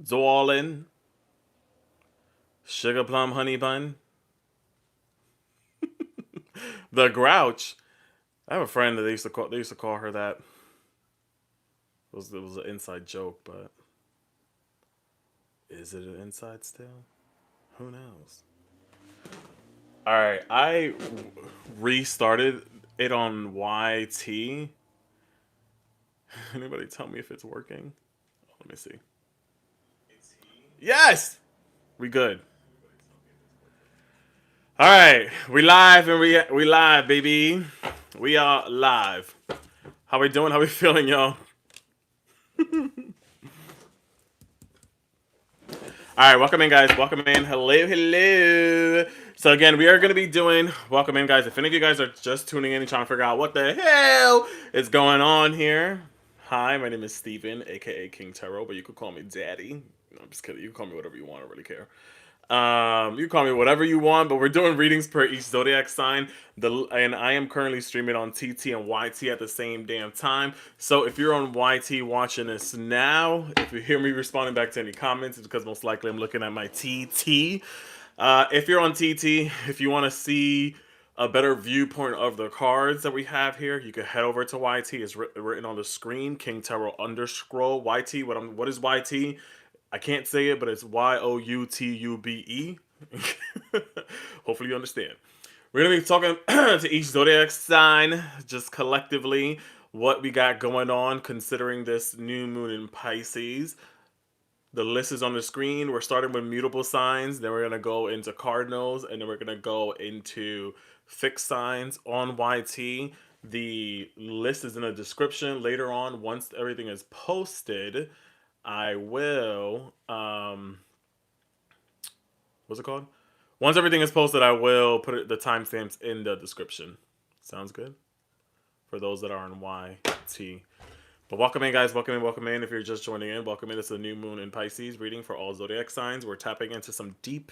Zoalin, Sugar Plum Honey Bun, the Grouch. I have a friend that they used to call her that. It was an inside joke, but is it an inside still? Who knows? All right, I restarted it on YT. Anybody tell me if it's working? Let me see. Yes, we good. All right, we live and we live, baby. We are live. How we doing? How we feeling, y'all? All right, welcome in, guys. Welcome in. Hello, hello. So again, we are going to be doing welcome in, guys. If any of you guys are just tuning in and trying to figure out what the hell is going on here, hi, my name is Steven, aka King Tarot, but you could call me Daddy. No, I'm just kidding. You can call me whatever you want. I don't really care. You can call me whatever you want, but we're doing readings per each zodiac sign. And I am currently streaming on TT and YT at the same damn time. So if you're on YT watching this now, if you hear me responding back to any comments, it's because most likely I'm looking at my TT. If you're on TT, if you want to see a better viewpoint of the cards that we have here, you can head over to YT. It's written on the screen, King Tarot underscore YT. What is YT? I can't say it, but it's YOUTUBE. Hopefully you understand. We're going to be talking to each zodiac sign, just collectively, what we got going on considering this new moon in Pisces. The list is on the screen. We're starting with mutable signs, then we're going to go into cardinals, and then we're going to go into fixed signs on YT. The list is in the description later on. Once everything is posted, I will what's it called? Once everything is posted, I will put the timestamps in the description. Sounds good for those that are on YT. But welcome in, guys. Welcome in, welcome in. If you're just joining in, welcome in. It's a new moon in Pisces reading for all zodiac signs. We're tapping into some deep,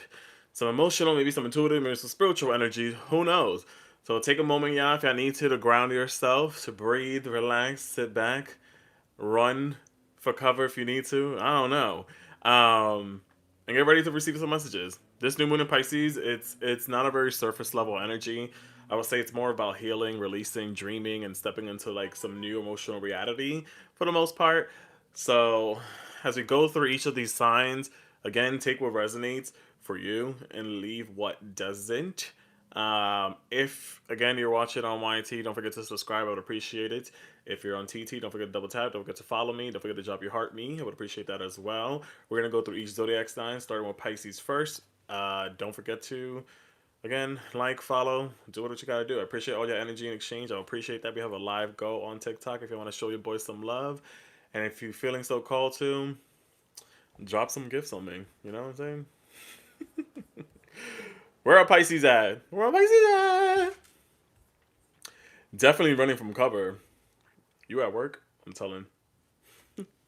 some emotional, maybe some intuitive, maybe some spiritual energy. Who knows? So take a moment, y'all, if y'all need to ground yourself, to breathe, relax, sit back, run for cover if you need to. I don't know. And get ready to receive some messages. This new moon in Pisces, it's not a very surface level energy. I would say it's more about healing, releasing, dreaming, and stepping into like some new emotional reality for the most part. So as we go through each of these signs, again, take what resonates for you and leave what doesn't. If again you're watching on YT, don't forget to subscribe. I would appreciate it. If you're on TT, don't forget to double tap. Don't forget to follow me. Don't forget to drop your heart me. I would appreciate that as well. We're gonna go through each zodiac sign, starting with Pisces first. Don't forget to again like, follow, do what you gotta do. I appreciate all your energy and exchange. I appreciate that. We have a live go on TikTok if you want to show your boys some love, and if you're feeling so called to, drop some gifts on me. You know what I'm saying? Where are Pisces at? Where are Pisces at? Definitely running from cover. You at work? I'm telling.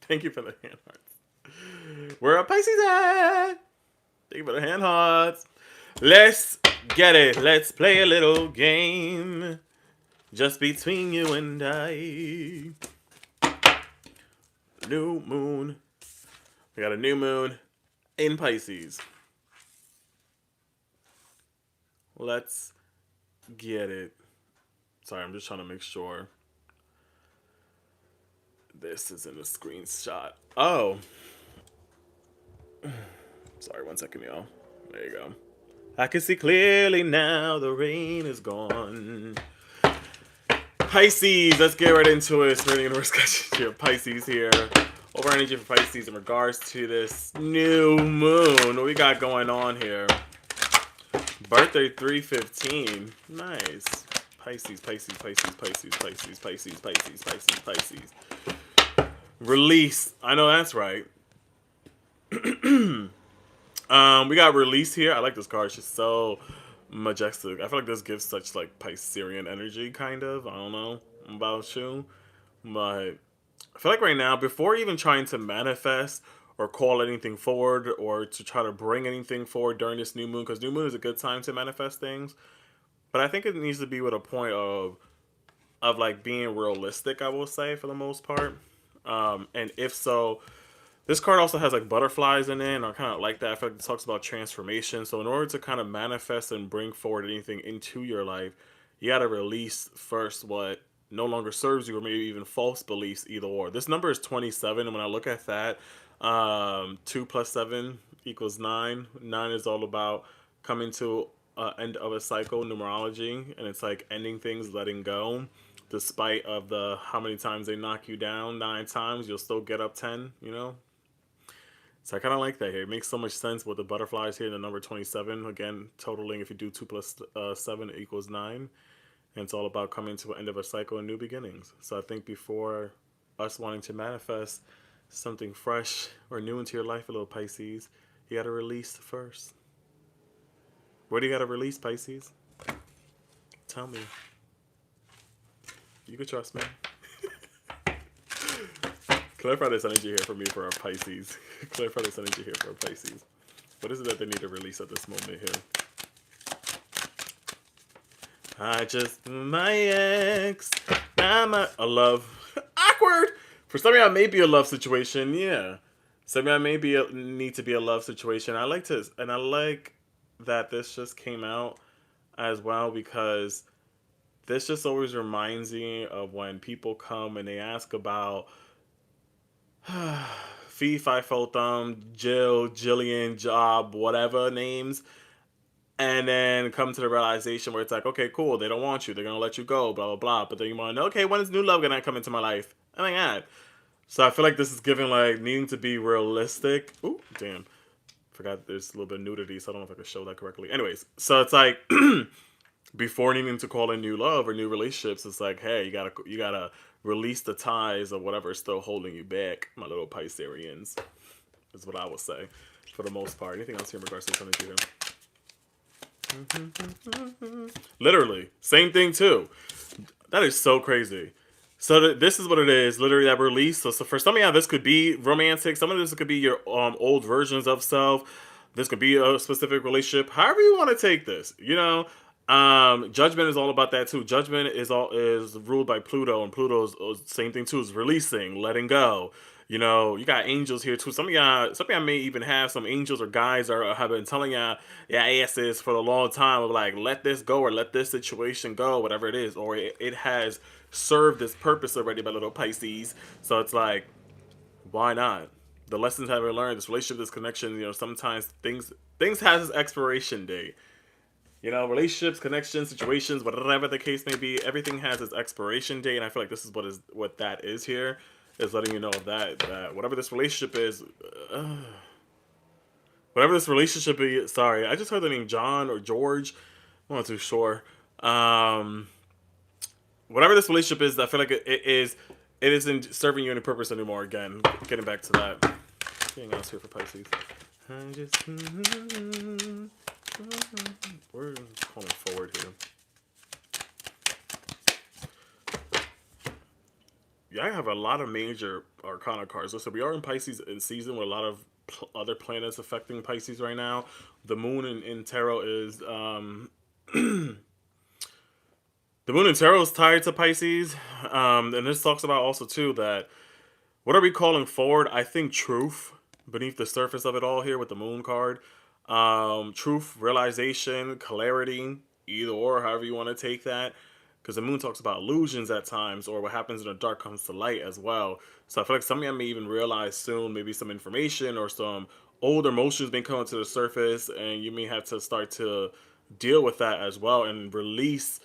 Thank you for the hand hearts. Where are Pisces at? Thank you for the hand hearts. Let's get it. Let's play a little game. Just between you and I. New moon. We got a new moon in Pisces. Let's get it. Sorry, I'm just trying to make sure this is in the screenshot. Oh. Sorry, 1 second, y'all. There you go. I can see clearly now the rain is gone. Pisces, let's get right into it. It's reading in Pisces here. Over energy for Pisces in regards to this new moon. What we got going on here? Birthday 315. Nice. Pisces, Pisces, Pisces, Pisces, Pisces, Pisces, Pisces, Pisces, Pisces. Release. I know that's right. We got release here. I like this card. She's so majestic. I feel like this gives such like Piscean energy, kind of. I don't know about you, but I feel like right now, before even trying to manifest or call anything forward or to try to bring anything forward during this new moon, because new moon is a good time to manifest things, but I think it needs to be with a point of like being realistic. I will say for the most part, and if so, This card also has like butterflies in it, and I kind of like that. I feel like it talks about transformation. So in order to kind of manifest and bring forward anything into your life, you got to release first what no longer serves you, or maybe even false beliefs, either or. This number is 27, and when I look at that, 2 plus 7 equals 9. 9 is all about coming to end of a cycle, numerology, and it's like ending things, letting go. Despite of the how many times they knock you down, 9 times, you'll still get up 10, you know? So I kind of like that here. It makes so much sense with the butterflies here in the number 27. Again, totaling, if you do 2 plus 7 equals 9. And it's all about coming to an end of a cycle and new beginnings. So I think before us wanting to manifest something fresh or new into your life, a little Pisces, you got to release first. What do you got to release, Pisces? Tell me. You can trust me. Clarify this energy here for me for our Pisces. Clarify this energy here for our Pisces. What is it that they need to release at this moment here? I just my ex. I'm a love. Awkward. For some of y'all, maybe a love situation. Yeah. Some of y'all maybe need to be a love situation. I like that this just came out as well, because this just always reminds me of when people come and they ask about Fee, Fi, Fo, Thumb, Jill, Jillian, Job, whatever names, and then come to the realization where it's like, okay, cool, they don't want you, they're gonna let you go, blah blah blah. But then you want to know, okay, when is new love gonna come into my life? Oh my god. So I feel like this is giving like needing to be realistic. Ooh, damn. Forgot there's a little bit of nudity, so I don't know if I could show that correctly. Anyways, so it's like before needing to call in new love or new relationships, it's like, hey, you gotta release the ties of whatever is still holding you back, my little Pisceans, is what I would say, for the most part. Anything else here in regards to this energy here? Literally, same thing too. That is so crazy. So this is what it is, literally that release. So for some of y'all, this could be romantic. Some of this could be your old versions of self. This could be a specific relationship. However you want to take this, you know. Judgment is all about that too. Judgment is ruled by Pluto, and Pluto's same thing too, is releasing, letting go. You know, you got angels here too. Some of y'all may even have some angels or guys have been telling y'all asses for a long time of like, let this go or let this situation go, whatever it is, or it has served its purpose already, by little Pisces. So it's like, why not? The lessons have been learned. This relationship, this connection. You know, sometimes things has its expiration date. You know, relationships, connections, situations, whatever the case may be, everything has its expiration date, and I feel like this is what that is here, is letting you know that whatever this relationship is, sorry, I just heard the name John or George, I'm not too sure. Whatever this relationship is, I feel like it isn't serving you any purpose anymore. Again, getting back to that. Anything else here for Pisces? We're calling forward here. Yeah, I have a lot of major arcana cards. So we are in Pisces in season with a lot of other planets affecting Pisces right now. The moon in tarot is the moon in tarot is tied to Pisces, and this talks about also too that what are we calling forward? I think truth beneath the surface of it all here with the moon card. Truth, realization, clarity, either or, however you want to take that, because the moon talks about illusions at times, or what happens in the dark comes to light as well. So I feel like some of you may even realize soon maybe some information or some old emotions may come to the surface, and you may have to start to deal with that as well and release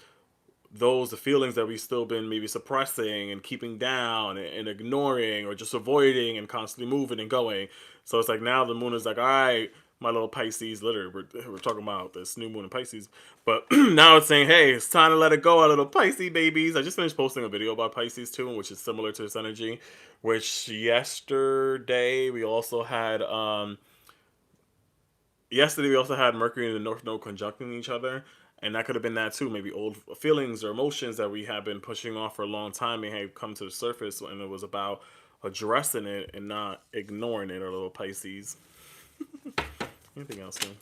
the feelings that we've still been maybe suppressing and keeping down and ignoring or just avoiding and constantly moving and going. So it's like now the moon is like, all right, my little Pisces, literally, we're talking about this new moon in Pisces. But now it's saying, hey, it's time to let it go, our little Pisces babies. I just finished posting a video about Pisces too, which is similar to this energy, which yesterday we also had Mercury and the North Node conjuncting each other. And that could have been that too. Maybe old feelings or emotions that we have been pushing off for a long time may have come to the surface, and it was about addressing it and not ignoring it, our little Pisces. Anything else here?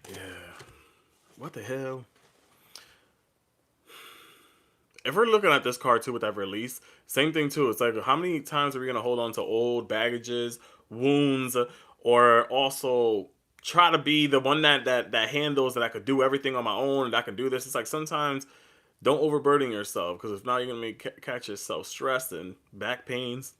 Yeah. What the hell? if we're looking at this card too with that release, same thing too. It's like, how many times are we going to hold on to old baggages, wounds, or also try to be the one that handles that I could do everything on my own and I can do this. It's like sometimes don't overburden yourself, because if not, you're going to catch yourself stressed and back pains.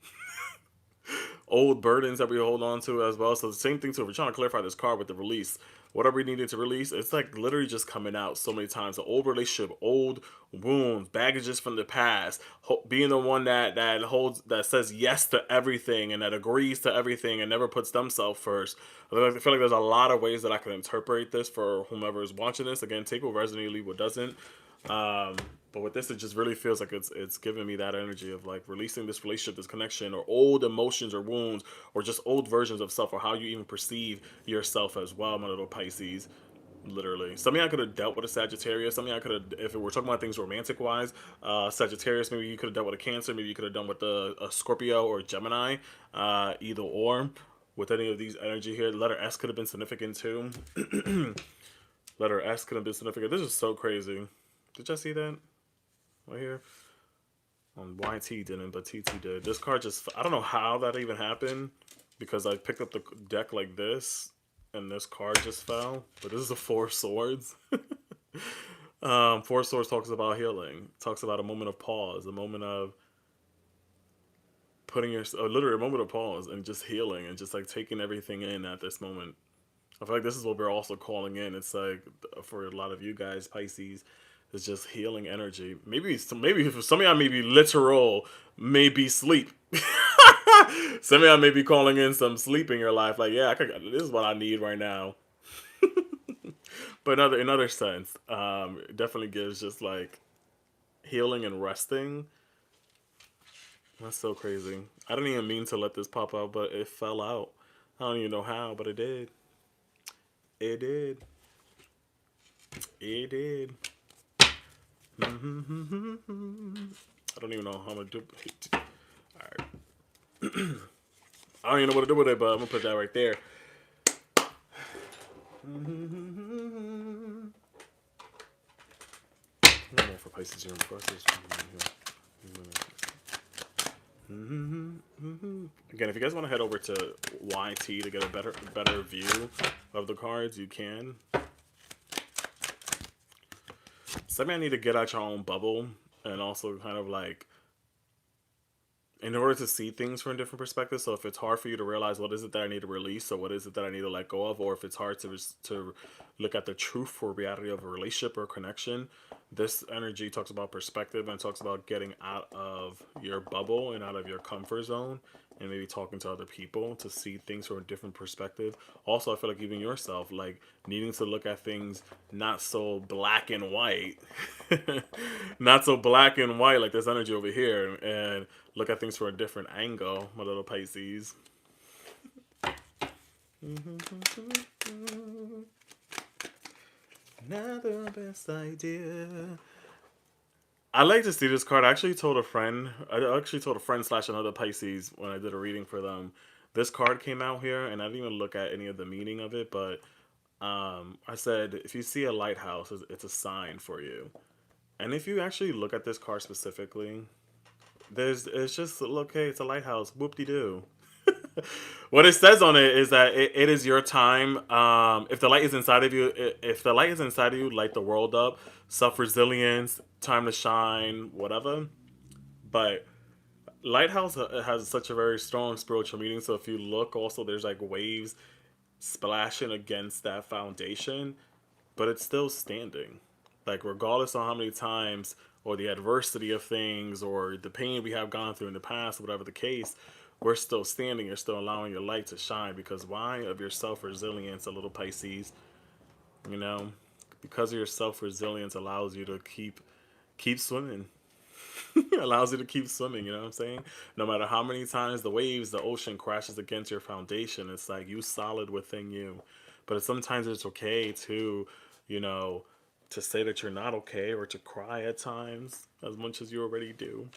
Old burdens that we hold on to as well. So the same thing too. If we're trying to clarify this card with the release, whatever we needed to release, it's like literally just coming out so many times. The old relationship, old wounds, baggages from the past, being the one that holds, that says yes to everything and that agrees to everything and never puts themselves first. I feel like there's a lot of ways that I can interpret this for whomever is watching this. Again, take what resonates, leave what doesn't. But with this, it just really feels like it's giving me that energy of like releasing this relationship, this connection, or old emotions or wounds, or just old versions of self, or how you even perceive yourself as well, my little Pisces. Literally, something I could have dealt with a Sagittarius. Something I could have, if we're talking about things romantic wise, Sagittarius. Maybe you could have dealt with a Cancer. Maybe you could have done with a Scorpio or Gemini. Either or, with any of these energy here, letter S could have been significant too. Letter S could have been significant. This is so crazy. Did y'all see that? Right here? On YT didn't, but TT did. This card just, I don't know how that even happened, because I picked up the deck like this, and this card just fell. But this is a Four of Swords. Four of Swords talks about healing. Talks about a moment of pause, a moment of putting your, literally a moment of pause, and just healing, and just like taking everything in at this moment. I feel like this is what we're also calling in. It's like, for a lot of you guys, Pisces, it's just healing energy. Maybe for some of y'all, maybe literal, maybe sleep. Some of y'all may be calling in some sleep in your life. Like, yeah, this is what I need right now. But in other sense, it definitely gives just like healing and resting. That's so crazy. I didn't even mean to let this pop out, but it fell out. I don't even know how, but it did. It did. It did. I don't even know how I'm gonna do. Alright. I don't even know what to do with it, but I'm gonna put that right there. No more for Pisces here. Again, if you guys want to head over to YT to get a better view of the cards, you can. Something I need to get out your own bubble, and also kind of like, in order to see things from a different perspective. So if it's hard for you to realize what is it that I need to release, or what is it that I need to let go of, or if it's hard to look at the truth or reality of a relationship or connection, this energy talks about perspective and talks about getting out of your bubble and out of your comfort zone, and maybe talking to other people to see things from a different perspective. Also, I feel like even yourself, like needing to look at things not so black and white, not so black and white like this energy over here, and look at things from a different angle, my little Pisces. Not the best idea. I like to see this card. I actually told a friend slash another Pisces when I did a reading for them. This card came out here, and I didn't even look at any of the meaning of it, but I said, if you see a lighthouse, it's a sign for you. And if you actually look at this card specifically, it's just, okay, it's a lighthouse, whoop-de-doo. What it says on it is that it is your time. If the light is inside of you, light the world up. Self-resilience, time to shine, whatever. But lighthouse has such a very strong spiritual meaning. So if you look, also there's like waves splashing against that foundation, but it's still standing. Like regardless of how many times, or the adversity of things, or the pain we have gone through in the past, whatever the case, we're still standing. You're still allowing your light to shine. Because why? Of your self-resilience, a little Pisces. You know, because of your self-resilience allows you to keep swimming. Allows you to keep swimming, you know what I'm saying? No matter how many times the ocean crashes against your foundation, it's like you solid within you. But sometimes it's okay to, to say that you're not okay, or to cry at times, as much as you already do.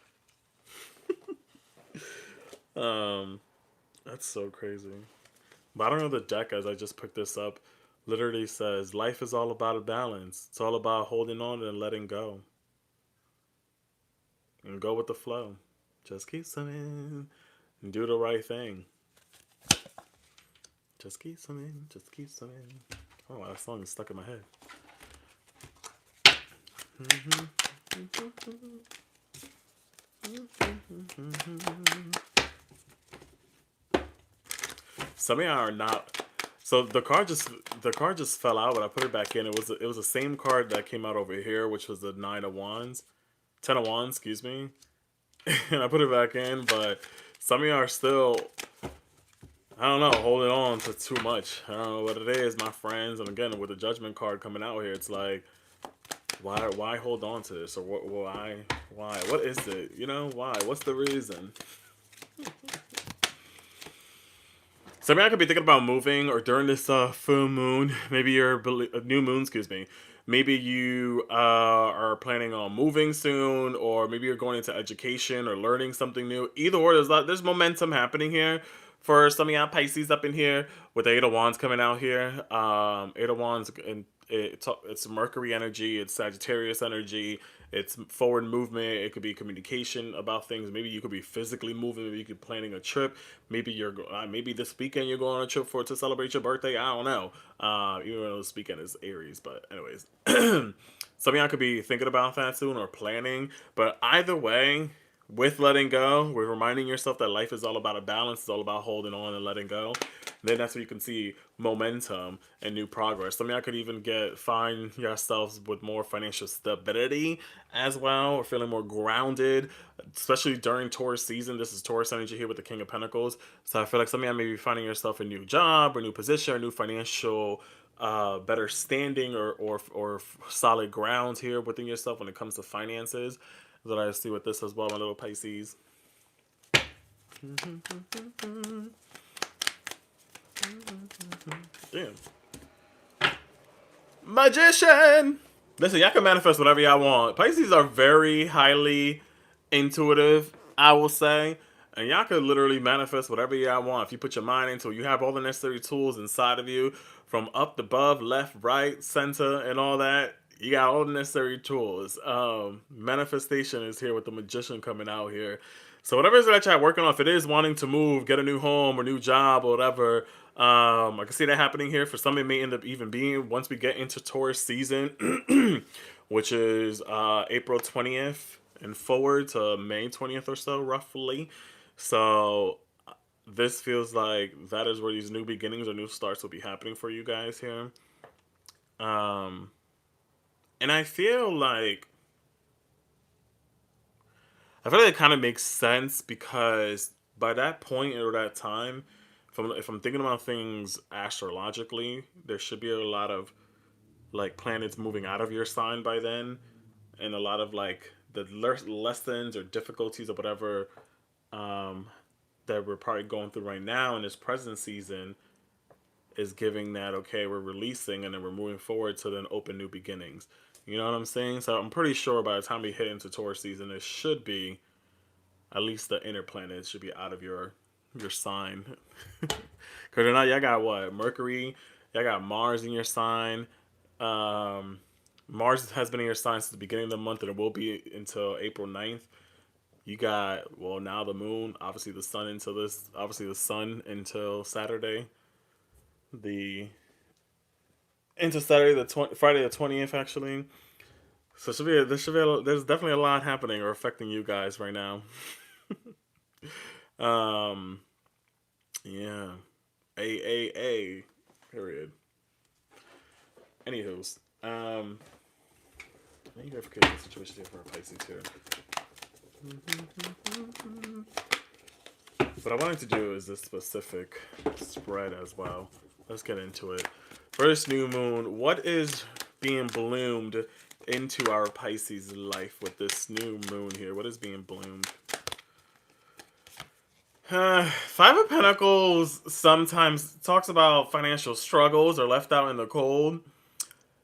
That's so crazy. But I don't know, the deck, as I just picked this up, literally says life is all about a balance. It's all about holding on and letting go. and go with the flow. Just keep swimming and do the right thing. Just keep swimming, just keep swimming. Oh, that song is stuck in my head. Some of y'all are not. So the card just fell out, but I put it back in. It was the same card that came out over here, which was the 9 of Wands, 10 of Wands, excuse me. And I put it back in, but some of y'all are still, I don't know, holding on to too much. I don't know what it is, my friends. And again, with the Judgment card coming out here, it's like, why hold on to this? Or why? What is it? You know, why? What's the reason? Some of y'all could be thinking about moving, or during this full moon, maybe your new moon, excuse me. Maybe you are planning on moving soon, or maybe you're going into education or learning something new. Either or, there's momentum happening here for some of y'all Pisces up in here with the 8 of Wands coming out here. 8 of Wands, and it's Mercury energy, it's Sagittarius energy, it's forward movement. It could be communication about things. Maybe you could be physically moving. Maybe you could be planning a trip. Maybe maybe this weekend you're going on a trip to celebrate your birthday. I don't know. Even though this weekend is Aries, but anyways, some of y'all could be thinking about that soon or planning. But either way, with letting go, we're reminding yourself that life is all about a balance. It's all about holding on and letting go. Then that's where you can see momentum and new progress. Some of y'all could even find yourselves with more financial stability as well, or feeling more grounded, especially during Taurus season. This is Taurus energy here with the King of Pentacles. So I feel like some of y'all may be finding yourself a new job or new position or new financial better standing or solid ground here within yourself when it comes to finances. That I see with this as well, my little Pisces. Damn. Magician! Listen, y'all can manifest whatever y'all want. Pisces are very highly intuitive, I will say. And y'all could literally manifest whatever y'all want. If you put your mind into it, you have all the necessary tools inside of you. From up, above, left, right, center, and all that. You got all the necessary tools. Manifestation is here with the Magician coming out here. So whatever it is that y'all working on, if it is wanting to move, get a new home or new job or whatever, I can see that happening here. For some, it may end up even being once we get into Taurus season, which is April 20th and forward to May 20th or so, roughly. So this feels like that is where these new beginnings or new starts will be happening for you guys here. And I feel like it kind of makes sense because by that point or that time, if I'm thinking about things astrologically, there should be a lot of like planets moving out of your sign by then, and a lot of like the lessons or difficulties or whatever that we're probably going through right now in this present season is giving that, okay, we're releasing and then we're moving forward to then open new beginnings. You know what I'm saying? So I'm pretty sure by the time we hit into Taurus season, it should be, at least the inner planets should be out of your sign. Because now y'all got what? Mercury, y'all got Mars in your sign. Mars has been in your sign since the beginning of the month, and it will be until April 9th. You got, well, now the moon, obviously the sun until Saturday. Friday the 20th, actually. So there's definitely a lot happening or affecting you guys right now. Yeah. A. Period. Anywho's. I need to forget the situation here for Pisces here. What I wanted to do is this specific spread as well. Let's get into it. First new moon, what is being bloomed into our Pisces life with this new moon here? What is being bloomed? Five of Pentacles sometimes talks about financial struggles or left out in the cold.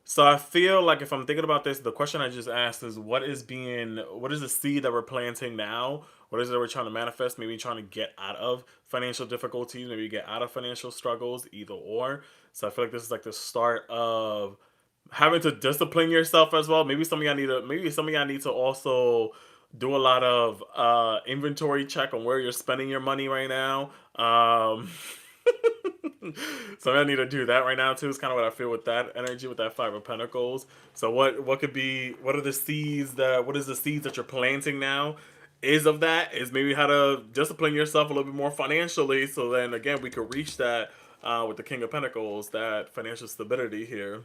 So I feel like if I'm thinking about this, the question I just asked is what is the seed that we're planting now? What is it that we're trying to manifest? Maybe trying to get out of financial difficulties, maybe get out of financial struggles, either or. So I feel like this is like the start of having to discipline yourself as well. Maybe some of y'all need to also do a lot of inventory check on where you're spending your money right now. So I need to do that right now too. It's kind of what I feel with that energy, with that Five of Pentacles. So what could be, what are the seeds that, what is the seeds that you're planting now? Is of that is maybe how to discipline yourself a little bit more financially. So then again, we could reach that with the King of Pentacles, that financial stability here.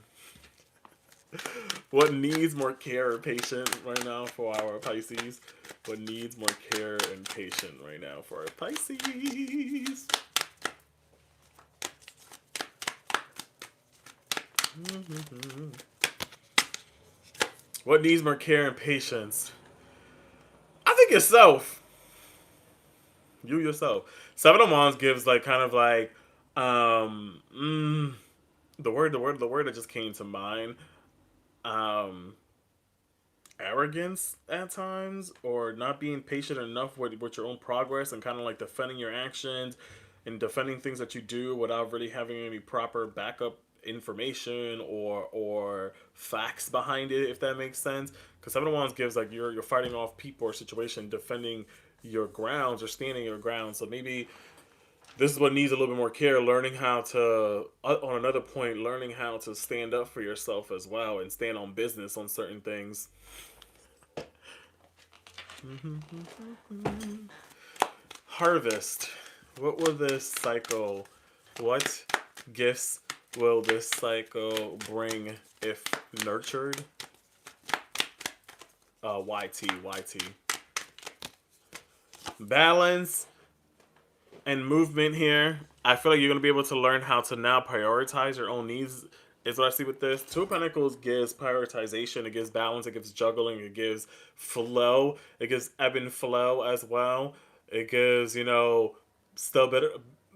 What needs more care and patience right now for our Pisces? What needs more care and patience right now for our Pisces? What needs more care and patience? I think yourself. You yourself. Seven of Wands gives like kind of like the word that just came to mind. Um Arrogance at times, or not being patient enough with your own progress, and kind of like defending your actions and defending things that you do without really having any proper backup information or facts behind it, if that makes sense. Because Seven of Wands gives like you're fighting off people or situation, defending your grounds or standing your ground. So maybe this is what needs a little bit more care, learning how to on another point, learning how to stand up for yourself as well and stand on business on certain things. Harvest. What will this cycle, what gifts will this cycle bring if nurtured? YT. Balance and movement here. I feel like you're going to be able to learn how to now prioritize your own needs, is what I see with this. Two of Pentacles gives prioritization, it gives balance, it gives juggling, it gives flow, it gives ebb and flow as well. It gives, you know, still better,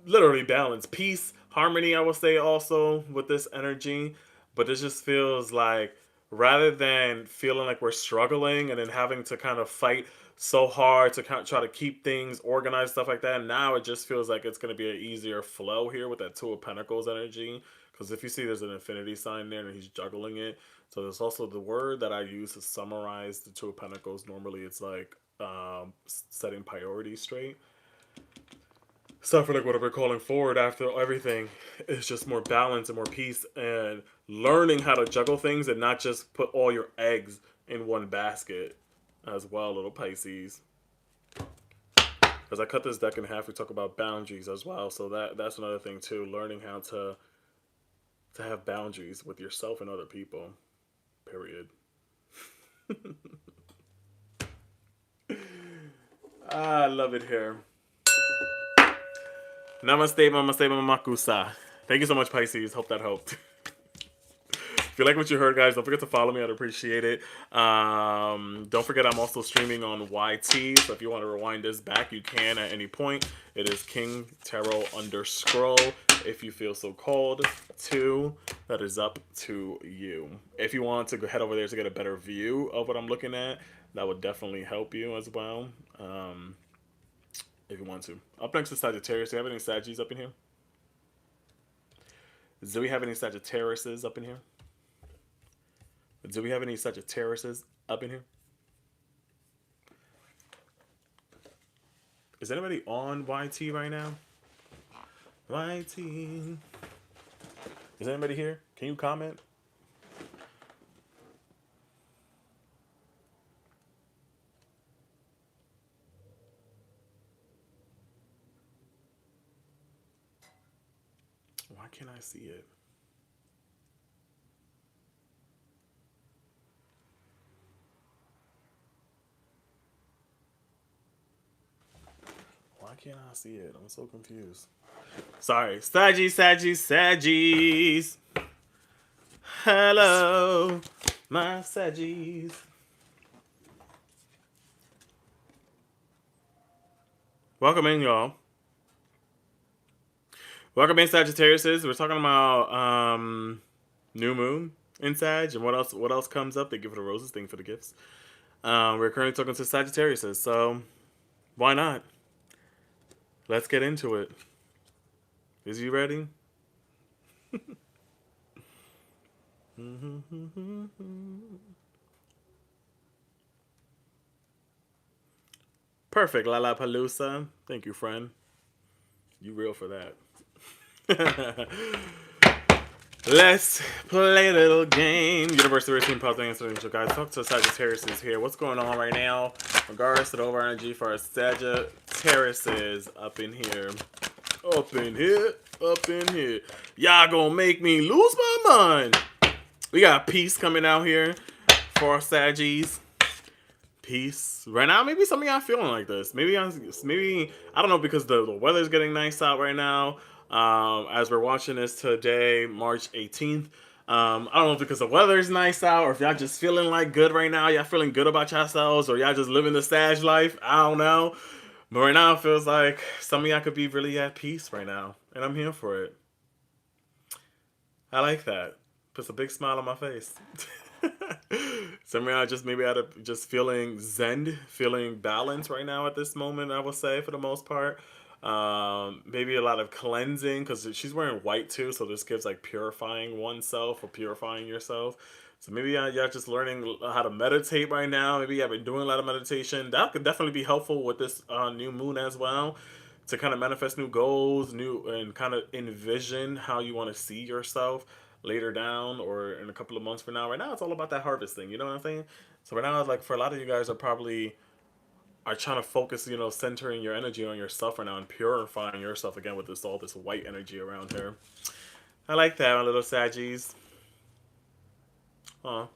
literally balance, peace, harmony, I will say also with this energy. But this just feels like rather than feeling like we're struggling and then having to kind of fight so hard to kind of try to keep things organized, stuff like that, now it just feels like it's going to be an easier flow here with that Two of Pentacles energy. Because if you see there's an infinity sign there and he's juggling it. So there's also the word that I use to summarize the Two of Pentacles. Normally it's like setting priorities straight. So I feel like what we're calling forward after everything is just more balance and more peace and learning how to juggle things and not just put all your eggs in one basket as well, little Pisces. As I cut this deck in half, we talk about boundaries as well. So that's another thing too, learning how to have boundaries with yourself and other people. Period. I love it here. Namaste, namaste, mamakusa. Thank you so much, Pisces. Hope that helped. If you like what you heard, guys, don't forget to follow me. I'd appreciate it. Don't forget I'm also streaming on YT. So if you want to rewind this back, you can at any point. It is King Tarot _ if you feel so called to. That is up to you. If you want to go head over there to get a better view of what I'm looking at, that would definitely help you as well. If you want to. Up next is Sagittarius. Do we have any Saggies up in here? Do we have any Sagittariuses up in here? Do we have any Sagittariuses up in here? Is anybody on YT right now? YT. Is anybody here? Can you comment? Why can't I see it? Why can't I see it? I'm so confused. Sorry. Saggies. Hello, my Saggies. Welcome in, y'all. Welcome in, Sagittariuses. We're talking about new moon in Sag, and what else comes up. They give it a roses, thing for the gifts. We're currently talking to Sagittariuses, so why not? Let's get into it. Is you ready? Perfect, Lollapalooza. Thank you, friend. You real for that. Let's play a little game. University Routine Puzzle Answering. So guys, talk to Sagittarius is here. What's going on right now? Regards to the over energy for our Sagittarius is up in here. Up in here. Up in here. Y'all gonna make me lose my mind. We got peace coming out here for our Saggies. Peace. Right now, maybe some of y'all feeling like this. Maybe I don't know, because the weather's getting nice out right now. As we're watching this today, March 18th. I don't know if because the weather's nice out, or if y'all just feeling like good right now. Y'all feeling good about yourselves, or y'all just living the Sag life. I don't know. But right now, it feels like some of y'all could be really at peace right now. And I'm here for it. I like that. Puts a big smile on my face. Some of y'all just maybe out of just feeling zen, feeling balanced right now at this moment, I would say, for the most part. Maybe a lot of cleansing, because she's wearing white too, so this gives like purifying oneself or purifying yourself. So maybe y'all just learning how to meditate right now. Maybe y'all been doing a lot of meditation. That could definitely be helpful with this new moon as well, to kind of manifest new goals, and kind of envision how you want to see yourself later down or in a couple of months from now. Right now, it's all about that harvest thing. You know what I'm saying? So right now, it's like for a lot of you guys are trying to focus, centering your energy on yourself right now and purifying yourself again with all this white energy around here. I like that, my little Saggies. Aw.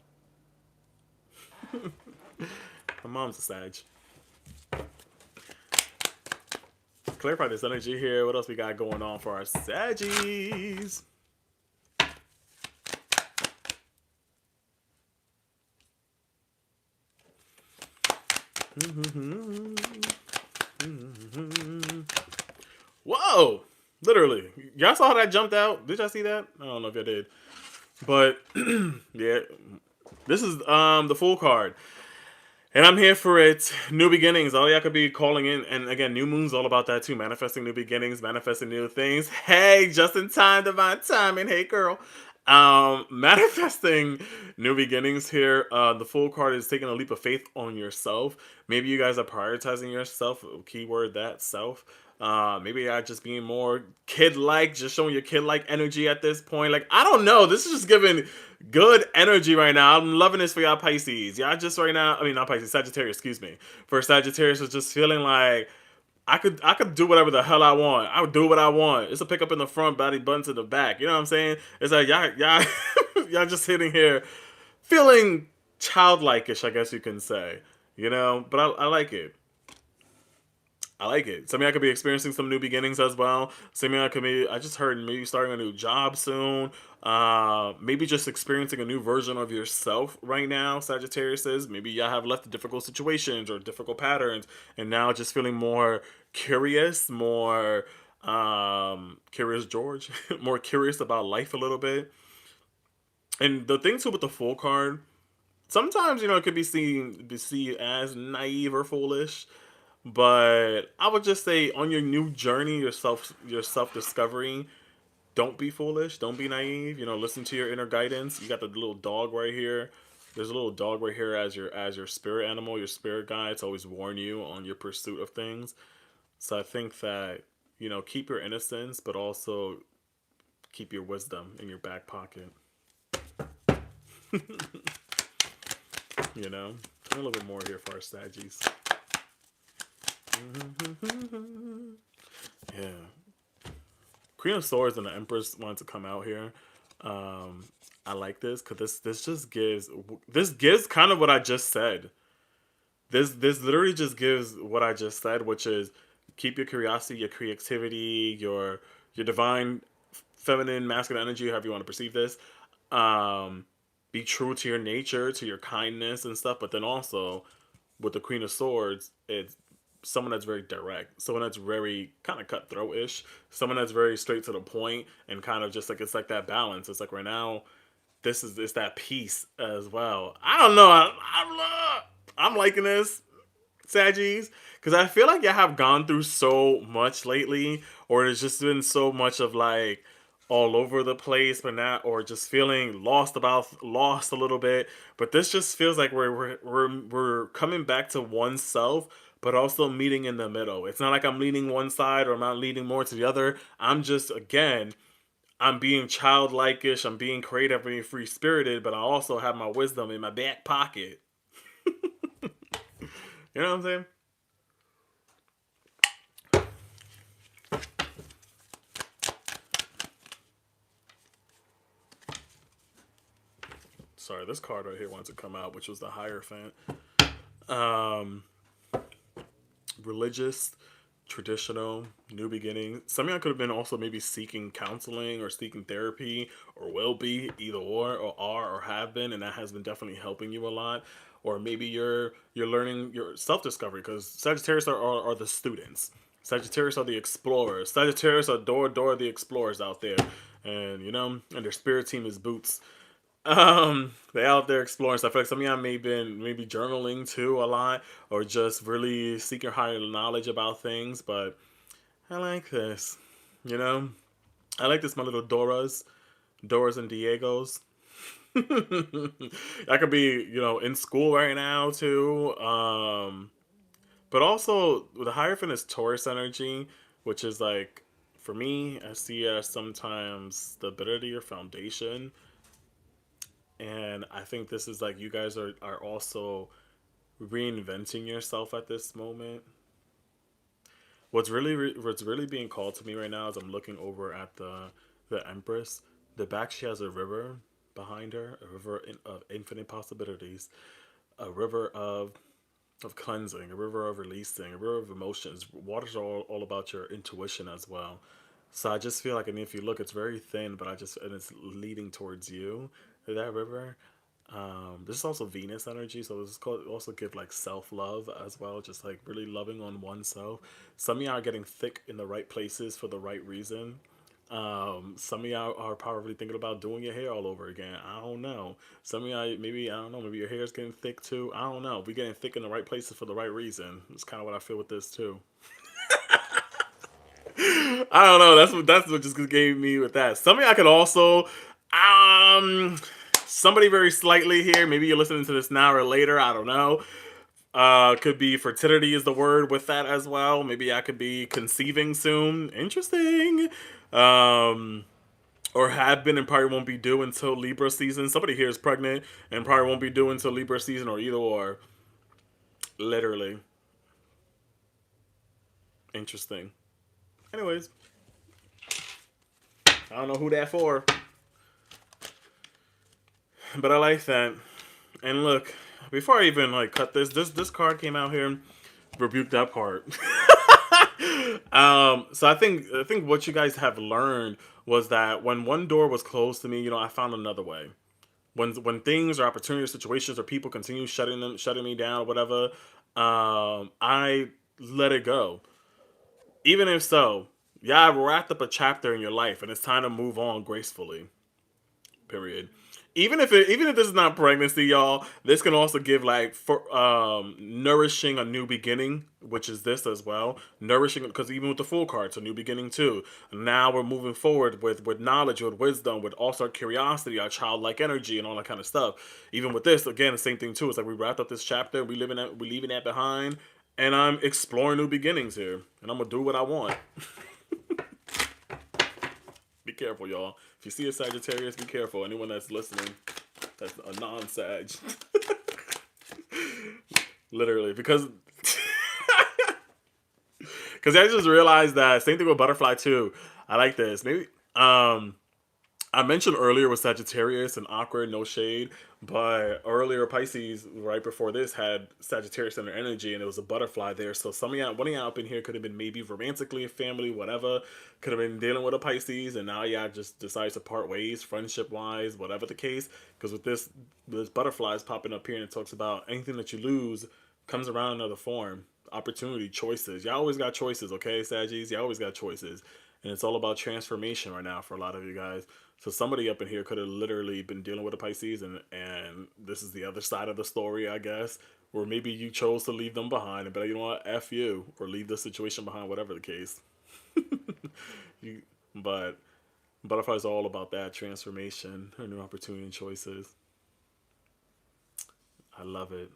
My mom's a Sag. Clarify this energy here. What else we got going on for our Saggies? Whoa! Literally. Y'all saw how that jumped out? Did y'all see that? I don't know if y'all did. But, yeah. This is the Fool card. And I'm here for it. New beginnings. All y'all could be calling in. And again, new moon's all about that too. Manifesting new beginnings, manifesting new things. Hey, just in time, divine timing. Hey, girl. Manifesting new beginnings here. The Fool card is taking a leap of faith on yourself. Maybe you guys are prioritizing yourself. Keyword that, self. Maybe you're just being more kid-like, just showing your kid-like energy at this point. Like, I don't know. This is just giving good energy right now. I'm loving this for y'all Pisces. Y'all just right now, not Pisces, Sagittarius, excuse me. For Sagittarius, is just feeling like I could do whatever the hell I want. I would do what I want. It's a pickup in the front, body buttons in the back. You know what I'm saying? It's like y'all y'all just sitting here feeling childlike-ish, I guess you can say. But I like it. I like it. Some of y'all could be experiencing some new beginnings as well. Some of y'all could be, I just heard, maybe starting a new job soon. Maybe just experiencing a new version of yourself right now, Sagittarius is. Maybe y'all have left difficult situations or difficult patterns, and now just feeling more curious, more curious George, more curious about life a little bit. And the thing too with the Fool card, sometimes, it could be seen as naive or foolish. But I would just say on your new journey, your self discovery, don't be foolish, don't be naive. Listen to your inner guidance. You got the little dog right here. There's a little dog right here as your spirit animal, your spirit guide to always warn you on your pursuit of things. So I think that keep your innocence, but also keep your wisdom in your back pocket. A little bit more here for our Saggies. Yeah. Queen of Swords and the Empress wanted to come out here. I like this because this gives kind of what I just said. This literally just gives what I just said, which is keep your curiosity, your creativity, your divine feminine, masculine energy, however you want to perceive this. Be true to your nature, to your kindness and stuff, but then also with the Queen of Swords, it's someone that's very direct, someone that's very kind of cutthroat-ish, someone that's very straight to the point, and kind of just like, it's like that balance. It's like right now, it's that peace as well. I don't know. I'm liking this, Saggies, because I feel like y'all have gone through so much lately, or it's just been so much of like all over the place, but not, or just feeling lost a little bit. But this just feels like we're coming back to oneself, but also meeting in the middle. It's not like I'm leaning one side or I'm not leaning more to the other. I'm just, again, I'm being childlike-ish, I'm being creative, being free spirited, but I also have my wisdom in my back pocket. You know what I'm saying? Sorry, this card right here wanted to come out, which was the Hierophant. Um, Religious, traditional, new beginning. Some of y'all could have been also maybe seeking counseling or seeking therapy, or will be, either or are or have been, and that has been definitely helping you a lot. Or maybe you're learning your self discovery, because Sagittarius are the students. Sagittarius are the explorers. Sagittarius are door the explorers out there, and and their spirit team is boots. They out there exploring stuff. I feel like some of y'all may been maybe journaling too a lot, or just really seeking higher knowledge about things. But I like this, you know. I like this, my little Doras and Diegos. I could be, in school right now too. But also the Hierophant is Taurus energy, which is like, for me, I see it as sometimes stability or foundation. And I think this is like, you guys are also reinventing yourself at this moment. What's really being called to me right now is I'm looking over at the Empress. The back, she has a river behind her, a river of infinite possibilities, a river of cleansing, a river of releasing, a river of emotions. Water's all about your intuition as well. So I just feel like, if you look, it's very thin, but and it's leading towards you, that river. This is also Venus energy, so this is called, also give like self love as well, just like really loving on oneself. Some of y'all are getting thick in the right places for the right reason. Some of y'all are probably thinking about doing your hair all over again. I don't know. Some of y'all, maybe, I don't know, maybe your hair is getting thick too. I don't know. We're getting thick in the right places for the right reason. It's kind of what I feel with this too. I don't know. That's what just gave me with that. Some of y'all could also, somebody very slightly here. Maybe you're listening to this now or later. I don't know. Could be fertility is the word with that as well. Maybe I could be conceiving soon. Interesting. Or have been and probably won't be due until Libra season. Somebody here is pregnant and probably won't be due until Libra season, or either or. Literally. Interesting. Anyways, I don't know who that for, but I like that. And look, before I even like cut this card came out here, rebuke that part. So I think what you guys have learned was that when one door was closed to me, I found another way. When things or opportunities, situations, or people continue shutting me down, or whatever, I let it go. Even if so, yeah, I've wrapped up a chapter in your life, and it's time to move on gracefully. Period. Even if this is not pregnancy, y'all, this can also give like for nourishing a new beginning, which is this as well. Nourishing, because even with the full card, it's a new beginning too. Now we're moving forward with knowledge, with wisdom, with also our curiosity, our childlike energy, and all that kind of stuff. Even with this, again, the same thing too. It's like we wrapped up this chapter, we leaving that behind, and I'm exploring new beginnings here, and I'm gonna do what I want. Be careful, y'all. If you see a Sagittarius, be careful. Anyone that's listening, that's a non-Sag. Literally, because I just realized that same thing with butterfly too. I like this. Maybe I mentioned earlier with Sagittarius and awkward, no shade, but earlier Pisces, right before this, had Sagittarius in their energy, and it was a butterfly there. So one of y'all up in here could have been maybe romantically, family, whatever, could have been dealing with a Pisces, and now y'all just decides to part ways, friendship wise, whatever the case. Because with this butterfly is popping up here, and it talks about anything that you lose comes around in another form. Opportunity, choices. Y'all always got choices, okay, Saggies? Y'all always got choices. And it's all about transformation right now for a lot of you guys. So somebody up in here could have literally been dealing with a Pisces, and this is the other side of the story, I guess, where maybe you chose to leave them behind and be like, you know what, F you, or leave the situation behind, whatever the case. But butterflies are all about that transformation, or new opportunity and choices. I love it.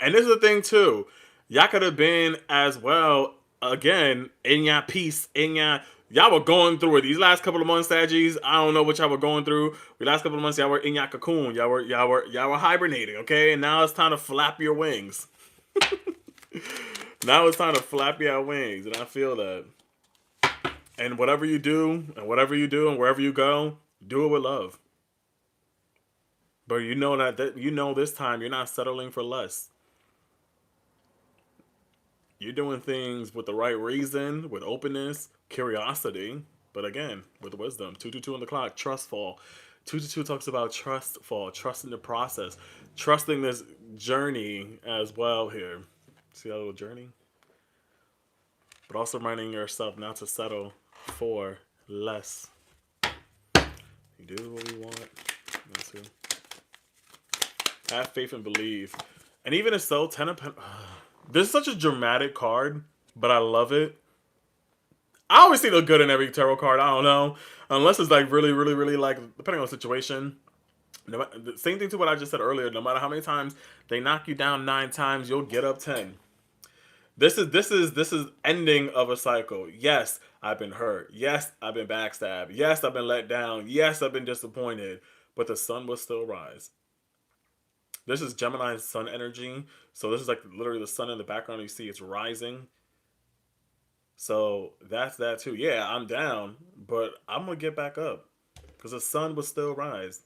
And this is the thing too. Y'all could have been as well, again, in your peace, in your, y'all were going through it. These last couple of months, Saggies, I don't know what y'all were going through. The last couple of months, y'all were in your cocoon. Y'all were hibernating, okay? And now it's time to flap your wings. Now it's time to flap your wings, and I feel that. And whatever you do, and wherever you go, do it with love. But you know that you know this time you're not settling for less. You're doing things with the right reason, with openness, curiosity, but again, with wisdom. 222 on the clock, trust fall. 222 talks about trust fall, trusting the process, trusting this journey as well here. See that little journey? But also reminding yourself not to settle for less. You do what we want. Let's see. Have faith and believe. And even if so, Ten of Pentacles. This is such a dramatic card, but I love it. I always see the good in every tarot card. I don't know. Unless it's like really, really, really like, depending on the situation. No, the same thing to what I just said earlier. No matter how many times they knock you down 9 times, you'll get up 10. This is ending of a cycle. Yes, I've been hurt. Yes, I've been backstabbed. Yes, I've been let down. Yes, I've been disappointed. But the sun will still rise. This is Gemini's sun energy. So this is like literally the sun in the background. You see it's rising. So that's that too. Yeah, I'm down, but I'm going to get back up because the sun will still rise.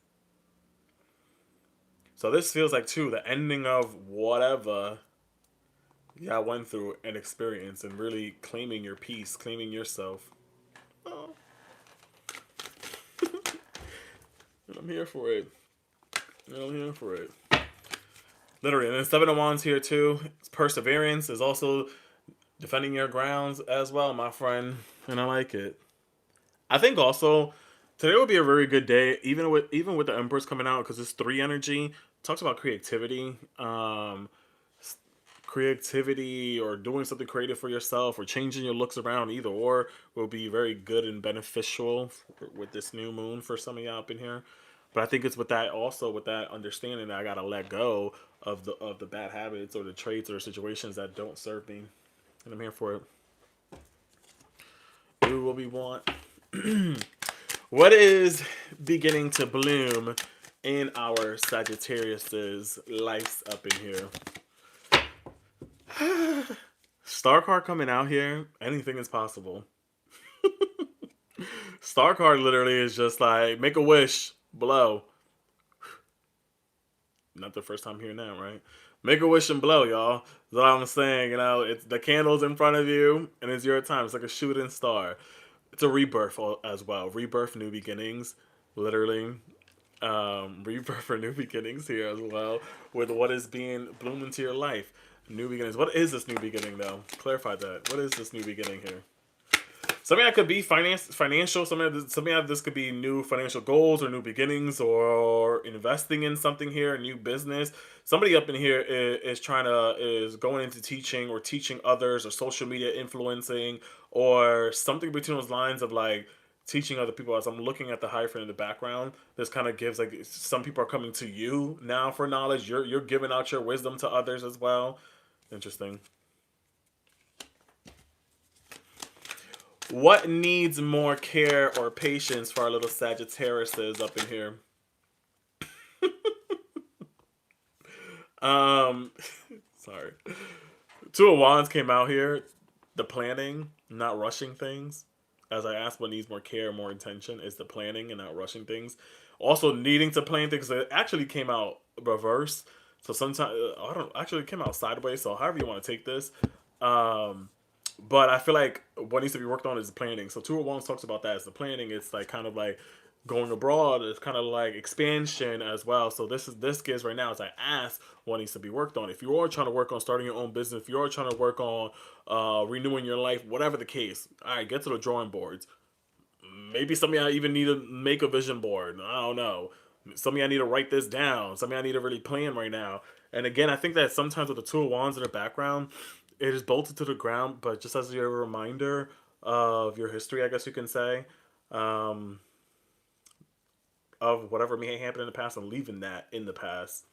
So this feels like too the ending of whatever y'all went through and experience and really claiming your peace, claiming yourself. Oh. I'm here for it. I'm here for it. Literally. And then Seven of Wands here too. It's perseverance is also defending your grounds as well, my friend. And I like it. I think also today will be a very good day, even with the Empress coming out, because it's 3 energy. Talks about creativity. Creativity or doing something creative for yourself or changing your looks around, either or will be very good and beneficial with this new moon for some of y'all up in here. But I think it's with that also, with that understanding that I gotta let go of the bad habits or the traits or situations that don't serve me, and I'm here for it. Do what we want. What is beginning to bloom in our Sagittarius's lives up in here? Star card coming out here. Anything is possible. Star card literally is just like make a wish, blow. Not the first time hearing that, right? Make a wish and blow, y'all. That's what I'm saying. You know, it's the candles in front of you, and it's your time. It's like a shooting star. It's a rebirth as well. Rebirth, new beginnings, literally. Rebirth for new beginnings here as well. With what is being bloomed into your life. New beginnings. What is this new beginning, though? Clarify that. What is this new beginning here? Something that could be financial. Something that this could be new financial goals or new beginnings or investing in something here, a new business. Somebody up in here is going into teaching or teaching others or social media influencing or something between those lines of like teaching other people. As I'm looking at the hyphen in the background, this kind of gives like some people are coming to you now for knowledge. You're giving out your wisdom to others as well. Interesting. What needs more care or patience for our little Sagittariuses up in here? Sorry. 2 of Wands came out here. The planning, not rushing things. As I asked what needs more care, more intention, is the planning and not rushing things. Also needing to plan things. It actually came out reverse. So sometimes, I don't actually, it came out sideways. So however you want to take this. But I feel like what needs to be worked on is the planning. So 2 of Wands talks about that as the planning. It's like kind of like going abroad. It's kind of like expansion as well. So this gives right now as I ask what needs to be worked on. If you are trying to work on starting your own business, if you are trying to work on renewing your life, whatever the case, all right, get to the drawing boards. Maybe some of y'all even need to make a vision board. I don't know. Some of y'all need to write this down. Some of y'all need to really plan right now. And again, I think that sometimes with the 2 of Wands in the background, it is bolted to the ground, but just as your reminder of your history, I guess you can say, of whatever may have happened in the past and leaving that in the past.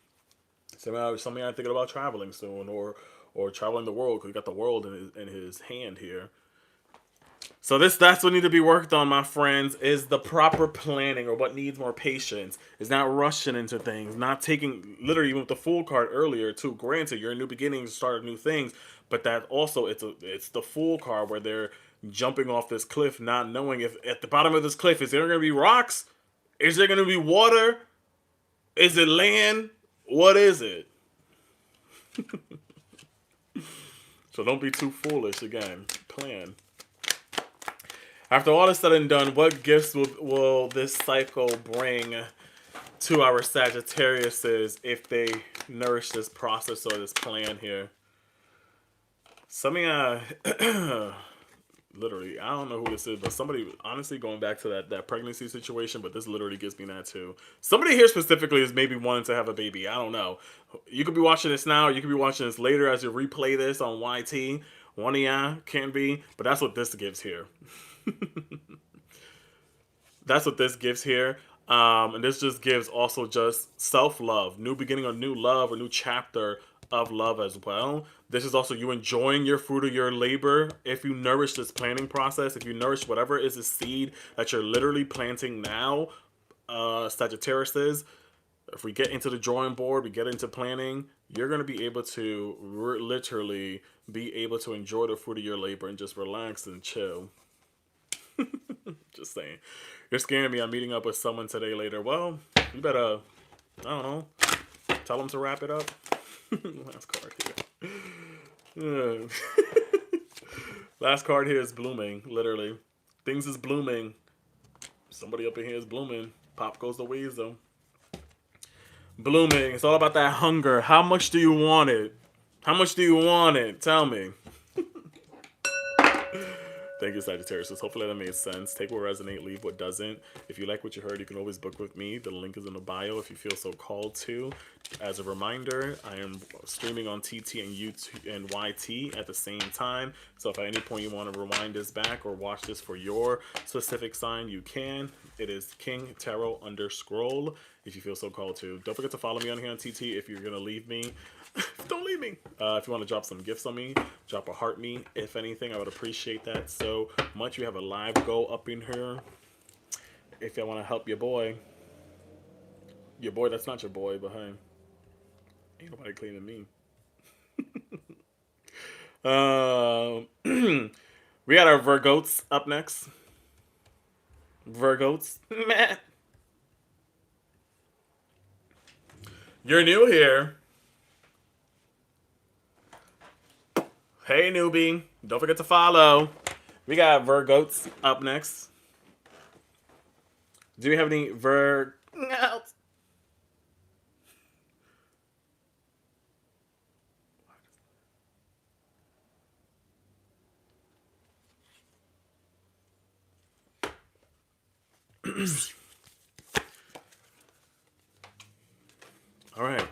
Some of y'all are thinking about traveling soon, or or traveling the world, because he got the world in his hand here. So that's what needs to be worked on, my friends, is the proper planning, or what needs more patience. Is not rushing into things, not taking, literally, even with the Fool card earlier too. Granted, you're in new beginnings, start new things, but that also it's the Fool card where they're jumping off this cliff, not knowing if at the bottom of this cliff is there going to be rocks, is there going to be water, is it land, what is it? So don't be too foolish. Again, plan. After all is said and done, what gifts will this cycle bring to our Sagittariuses if they nourish this process or this plan here? Something, literally, I don't know who this is, but somebody, honestly, going back to that pregnancy situation, but this literally gives me that too. Somebody here specifically is maybe wanting to have a baby. I don't know. You could be watching this now. You could be watching this later as you replay this on YT. One of y'all can be, but that's what this gives here. That's what this gives here. And this just gives also just self-love, new beginning, a new love, a new chapter of love as well. This is also you enjoying your fruit of your labor. If you nourish this planning process, if you nourish whatever is a seed that you're literally planting now, Sagittarius is, if we get into the drawing board, we get into planning, you're going to be able to literally be able to enjoy the fruit of your labor and just relax and chill. Just saying. You're scaring me. I'm meeting up with someone today later. Well, you better, I don't know, tell them to wrap it up. Last card here. Last card here is blooming, literally. Things is blooming. Somebody up in here is blooming. Pop goes the wisdom. Blooming. It's all about that hunger. How much do you want it? How much do you want it? Tell me. Thank you, Sagittarius. Hopefully that made sense. Take what resonates, leave what doesn't. If you like what you heard, you can always book with me. The link is in the bio if you feel so called to. As a reminder, I am streaming on TT and YouTube and YT at the same time. So if at any point you want to rewind this back or watch this for your specific sign, you can. It is King Tarot _scroll if you feel so called to. Don't forget to follow me on here on TT if you're going to leave me. Don't leave me. If you want to drop some gifts on me, drop a heart me. If anything, I would appreciate that so much. We have a live go up in here. If you want to help your boy, that's not your boy, but hey, ain't nobody cleaning me. We got our Virgoats up next. Virgoats. Meh. You're new here. Hey, newbie. Don't forget to follow. We got Virgoats up next. Do we have any Virgoats? All right.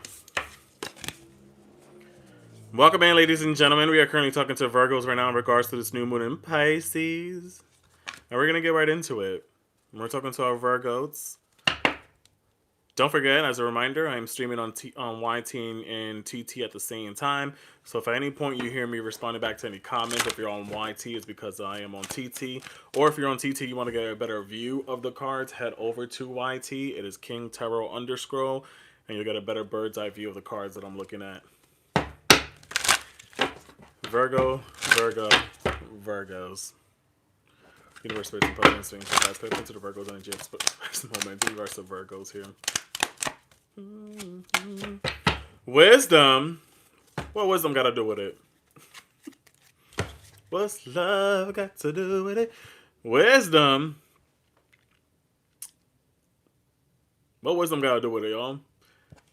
Welcome in, ladies and gentlemen. We are currently talking to Virgos right now in regards to this new moon in Pisces. And we're going to get right into it. We're talking to our Virgos. Don't forget, as a reminder, I'm streaming on YT and TT at the same time. So if at any point you hear me responding back to any comments, if you're on YT, it's because I am on TT. Or if you're on TT, you want to get a better view of the cards, head over to YT. It is King Tarot _, and you'll get a better bird's eye view of the cards that I'm looking at. Virgo, Virgos. Universe, Spirit, and Presence, and guys, pay attention to the Virgos energy at this moment. Universe of Virgos here. Wisdom. What wisdom got to do with it? What's love got to do with it? Wisdom. What wisdom got to do with it, y'all?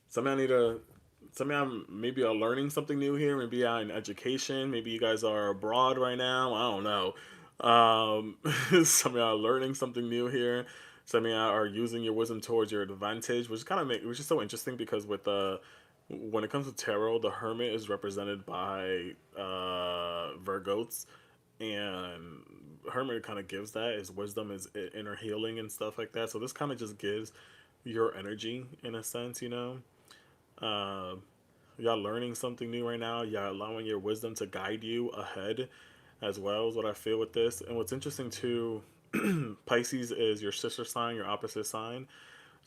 Some of y'all maybe are learning something new here. Maybe y'all in education. Maybe you guys are abroad right now. I don't know. Some of y'all are learning something new here. Some of y'all are using your wisdom towards your advantage, which is so interesting because with when it comes to tarot, the Hermit is represented by Virgoats, and Hermit kind of gives that. His wisdom is inner healing and stuff like that. So this kind of just gives your energy in a sense, you know. Y'all learning something new right now. Y'all allowing your wisdom to guide you ahead as well is what I feel with this. And what's interesting too, Pisces is your sister sign, your opposite sign.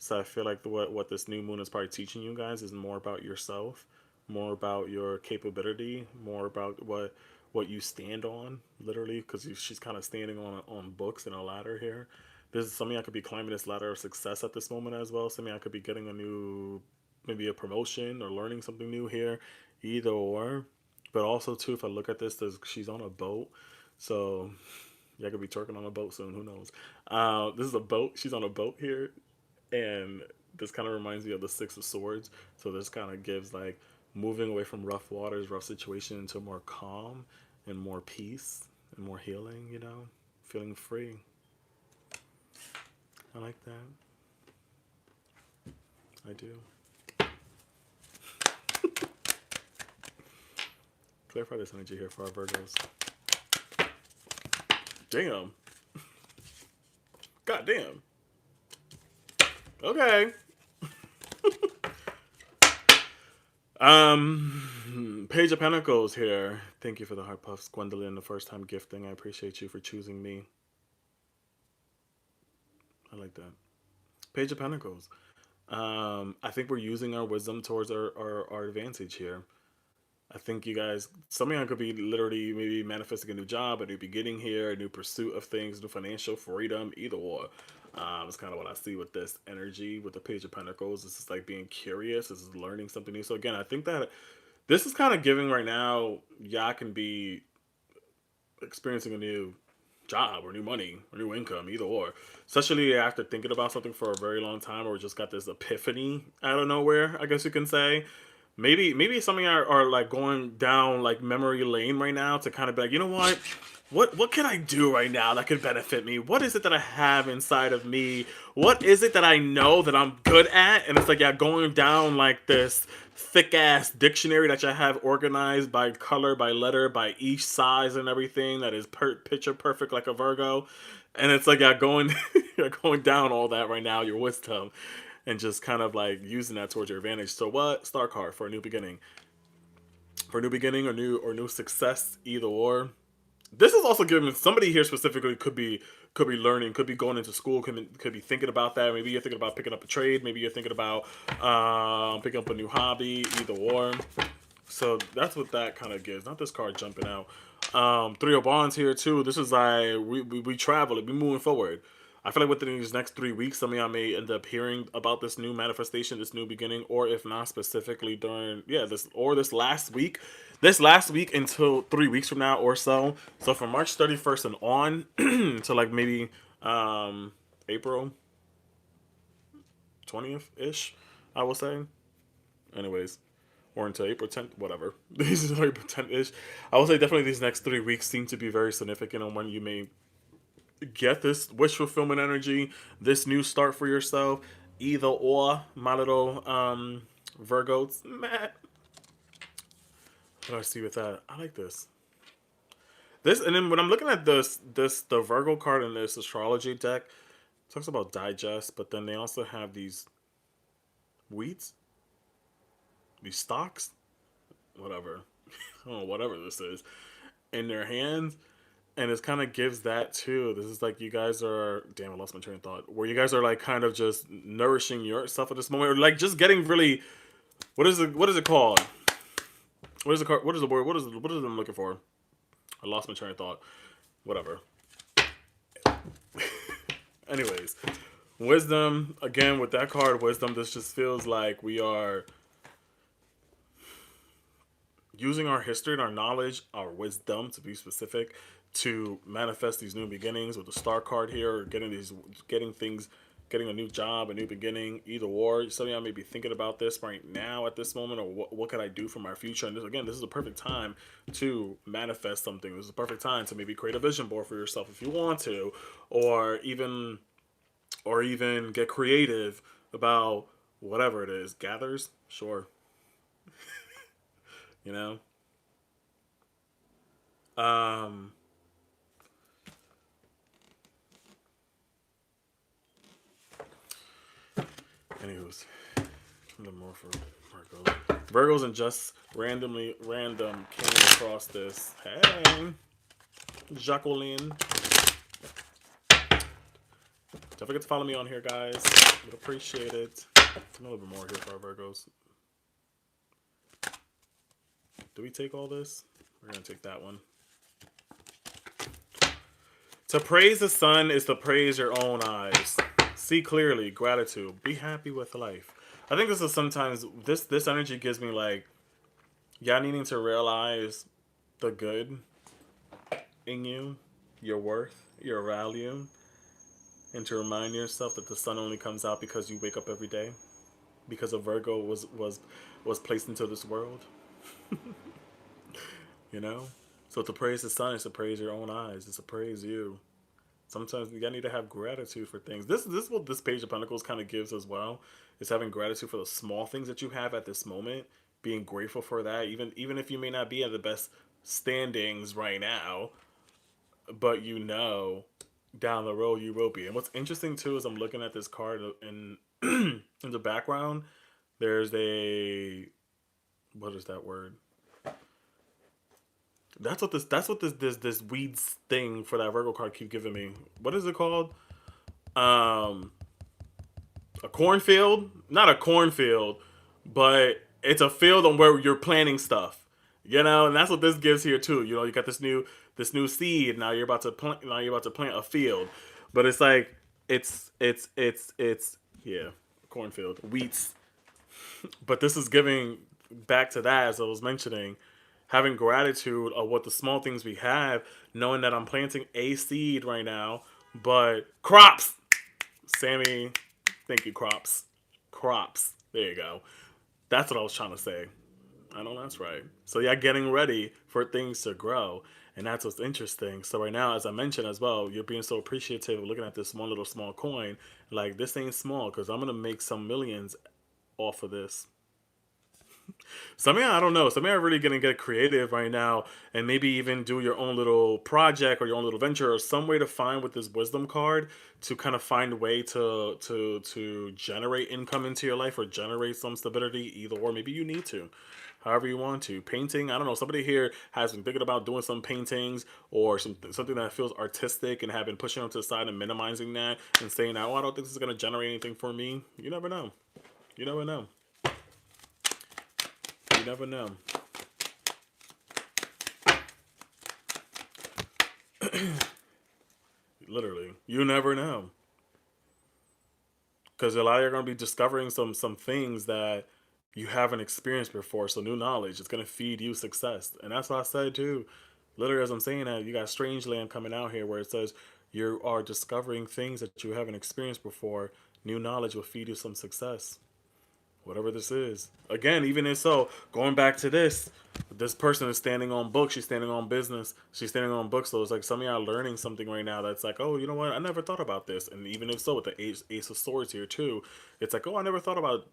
So I feel like what this new moon is probably teaching you guys is more about yourself, more about your capability, more about what you stand on, literally, because she's kind of standing on books and a ladder here. This is something I could be climbing this ladder of success at this moment as well. Something I could be getting a new, maybe a promotion or learning something new here, either or. But also too, if I look at this, she's on a boat, so yeah, I could be twerking on a boat soon. Who knows? This is a boat. She's on a boat here, and this kind of reminds me of the Six of Swords. So this kind of gives like moving away from rough waters, rough situation into more calm and more peace and more healing. You know, feeling free. I like that. I do. Clarify this energy here for our Virgos. Damn. God damn. Okay. Page of Pentacles here. Thank you for the heart puffs, Gwendolyn, the first time gifting. I appreciate you for choosing me. I like that. Page of Pentacles. I think we're using our wisdom towards our advantage here. I think you guys, some of y'all could be literally maybe manifesting a new job, a new beginning here, a new pursuit of things, new financial freedom, either or. It's kind of what I see with this energy, with the Page of Pentacles. This is like being curious. This is learning something new. So again, I think that this is kind of giving right now, y'all can be experiencing a new job or new money or new income, either or. Especially after thinking about something for a very long time or just got this epiphany out of nowhere, I guess you can say. Maybe some of you are like going down like memory lane right now to kind of be like, you know what can I do right now that could benefit me? What is it that I have inside of me? What is it that I know that I'm good at? And it's like, yeah, going down like this thick ass dictionary that you have organized by color, by letter, by each size and everything that is picture perfect like a Virgo. And it's like, yeah, you're going down all that right now, your wisdom, and just kind of like using that towards your advantage. So what? Star card for a new beginning. For a new beginning or new success, either or. This is also giving somebody here specifically could be learning, could be going into school, could be thinking about that. Maybe you're thinking about picking up a trade. Maybe you're thinking about picking up a new hobby, either or. So that's what that kind of gives. Not this card jumping out. Three of Wands here too. This is like we travel, we moving forward. I feel like within these next 3 weeks, some of y'all may end up hearing about this new manifestation, this new beginning, or if not specifically during this last week. This last week until 3 weeks from now or so. So from March 31st and on to like maybe April 20th ish, I will say. Anyways, or until April 10th, whatever. These are April 10th ish. I will say definitely these next 3 weeks seem to be very significant on when you may get this wish fulfillment energy, this new start for yourself, either or, my little Virgos. Matt, what do I see with that? I like this. This, and then when I'm looking at the Virgo card in this astrology deck, it talks about digest, but then they also have these wheats, these stocks, whatever, I don't know, whatever this is, in their hands. And it kind of gives that too. This is like you guys are, damn, I lost my train of thought. Where you guys are like kind of just nourishing yourself at this moment, or like just getting really, what is it called? What is the card? What is the word? What is it I'm looking for? I lost my train of thought. Whatever. Anyways, wisdom again with that card, wisdom. This just feels like we are using our history and our knowledge, our wisdom to be specific, to manifest these new beginnings with the star card here, or getting a new job, a new beginning, either or. Some of y'all may be thinking about this right now at this moment, or what can I do for my future? And this is a perfect time to manifest something. This is a perfect time to maybe create a vision board for yourself if you want to, or even get creative about whatever it is. Gathers, sure. You know? Anywho's, A little more for Virgo. Virgos and just random came across this. Hey, Jacqueline. Don't forget to follow me on here, guys. Would appreciate it. A little bit more here for our Virgos. Do we take all this? We're going to take that one. To praise the sun is to praise your own eyes. See clearly, gratitude. Be happy with life. I think this is sometimes, this energy gives me like, y'all needing to realize the good in you, your worth, your value, and to remind yourself that the sun only comes out because you wake up every day, because a Virgo was placed into this world. You know? So to praise the sun is to praise your own eyes. It's to praise you. Sometimes you gotta need to have gratitude for things. This is what this Page of Pentacles kind of gives as well. Is having gratitude for the small things that you have at this moment. Being grateful for that. Even if you may not be at the best standings right now. But you know down the road you will be. And what's interesting too is I'm looking at this card in in the background. There's a, what is that word? That's what this weeds thing for that Virgo card keep giving me. What is it called? A cornfield? Not a cornfield, but it's a field on where you're planting stuff. You know, and that's what this gives here too. You know, you got this new seed. Now you're about to plant. Now you're about to plant a field, but it's like it's yeah, cornfield, wheats. But this is giving back to that, as I was mentioning, having gratitude of what the small things we have, knowing that I'm planting a seed right now, but crops. Sammy, thank you, crops. Crops. There you go. That's what I was trying to say. I know that's right. So yeah, getting ready for things to grow. And that's what's interesting. So right now, as I mentioned as well, you're being so appreciative of looking at this one little small coin. Like, this ain't small because I'm going to make some millions off of this. Some of y'all, I don't know. Some of y'all are really going to get creative right now and maybe even do your own little project or your own little venture or some way to find with this wisdom card to kind of find a way to generate income into your life or generate some stability, either or. Maybe you need to. However you want to. Painting, I don't know. Somebody here has been thinking about doing some paintings or something that feels artistic and have been pushing them to the side and minimizing that and saying, oh, I don't think this is going to generate anything for me. You never know. You never know. You never know. Literally. You never know. Because a lot of you are going to be discovering some things that you haven't experienced before. So new knowledge, it's going to feed you success. And that's what I said too. Literally, as I'm saying that, you got Strange Land coming out here where it says you are discovering things that you haven't experienced before. New knowledge will feed you some success. Whatever this is. Again, even if so, going back to this person is standing on books. She's standing on business. She's standing on books. So it's like some of y'all learning something right now that's like, oh, you know what? I never thought about this. And even if so, with the Ace of Swords here too, it's like, oh, I never thought about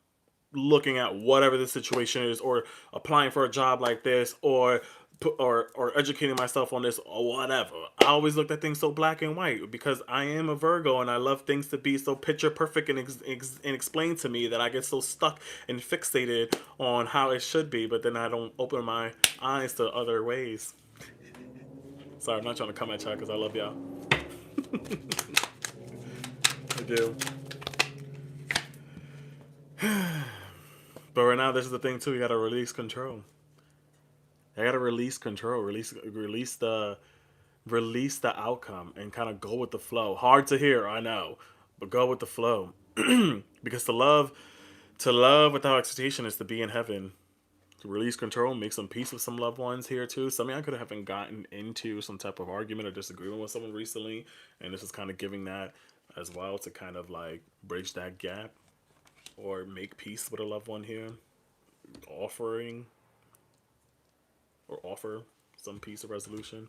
looking at whatever the situation is or applying for a job like this or educating myself on this or whatever. I always looked at things so black and white because I am a Virgo and I love things to be so picture perfect and explained to me that I get so stuck and fixated on how it should be, but then I don't open my eyes to other ways. Sorry, I'm not trying to come at y'all because I love y'all. I do. But right now, this is the thing too. You gotta release control. I gotta release control. Release the outcome and kind of go with the flow. Hard to hear, I know, but go with the flow. Because to love without expectation is to be in heaven. To release control, make some peace with some loved ones here too. Some of y'all could have gotten into some type of argument or disagreement with someone recently, and this is kind of giving that as well to kind of like bridge that gap. Or make peace with a loved one here. Offer some peace or resolution.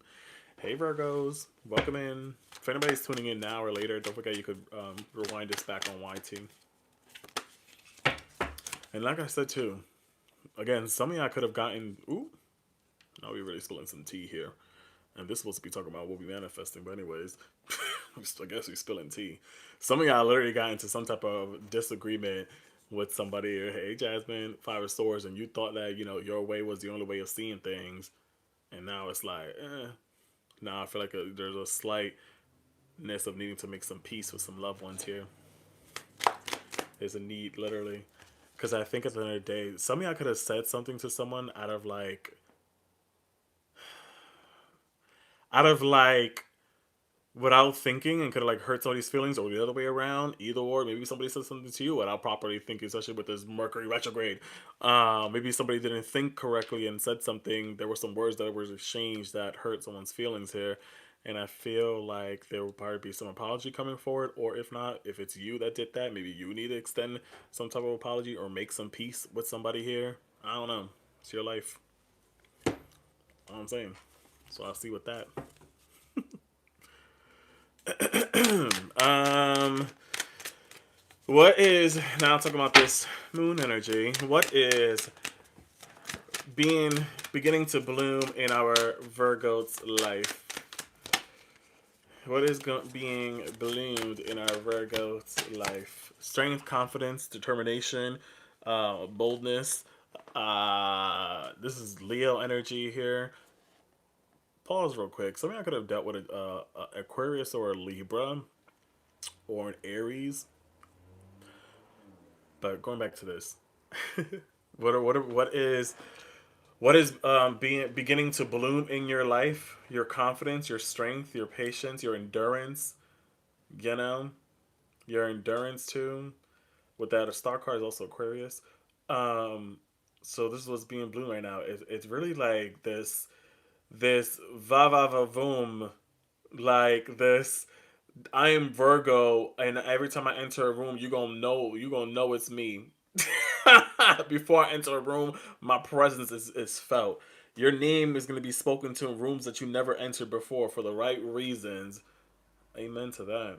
Hey Virgos, welcome in. If anybody's tuning in now or later, don't forget you could rewind this back on YT. And like I said too, again, some of y'all could have gotten, ooh, now we're really spilling some tea here. And this is supposed to be talking about what we manifesting, but anyways, I guess we're spilling tea. Some of y'all literally got into some type of disagreement with somebody. Hey, Jasmine, Five of Swords, and you thought that, you know, your way was the only way of seeing things. And now it's like, now I feel like there's a slightness of needing to make some peace with some loved ones here. There's a need, literally. Because I think at the end of the day, some of y'all could have said something to someone out of like, without thinking, and could have like hurt somebody's feelings, or the other way around. Either or, maybe somebody said something to you without properly thinking, especially with this Mercury retrograde. Maybe somebody didn't think correctly and said something. There were some words that were exchanged that hurt someone's feelings here. And I feel like there will probably be some apology coming forward, or if not, if it's you that did that, maybe you need to extend some type of apology or make some peace with somebody here. I don't know. It's your life. All I'm saying. So I'll see with that. What is, now talking about this moon energy, what is beginning to bloom in our Virgo's life? What is being bloomed in our Virgo's life? Strength, confidence, determination, boldness. This is Leo energy here. Pause real quick. Something I could have dealt with a Aquarius or a Libra or an Aries. But going back to this, what is beginning to bloom in your life? Your confidence, your strength, your patience, your endurance. You know, your endurance too. With that, a star card is also Aquarius. So this is what's being bloomed right now. It's really like this va va va voom, like this. I am Virgo, and every time I enter a room, you gonna know it's me. Before I enter a room, my presence is felt. Your name is gonna be spoken to in rooms that you never entered before for the right reasons. Amen to that.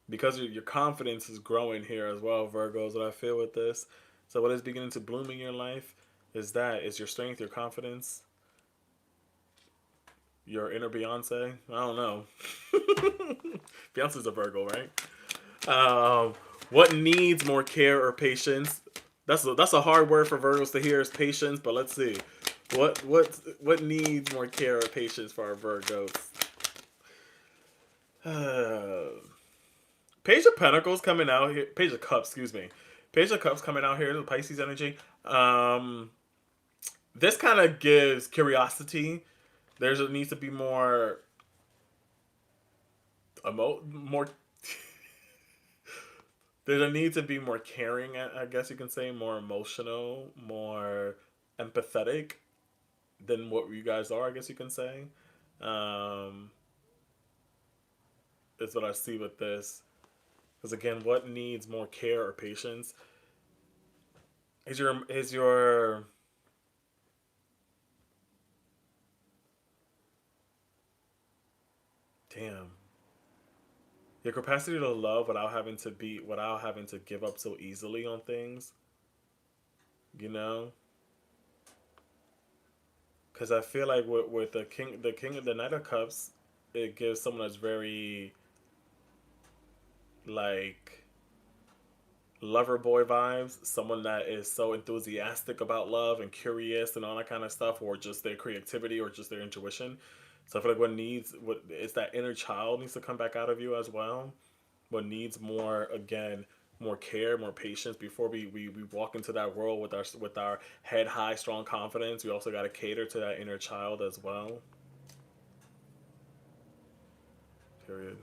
Because your confidence is growing here as well, Virgos. What I feel with this. So what is beginning to bloom in your life is your strength, your confidence, your inner Beyonce. I don't know. Beyonce's a Virgo, right? What needs more care or patience? That's a hard word for Virgos to hear, is patience. But let's see, what needs more care or patience for our Virgos? Page of Pentacles coming out here. Page of Cups, excuse me. Page of Cups coming out here. The Pisces energy. This kind of gives curiosity. There's a needs to be more more there's a need to be more caring, I guess you can say, more emotional, more empathetic than what you guys are, I guess you can say. Is what I see with this. Because again, what needs more care or patience? Is your damn. Your capacity to love without having to give up so easily on things, you know? Because I feel like with the Knight of Cups, it gives someone that's very like lover boy vibes, someone that is so enthusiastic about love and curious and all that kind of stuff, or just their creativity or just their intuition. So I feel like what is that inner child needs to come back out of you as well. What needs more, again, more care, more patience before we walk into that world with our head high, strong confidence. We also got to cater to that inner child as well. Period.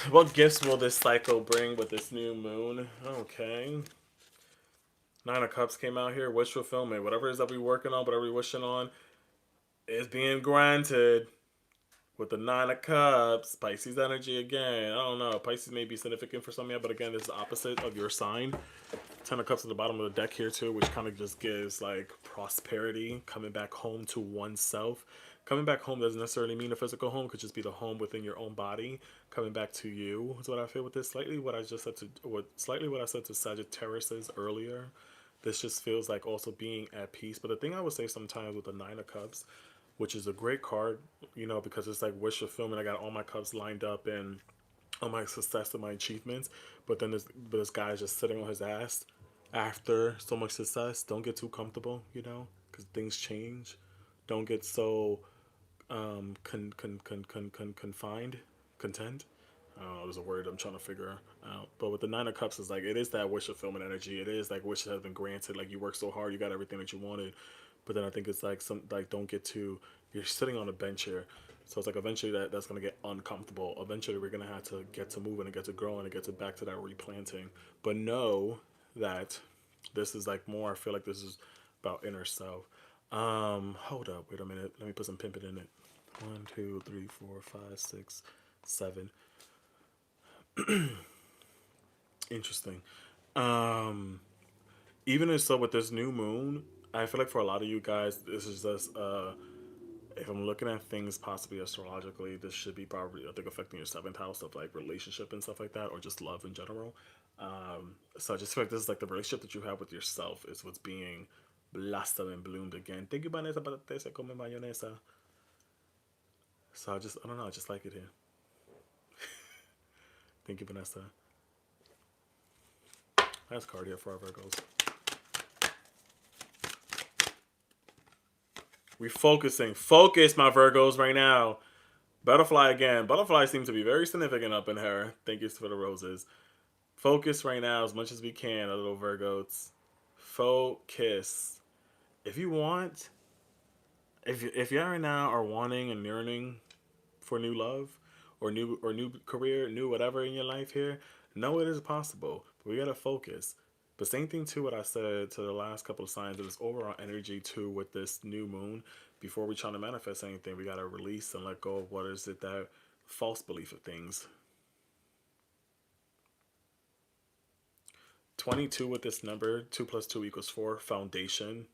What gifts will this cycle bring with this new moon? Okay. Nine of Cups came out here. Wish fulfillment. Whatever it is that we're working on, whatever we're wishing on, is being granted. With the Nine of Cups, Pisces energy again. I don't know. Pisces may be significant for some of you, but again, this is the opposite of your sign. Ten of Cups at the bottom of the deck here too, which kind of just gives like prosperity, coming back home to oneself. Coming back home doesn't necessarily mean a physical home. It could just be the home within your own body. Coming back to you is what I feel with this. Slightly what I said to Sagittarius earlier. This just feels like also being at peace. But the thing I would say sometimes with the Nine of Cups, which is a great card, you know, because it's like wish fulfillment. I got all my cups lined up in on my success and my achievements, but then this guy is just sitting on his ass after so much success. Don't get too comfortable, you know, because things change. Don't get so confined, content. I don't know, there's a word I'm trying to figure out. But with the Nine of Cups, it's like it is that wish fulfillment energy. It is like wish that has been granted. Like you worked so hard, you got everything that you wanted. But then I think it's like don't get too. You're sitting on a bench here, so it's like eventually that's gonna get uncomfortable. Eventually we're gonna have to get to moving and get to growing and get to back to that replanting. But know that this is like more. I feel like this is about inner self. Hold up, wait a minute. Let me put some pimping in it. 1, 2, 3, 4, 5, 6, 7. Interesting. Even as so with this new moon, I feel like for a lot of you guys, this is just if I'm looking at things possibly astrologically, this should be probably I think affecting your seventh house of like relationship and stuff like that, or just love in general. So I just feel like this is like the relationship that you have with yourself is what's being blossomed and bloomed again. Thank you, Vanessa, para se come mayonesa. So I don't know, I just like it here. Thank you, Vanessa. That's cardio for our Virgos. We focusing. Focus, my Virgos, right now. Butterfly again. Butterfly seems to be very significant up in her. Thank you for the roses. Focus right now as much as we can, our little Virgos. Focus. If you want, if you right now are wanting and yearning for new love or new career, new whatever in your life here, know it is possible. But we gotta focus. But same thing too, what I said to the last couple of signs of this overall energy too with this new moon. Before we try to manifest anything, we gotta release and let go of what is it that false belief of things. 22 with this number, 2 + 2 = 4, foundation.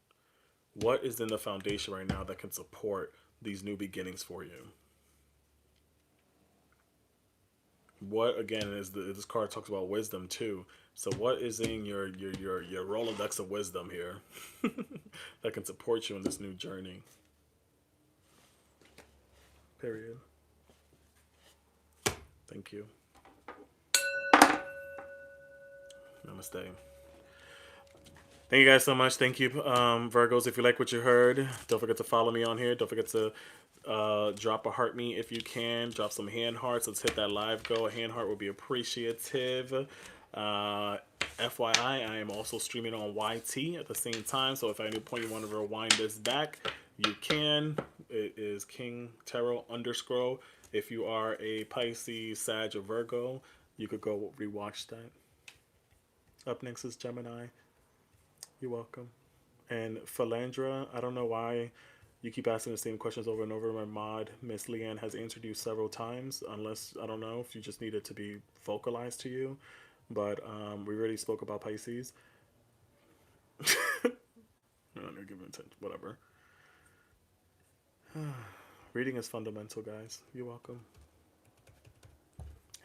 What is in the foundation right now that can support these new beginnings for you? What again is this card talks about wisdom too. So what is in your Rolodex of wisdom here that can support you in this new journey? Period. Thank you. Namaste. Thank you guys so much. Thank you, Virgos. If you like what you heard, don't forget to follow me on here. Don't forget to drop a heart me if you can. Drop some hand hearts. Let's hit that live go. A hand heart would be appreciative. FYI, I am also streaming on YT at the same time. So if at any point you want to rewind this back, you can. It is King Tarot _ If you are a Pisces, Sag, or Virgo, you could go rewatch that. Up next is Gemini. You're welcome. And Philandra, I don't know why you keep asking the same questions over and over. My mod, Miss Leanne, has answered you several times, unless, I don't know, if you just need it to be vocalized to you. But we already spoke about Pisces. I don't know, give it attention, whatever. Reading is fundamental, guys. You're welcome.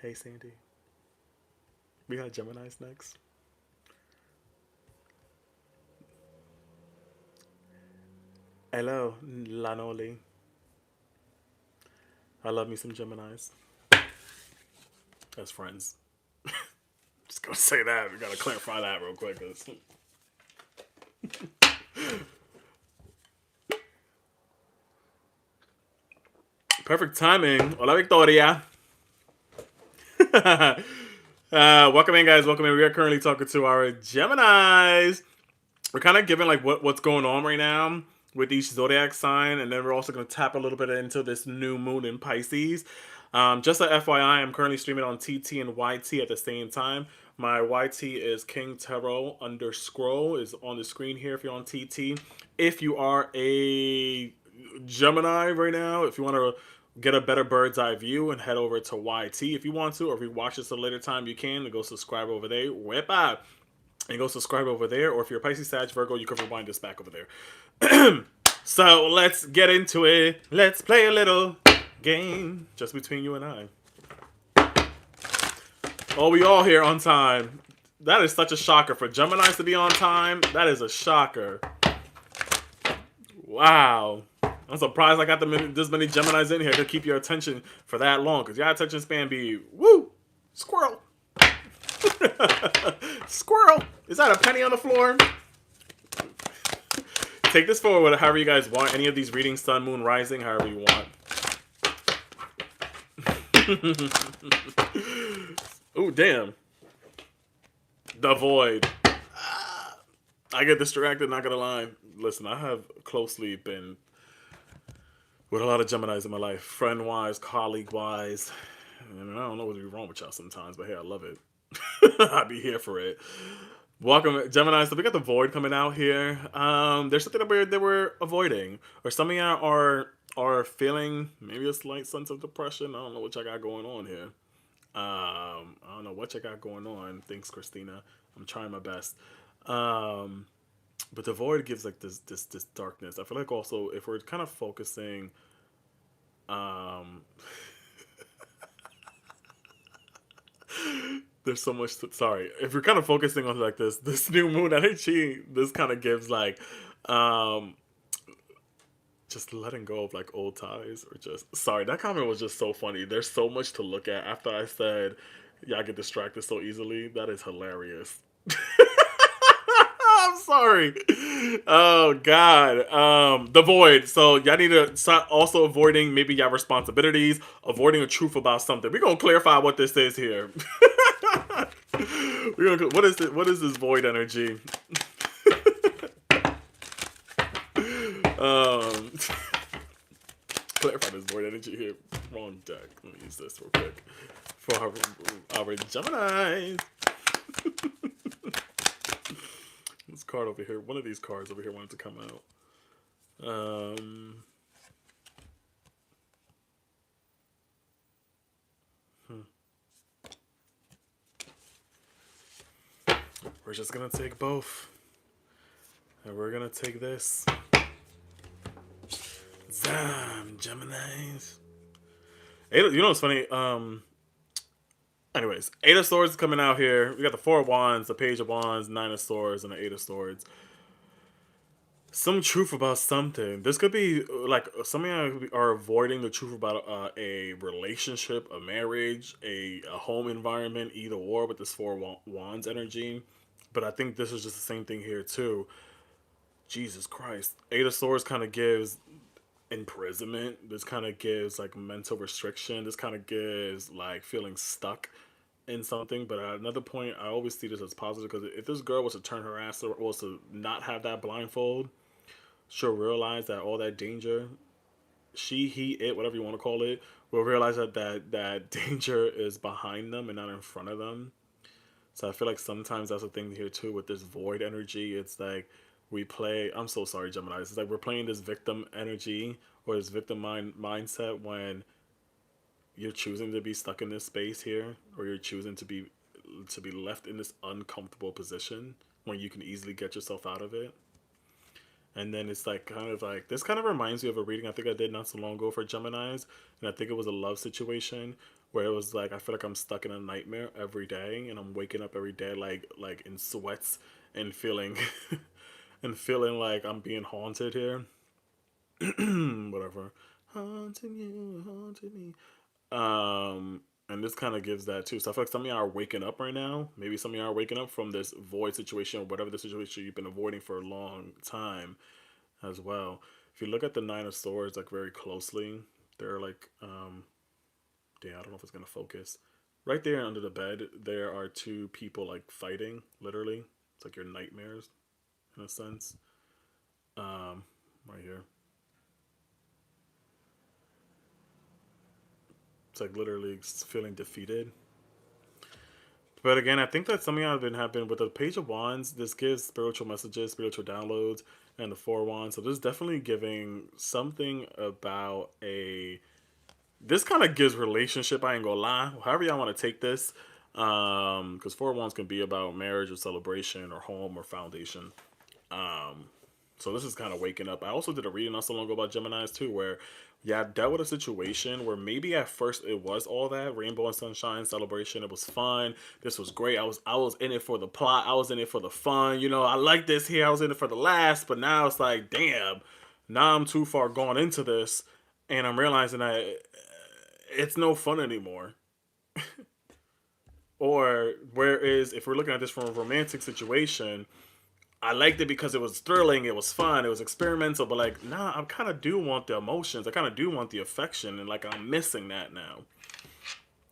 Hey, Sandy. We got Geminis next. Hello, Lanoli. I love me some Geminis. As friends. Just gonna say that. We gotta clarify that real quick. Perfect timing. Hola, Victoria. Welcome in, guys. Welcome in. We are currently talking to our Geminis. We're kind of giving like what's going on right now with each zodiac sign, and then we're also going to tap a little bit into this new moon in Pisces. Just a FYI, I'm currently streaming on TT and YT at the same time. My YT is King Tarot _ is on the screen here if you're on TT. If you are a Gemini right now, if you want to get a better bird's eye view, and head over to YT if you want to, or if you watch this at a later time, you can, and go subscribe over there. Whip out! And go subscribe over there, or if you're a Pisces, Sag, Virgo, you can rewind this back over there. So let's get into it. Let's play a little game just between you and I. Oh, we all here on time. That is such a shocker for Geminis to be on time. That is a shocker. Wow. I'm surprised I got this many Geminis in here to keep your attention for that long, because your attention span be woo. Squirrel. Squirrel. Is that a penny on the floor? Take this forward however you guys want. Any of these readings, sun, moon, rising, however you want. Ooh, damn. The void. I get distracted, not gonna lie. Listen, I have closely been with a lot of Geminis in my life. Friend-wise, colleague-wise. And I don't know what's wrong with y'all sometimes, but hey, I love it. I'll be here for it. Welcome, Gemini. So we got the void coming out here. There's something that we're avoiding, or some of y'all are feeling maybe a slight sense of depression. I don't know what y'all got going on here. I don't know what y'all got going on. Thanks, Christina. I'm trying my best. But the void gives like this darkness. I feel like also if we're kind of focusing, there's so much. Sorry, if you're kind of focusing on like this new moon energy, this kind of gives like, just letting go of like old ties or just sorry. That comment was just so funny. There's so much to look at. After I said, yeah, I get distracted so easily. That is hilarious. I'm sorry. Oh God. The void. So y'all need to start also avoiding maybe y'all responsibilities, avoiding the truth about something. We're gonna clarify what this is here. What is it? What is this void energy? Clarify this void energy here. Wrong deck. Let me use this real quick for our Gemini. This card over here, one of these cards over here wanted to come out. We're just gonna take both. And we're gonna take this. Zam, Geminis. You know what's funny? Anyways, Eight of Swords coming out here. We got the Four of Wands, the Page of Wands, Nine of Swords, and the Eight of Swords. Some truth about something. This could be like some of you are avoiding the truth about a relationship, a marriage, a home environment, either or with this Four of Wands energy. But I think this is just the same thing here too. Jesus Christ. Eight of Swords kind of gives imprisonment. This kind of gives like mental restriction. This kind of gives like feeling stuck in something. But at another point, I always see this as positive because if this girl was to turn her ass or was to not have that blindfold, she'll realize that all that danger, she, he, it, whatever you want to call it, will realize that danger is behind them and not in front of them. So I feel like sometimes that's a thing here too with this void energy. It's like we play. I'm so sorry, Gemini. It's like we're playing this victim energy or this victim mindset when you're choosing to be stuck in this space here, or you're choosing to be left in this uncomfortable position when you can easily get yourself out of it. And then it's like kind of like this kind of reminds me of a reading I think I did not so long ago for Geminis, and I think it was a love situation where it was like I feel like I'm stuck in a nightmare every day, and I'm waking up every day like in sweats and feeling and feeling like I'm being haunted here. Whatever, haunting you, haunting me. And this kind of gives that too. So I feel like some of y'all are waking up right now. Maybe some of y'all are waking up from this void situation or whatever the situation you've been avoiding for a long time as well. If you look at the Nine of Swords like very closely, they're like, damn, I don't know if it's gonna focus. Right there under the bed, there are two people like fighting, literally. It's like your nightmares, in a sense. Right here. It's like literally feeling defeated. But again, I think that some of y'all have been happening with the Page of Wands. This gives spiritual messages, spiritual downloads, and the Four of Wands. So this is definitely giving something about a. This kind of gives relationship. I ain't gonna lie. However y'all want to take this, because Four of Wands can be about marriage or celebration or home or foundation. So this is kind of waking up. I also did a reading not so long ago about Geminis too, where I dealt with a situation where maybe at first it was all that rainbow and sunshine celebration. It was fun. This was great. I was in it for the plot. I was in it for the fun. You know, I like this here. I was in it for the last. But now it's like, damn, now I'm too far gone into this, and I'm realizing that it's no fun anymore. Or whereas if we're looking at this from a romantic situation, I liked it because it was thrilling, it was fun, it was experimental, but like, nah, I kind of do want the emotions. I kind of do want the affection, and like I'm missing that now.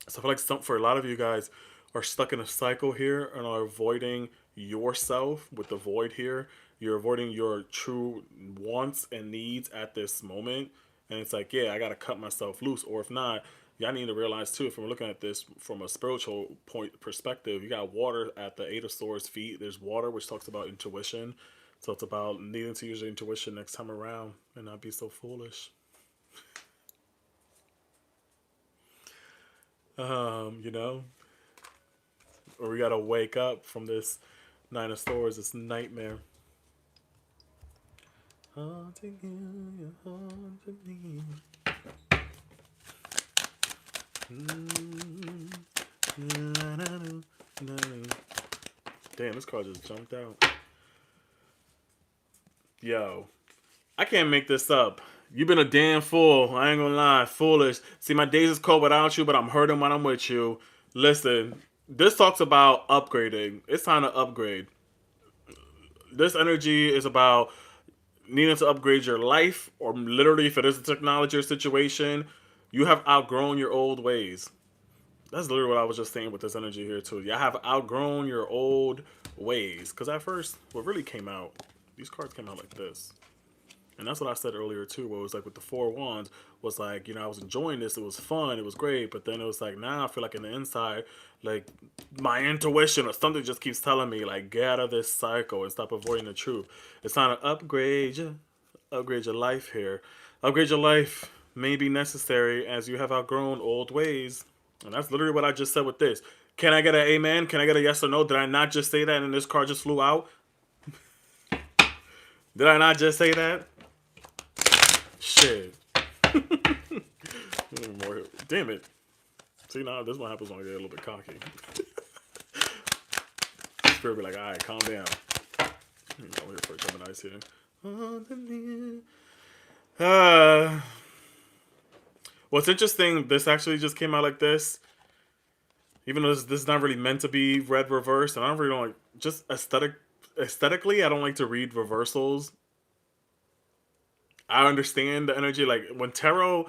So I feel like for a lot of you guys are stuck in a cycle here and are avoiding yourself with the void here. You're avoiding your true wants and needs at this moment. And it's like, yeah, I got to cut myself loose. Or if not, y'all need to realize too, if we're looking at this from a spiritual point perspective, you got water at the Eight of Swords feet. There's water, which talks about intuition. So it's about needing to use your intuition next time around and not be so foolish. You know, or we gotta wake up from this Nine of Swords, this nightmare. Haunting you, you're haunting me. Damn, this card just jumped out. Yo, I can't make this up. You've been a damn fool. I ain't gonna lie. Foolish. See, my days is cold without you, but I'm hurting when I'm with you. Listen, this talks about upgrading. It's time to upgrade. This energy is about needing to upgrade your life, or literally, if it is a technology or situation, you have outgrown your old ways. That's literally what I was just saying with this energy here, too. You have outgrown your old ways. Because at first, what really came out, these cards came out like this. And that's what I said earlier too, where it was like with the Four Wands, was like, you know, I was enjoying this, it was fun, it was great, but then it was like, now I feel like in the inside, like my intuition or something just keeps telling me, like, get out of this cycle and stop avoiding the truth. It's time to upgrade your life here. Upgrade your life may be necessary as you have outgrown old ways. And that's literally what I just said with this. Can I get an amen? Can I get a yes or no? Did I not just say that and this card just flew out? Did I not just say that? Shit. Damn it. See, now this one happens when I get a little bit cocky. Spirit be like, alright, calm down. I'm here for Gemini's here. What's interesting, this actually just came out like this. Even though this is not really meant to be read reversed, and I don't really don't like, just aesthetically, I don't like to read reversals. I understand the energy. Like when tarot,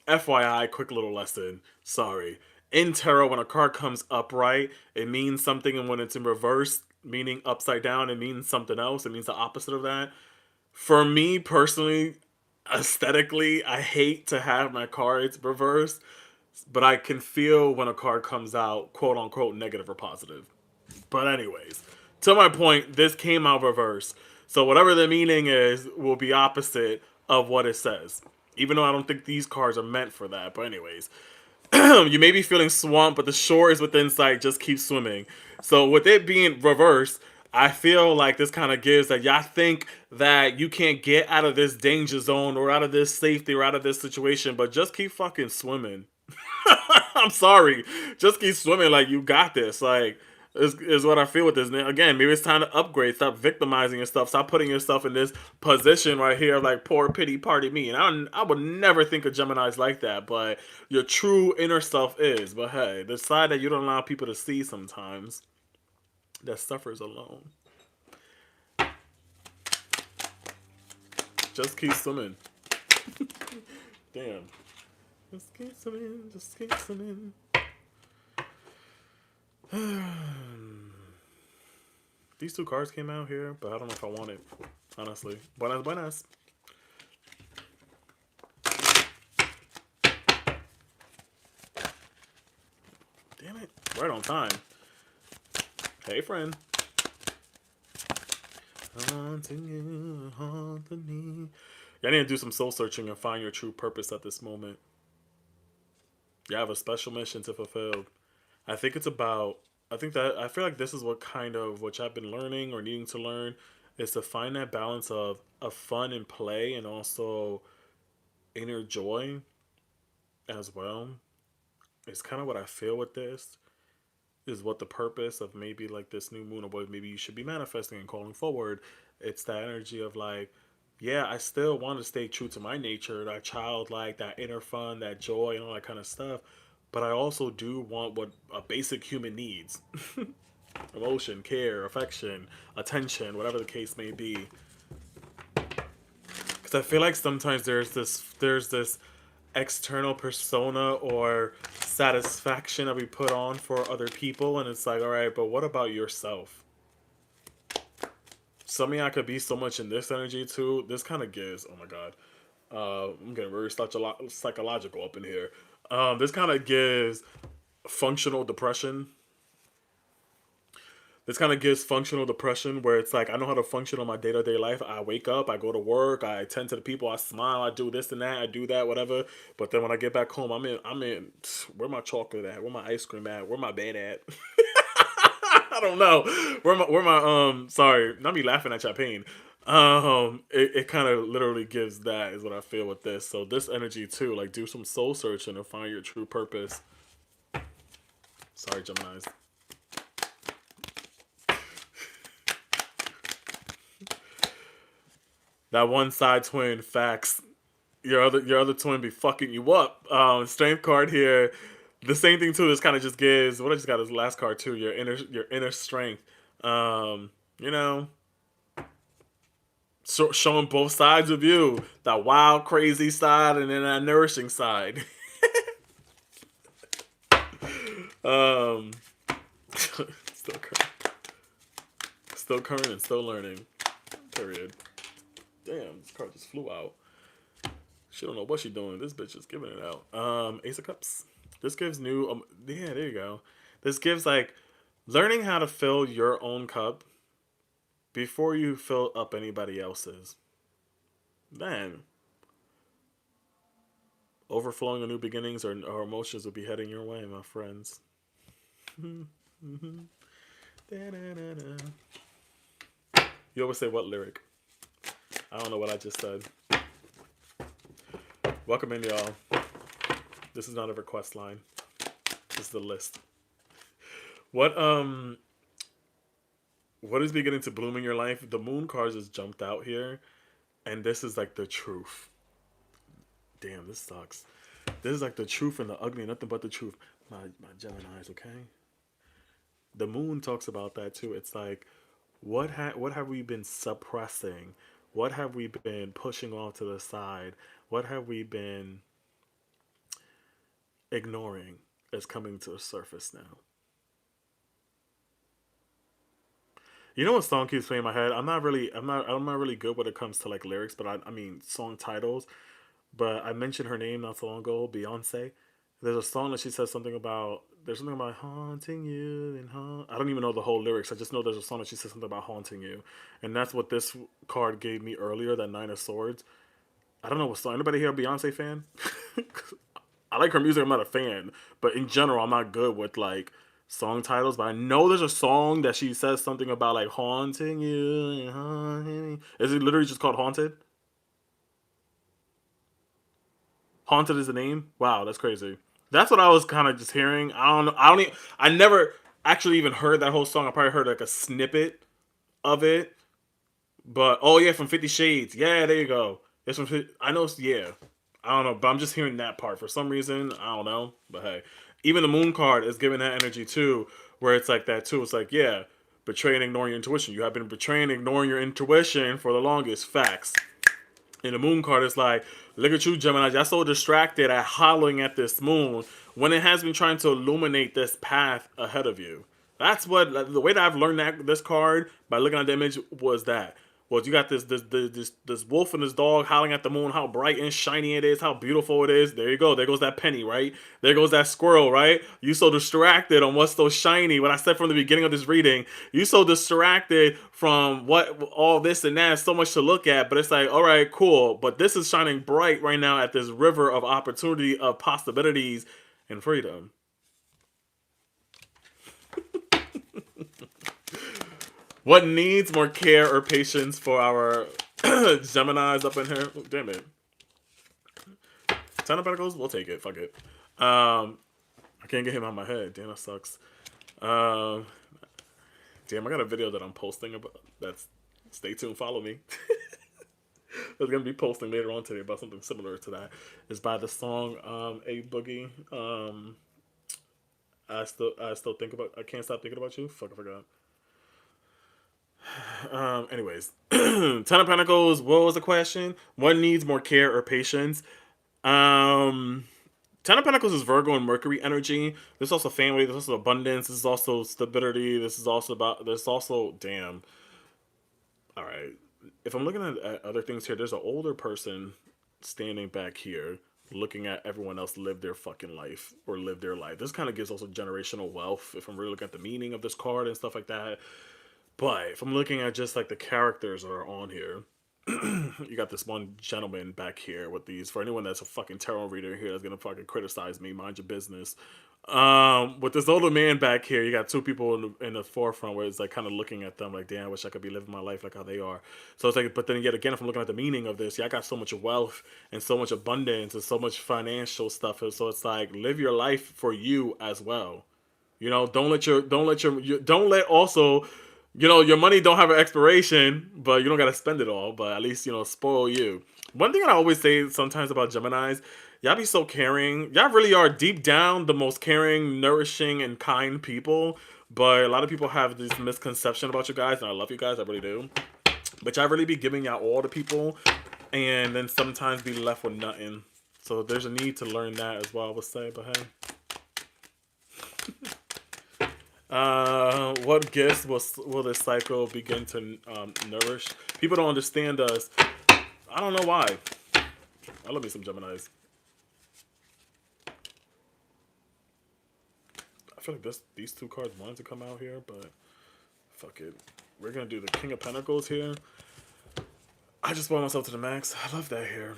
FYI, quick little lesson. Sorry. In tarot, when a card comes upright, it means something. And when it's in reverse, meaning upside down, it means something else. It means the opposite of that. For me personally, aesthetically, I hate to have my cards reversed. But I can feel when a card comes out, quote unquote, negative or positive. But anyways, to my point, this came out reverse. So whatever the meaning is will be opposite of what it says. Even though I don't think these cards are meant for that. But anyways, you may be feeling swamped, but the shore is within sight. Just keep swimming. So with it being reversed, I feel like this kind of gives that y'all think that you can't get out of this danger zone or out of this safety or out of this situation, but just keep fucking swimming. I'm sorry. Just keep swimming like you got this. Like, is what I feel with this. Again, maybe it's time to upgrade. Stop victimizing yourself. Stop putting yourself in this position right here of like, poor pity party me. And I would never think of Gemini's like that, but your true inner self is. But hey, the side that you don't allow people to see sometimes, that suffers alone. Just keep swimming. Damn. Just keep swimming. Just keep swimming. These two cards came out here, but I don't know if I want it, honestly. Buenas, buenas. Damn it. Right on time. Hey, friend. Haunting you, haunting me. Y'all need to do some soul searching and find your true purpose at this moment. You have a special mission to fulfill. I think it's about, I feel like this is what I've been learning or needing to learn, is to find that balance of fun and play and also inner joy as well. It's kind of what I feel with this, is what the purpose of maybe like this new moon or what maybe you should be manifesting and calling forward. It's that energy of like, yeah, I still want to stay true to my nature, that childlike, that inner fun, that joy and all that kind of stuff. but I also do want what a basic human needs. Emotion, care, affection, attention, whatever the case may be. Because I feel like sometimes there's this external persona or satisfaction that we put on for other people, and it's like, all right, but what about yourself? Some of y'all could be so much in this energy too. This kind of gives, oh my god, I'm getting very psychological up in here. This kind of gives functional depression. This kind of gives functional depression where it's like I know how to function on my day-to-day life. I wake up, I go to work, I attend to the people, I smile, I do this and that, I do that, whatever. But then when I get back home, I'm in where my chocolate at? Where my ice cream at? Where my bed at? I don't know. Where my sorry, not me laughing at your pain. It kind of literally gives that is what I feel with this. So this energy too, like do some soul searching and find your true purpose. Sorry, Geminis. That one side twin, facts. Your other twin be fucking you up. Strength card here. The same thing too. This kind of just gives. What I just got is last card too. Your inner strength. You know, showing both sides of you. That wild, crazy side, and then that nourishing side. um, still current and still learning. Period. Damn, this card just flew out. She don't know what she's doing. This bitch is giving it out. Ace of Cups. This gives new. Yeah, there you go. This gives like learning how to fill your own cup before you fill up anybody else's. Man, overflowing of new beginnings or emotions will be heading your way, my friends. You always say what lyric? I don't know what I just said. Welcome in, y'all. This is not a request line. This is the list. What is beginning to bloom in your life? The moon cards just jumped out here, and this is like the truth. Damn, this sucks. This is like the truth and the ugly, nothing but the truth. My Geminis, okay? The moon talks about that too. It's like, what have we been suppressing? What have we been pushing off to the side? What have we been ignoring is coming to the surface now? You know what song keeps playing in my head? I'm not really good when it comes to like lyrics, but I mean song titles. But I mentioned her name not so long ago, Beyonce. There's a song that she says something about. There's something about haunting you and I don't even know the whole lyrics. I just know there's a song that she says something about haunting you, and that's what this card gave me earlier. That Nine of Swords. I don't know what song. Anybody here a Beyonce fan? I like her music. I'm not a fan, but in general, I'm not good with like song titles. But I know there's a song that she says something about like haunting you and haunting me. Is it literally just called Haunted? Haunted is the name. Wow, that's crazy. That's what I was kind of just hearing. I don't know. I never actually even heard that whole song. I probably heard like a snippet of it. But oh yeah, from 50 Shades. Yeah, there you go. It's from. I know. Yeah, I don't know, but I'm just hearing that part for some reason. I don't know, but hey, even the Moon card is giving that energy too, where it's like that too. It's like yeah, betray and ignoring your intuition. You have been betraying, and ignoring your intuition for the longest. Facts. And the Moon card is like, look at you, Gemini. You're so distracted at hollowing at this moon when it has been trying to illuminate this path ahead of you. That's what the way that I've learned that this card by looking at the image was that. Well, you got this wolf and this dog howling at the moon, how bright and shiny it is, how beautiful it is. There you go. There goes that penny, right? There goes that squirrel, right? You so distracted on what's so shiny. What I said from the beginning of this reading, you so distracted from what all this and that, so much to look at. But it's like, all right, cool. But this is shining bright right now at this river of opportunity, of possibilities, and freedom. What needs more care or patience for our Geminis up in here? Oh, damn it. 10 of Pentacles? We'll take it. Fuck it. I can't get him out of my head. Damn, that sucks. Damn, I got a video that I'm posting about. Stay tuned. Follow me. I was going to be posting later on today about something similar to that. It's by the song A Boogie. I still think about. I can't stop thinking about you. Fuck, I forgot. Anyways, Ten of Pentacles. What was the question? One needs more care or patience. Um, Ten of Pentacles is Virgo and Mercury energy. There's also family. There's also abundance. This is also stability. This is also about. There's also damn. All right. If I'm looking at other things here, there's an older person standing back here looking at everyone else live their fucking life or live their life. This kind of gives also generational wealth if I'm really looking at the meaning of this card and stuff like that. But if I'm looking at just like the characters that are on here, you got this one gentleman back here with these. For anyone that's a fucking tarot reader here that's gonna fucking criticize me, mind your business. With this older man back here, you got two people in the forefront where it's like kind of looking at them like, damn, I wish I could be living my life like how they are. So it's like, but then yet again, if I'm looking at the meaning of this, yeah, I got so much wealth and so much abundance and so much financial stuff. So it's like, live your life for you as well. You know, don't let also, your money don't have an expiration, but you don't gotta spend it all. But at least spoil you. One thing I always say sometimes about Gemini's, y'all be so caring. Y'all really are deep down the most caring, nourishing, and kind people. But a lot of people have this misconception about you guys, and I love you guys, I really do. But y'all really be giving y'all all to people, and then sometimes be left with nothing. So there's a need to learn that as well, I would say. But hey. What gifts will this cycle begin to nourish? People don't understand us. I don't know why. I love me some Geminis. I feel like these two cards wanted to come out here, but fuck it. We're gonna do the King of Pentacles here. I just bought myself to the max. I love that here.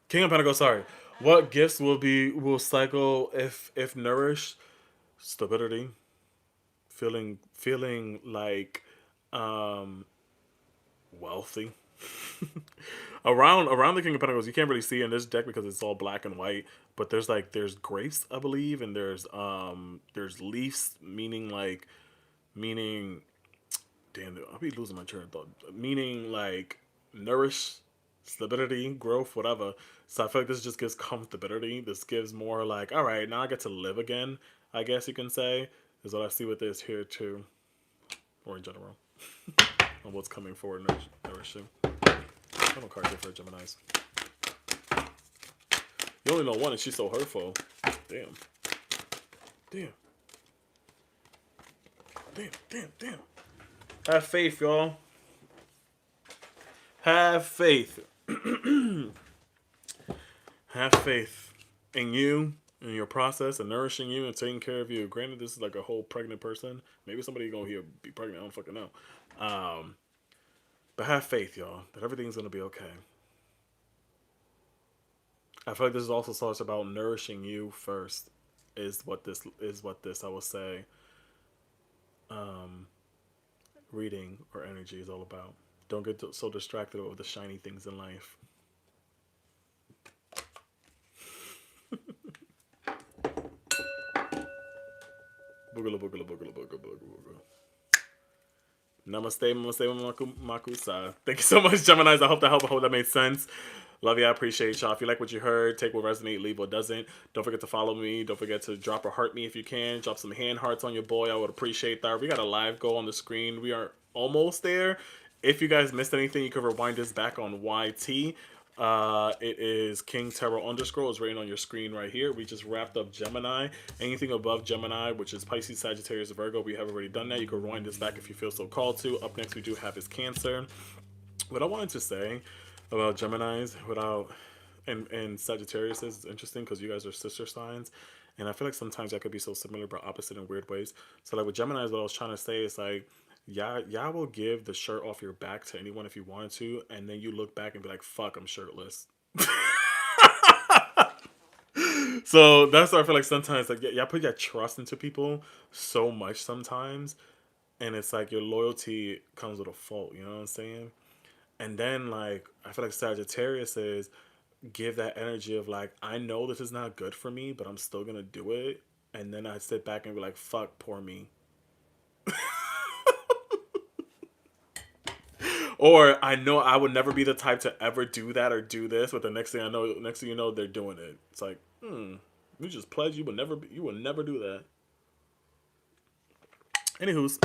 King of Pentacles. Sorry. What gifts will cycle if nourished? Stability, feeling like wealthy. around the King of Pentacles, you can't really see in this deck because it's all black and white. But there's grace, I believe, and there's leaves, meaning. Damn, I'll be losing my train of thought. Meaning like nourish, stability, growth, whatever. So I feel like this just gives comfortability. This gives more like, all right, now I get to live again, I guess you can say, is what I see with this here too. Or in general. On what's coming forward, nourishing. I have a card here for Geminis. You only know one and she's so hurtful. Damn. Damn. Have faith, y'all. Have faith. Have faith in you, in your process, and nourishing you and taking care of you. Granted, this is like a whole pregnant person. Maybe somebody gonna hear be pregnant. I don't fucking know. But have faith, y'all, that everything's gonna be okay. I feel like this is also starts about nourishing you first. Is what this I will say. Reading or energy is all about. Don't get so distracted with the shiny things in life. Boogala. Namaste, makusa. Thank you so much, Geminis. I hope that made sense. Love you. I appreciate y'all. If you like what you heard, take what resonates, leave what doesn't. Don't forget to follow me. Don't forget to drop or heart me if you can. Drop some hand hearts on your boy. I would appreciate that. We got a live goal on the screen. We are almost there. If you guys missed anything, you can rewind this back on YT. It is King Tarot _ is written on your screen right here. We just wrapped up Gemini. Anything above Gemini, which is Pisces, Sagittarius, Virgo, we have already done that. You can rewind this back if you feel so called to. Up next, we do have is Cancer. What I wanted to say about Geminis and Sagittarius is interesting because you guys are sister signs, and I feel like sometimes y'all could be so similar but opposite in weird ways. So like with Geminis, what I was trying to say is like, y'all will give the shirt off your back to anyone if you wanted to, and then you look back and be like, fuck, I'm shirtless. So that's why I feel like sometimes like y'all put your trust into people so much sometimes, and it's like your loyalty comes with a fault, you know what I'm saying? And then like I feel like Sagittarius is give that energy of like, I know this is not good for me, but I'm still gonna do it. And then I sit back and be like, fuck, poor me. Or I know I would never be the type to ever do that or do this, but the next thing you know, they're doing it. It's like, you just pledged you would never do that. Anywho's,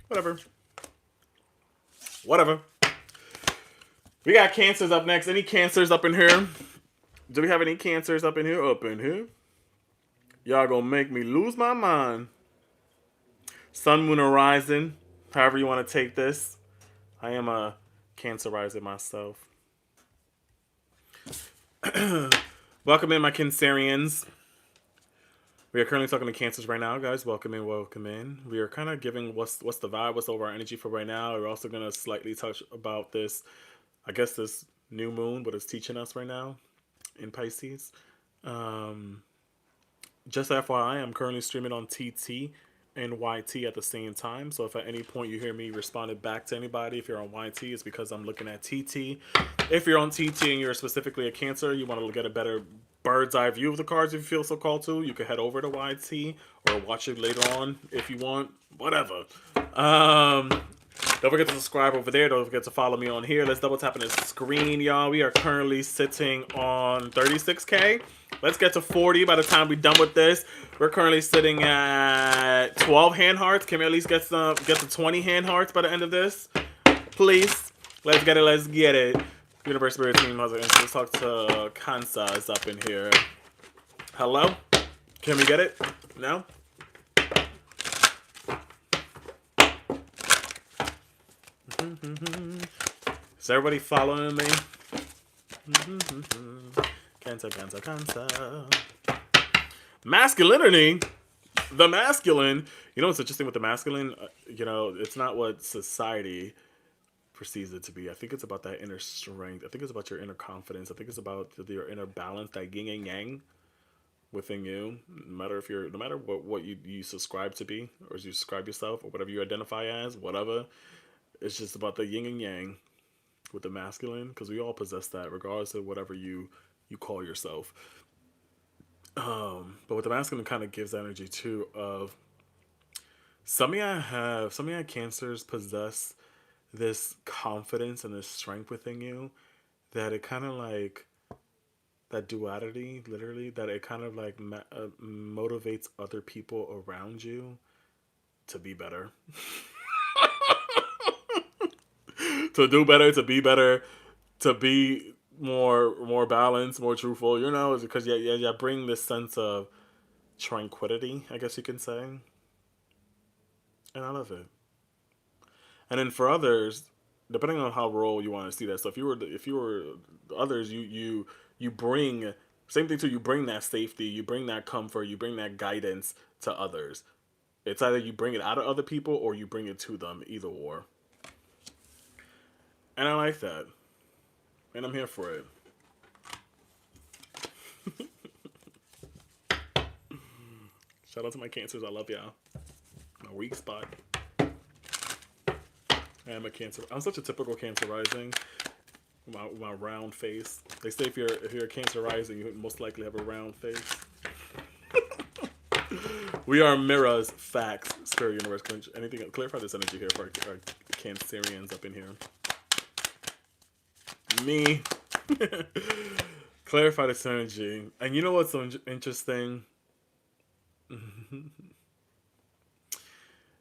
whatever. Whatever. We got Cancers up next. Any Cancers up in here? Do we have any Cancers up in here? Up in here? Y'all gonna make me lose my mind. Sun, Moon, or Rising. However you want to take this. I am a Cancer rising myself. Welcome in, my Cancerians. We are currently talking to Cancers right now, guys. Welcome in, welcome in. We are kind of giving what's the vibe, what's over our energy for right now. We're also going to slightly touch about this, I guess this new moon, what it's teaching us right now in Pisces. Just FYI, I'm currently streaming on TT and YT at the same time. So if at any point you hear me responding back to anybody, if you're on YT, it's because I'm looking at TT. If you're on TT and you're specifically a Cancer, you want to get a better bird's eye view of the cards if you feel so called to, you can head over to YT or watch it later on if you want. Whatever. Don't forget to subscribe over there. Don't forget to follow me on here. Let's double tap on the screen, y'all. We are currently sitting on 36K. Let's get to 40 by the time we're done with this. We're currently sitting at 12 hand hearts. Can we at least get to 20 hand hearts by the end of this? Please. Let's get it. Let's get it. Universe Spirit Team, let's talk to Cancer is up in here. Hello? Can we get it? No? Is everybody following me? Cancer, Cancer, Cancer. Masculinity. The masculine. You know what's interesting with the masculine? It's not what society perceives it to be. I think it's about that inner strength. I think it's about your inner confidence. I think it's about your inner balance, that yin and yang within you. No matter what you subscribe to be, or you subscribe yourself, or whatever you identify as, whatever. It's just about the yin and yang with the masculine, because we all possess that, regardless of whatever you call yourself. But with the masculine, kind of gives energy too of some of y'all Cancers possess this confidence and this strength within you that it kind of like that duality, literally, that it kind of like motivates other people around you to be better. To do better, to be better, to be more balanced, more truthful, it's because you bring this sense of tranquility, I guess you can say. And I love it. And then for others, depending on how role you want to see that. So if you were others, you bring same thing too. You bring that safety, you bring that comfort, you bring that guidance to others. It's either you bring it out of other people or you bring it to them. Either or. And I like that. And I'm here for it. Shout out to my Cancers. I love y'all. My weak spot. I am a Cancer. I'm such a typical Cancer rising. My round face. They say if you're a Cancer rising, you most likely have a round face. We are mirrors, facts, spirit, universe. Anything? Clarify this energy here for our Cancerians up in here. Me. Clarify this energy. And you know what's so interesting?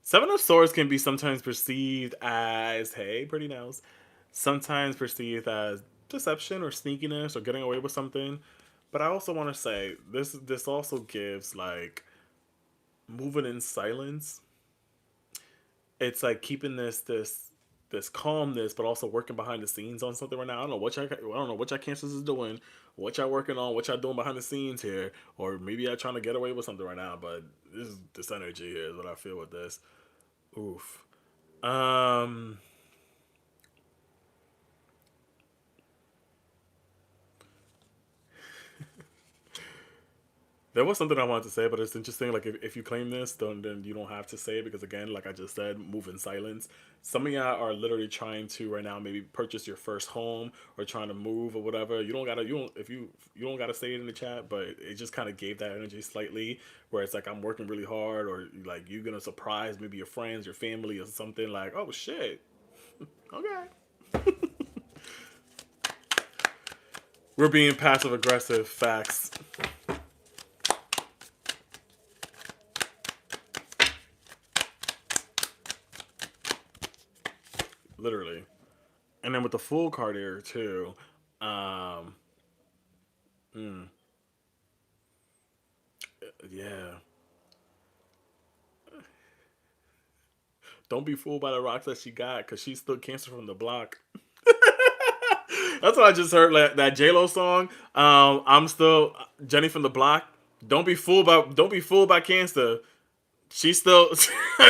Seven of Swords can be sometimes perceived as, hey, pretty nose, sometimes perceived as deception or sneakiness or getting away with something. But I also want to say, this also gives, like, moving in silence. It's like keeping this calmness, but also working behind the scenes on something right now. I don't know what y'all Cancers is doing, what y'all working on, what y'all doing behind the scenes here, or maybe y'all trying to get away with something right now. But this energy here is what I feel with this. Oof. There was something I wanted to say, but it's interesting. Like, if you claim this, then you don't have to say it because, again, like I just said, move in silence. Some of y'all are literally trying to right now maybe purchase your first home or trying to move or whatever. You don't gotta say it in the chat, but it just kind of gave that energy slightly where it's like I'm working really hard, or like you're gonna surprise maybe your friends, your family, or something like, oh shit, okay. We're being passive aggressive. Facts. Literally. And then with the Fool card here too. Yeah. Don't be fooled by the rocks that she got, because she's still Cancer from the block. That's what I just heard, like, that J-Lo song. I'm still Jenny from the block. Don't be fooled by Cancer. She's still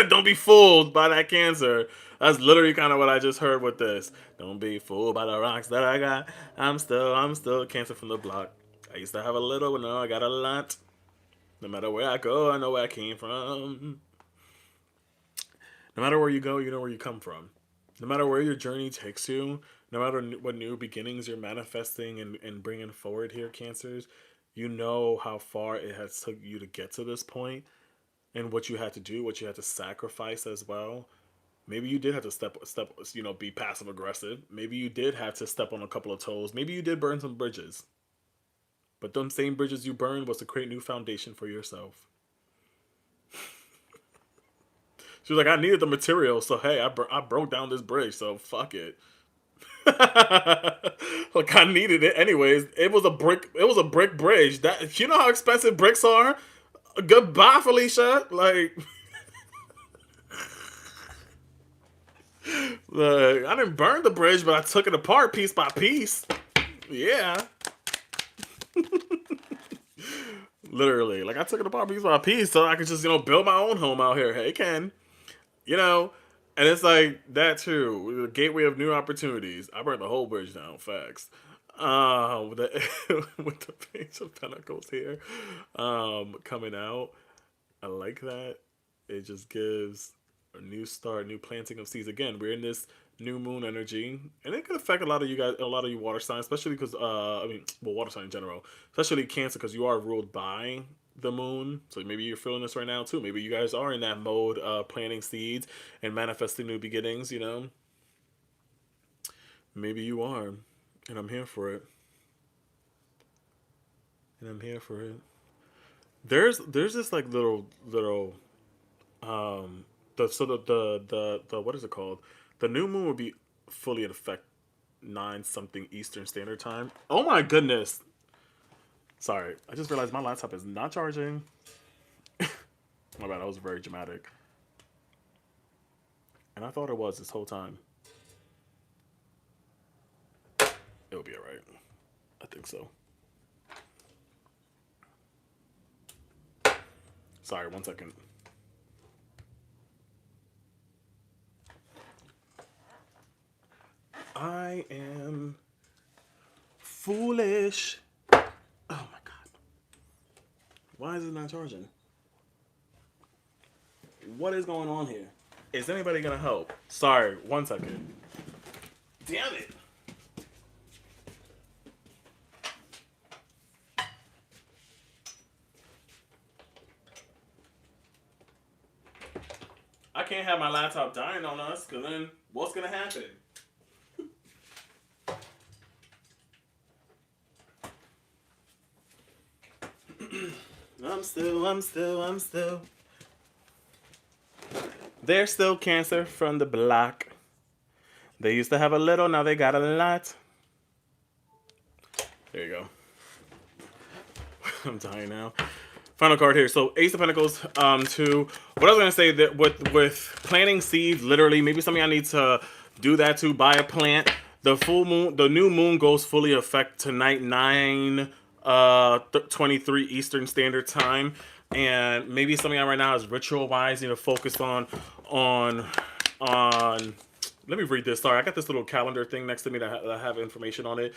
don't be fooled by that Cancer. That's literally kind of what I just heard with this. Don't be fooled by the rocks that I got. I'm still Cancer from the block. I used to have a little, but now I got a lot. No matter where I go, I know where I came from. No matter where you go, you know where you come from. No matter where your journey takes you, no matter what new beginnings you're manifesting and bringing forward here, Cancers, you know how far it has took you to get to this point, and what you had to do, what you had to sacrifice as well. Maybe you did have to step, be passive aggressive. Maybe you did have to step on a couple of toes. Maybe you did burn some bridges. But them same bridges you burned was to create new foundation for yourself. She was like, I needed the material, so hey, I broke down this bridge, so fuck it. Like, I needed it anyways. It was a brick bridge. That, you know how expensive bricks are? Goodbye, Felicia. Like, look, I didn't burn the bridge, but I took it apart piece by piece. Yeah. Literally, like, I took it apart piece by piece so I could just, build my own home out here. Hey, Ken. And it's like that too. The gateway of new opportunities. I burnt the whole bridge down. Facts. With the Page of Pentacles here, coming out. I like that. It just gives a new start, new planting of seeds. Again, we're in this new moon energy, and it could affect a lot of you guys, a lot of you water signs, especially because water sign in general, especially Cancer, because you are ruled by the moon. So maybe you're feeling this right now too. Maybe you guys are in that mode of planting seeds and manifesting new beginnings. Maybe you are, and I'm here for it. There's this like little the what is it called? The new moon will be fully in effect 9 something Eastern Standard Time. Oh my goodness. Sorry, I just realized my laptop is not charging. My bad, that was very dramatic. And I thought it was this whole time. It'll be alright. I think so. Sorry, 1 second. I am foolish. Oh my god. Why is it not charging? What is going on here? Is anybody gonna help? Sorry, 1 second. Damn it. I can't have my laptop dying on us, because then what's gonna happen? I'm still. They're still Cancer from the block. They used to have a little, now they got a lot. There you go. I'm dying now. Final card here. So Ace of Pentacles, 2. What I was gonna say, that with planting seeds, literally, maybe some of y'all need to do that too. Buy a plant. The new moon goes fully effect tonight, 9:23 Eastern Standard Time, and maybe some of y'all right now is ritual wise, focused on. Let me read this. Sorry, I got this little calendar thing next to me that I have information on it.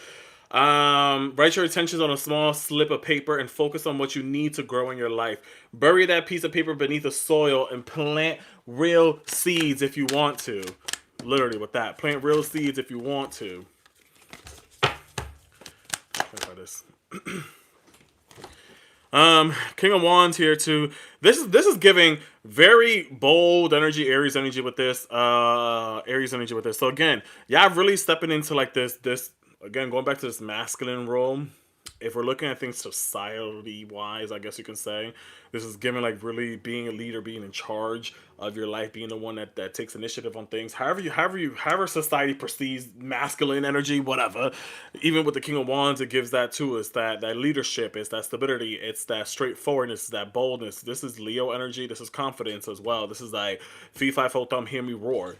Write your intentions on a small slip of paper and focus on what you need to grow in your life. Bury that piece of paper beneath the soil and plant real seeds if you want to. Literally with that. Plant real seeds if you want to. Let's try this. King of Wands here too. This is giving very bold energy, Aries energy with this. Aries energy with this. So again, y'all really stepping into like this again, going back to this masculine role. If we're looking at things society wise, I guess you can say this is giving like really being a leader, being in charge of your life, being the one that takes initiative on things. However society perceives masculine energy, whatever. Even with the King of Wands, it gives that too. It's that leadership, it's that stability, it's that straightforwardness, it's that boldness. This is Leo energy. This is confidence as well. This is like fee fi fo thumb, hear me roar.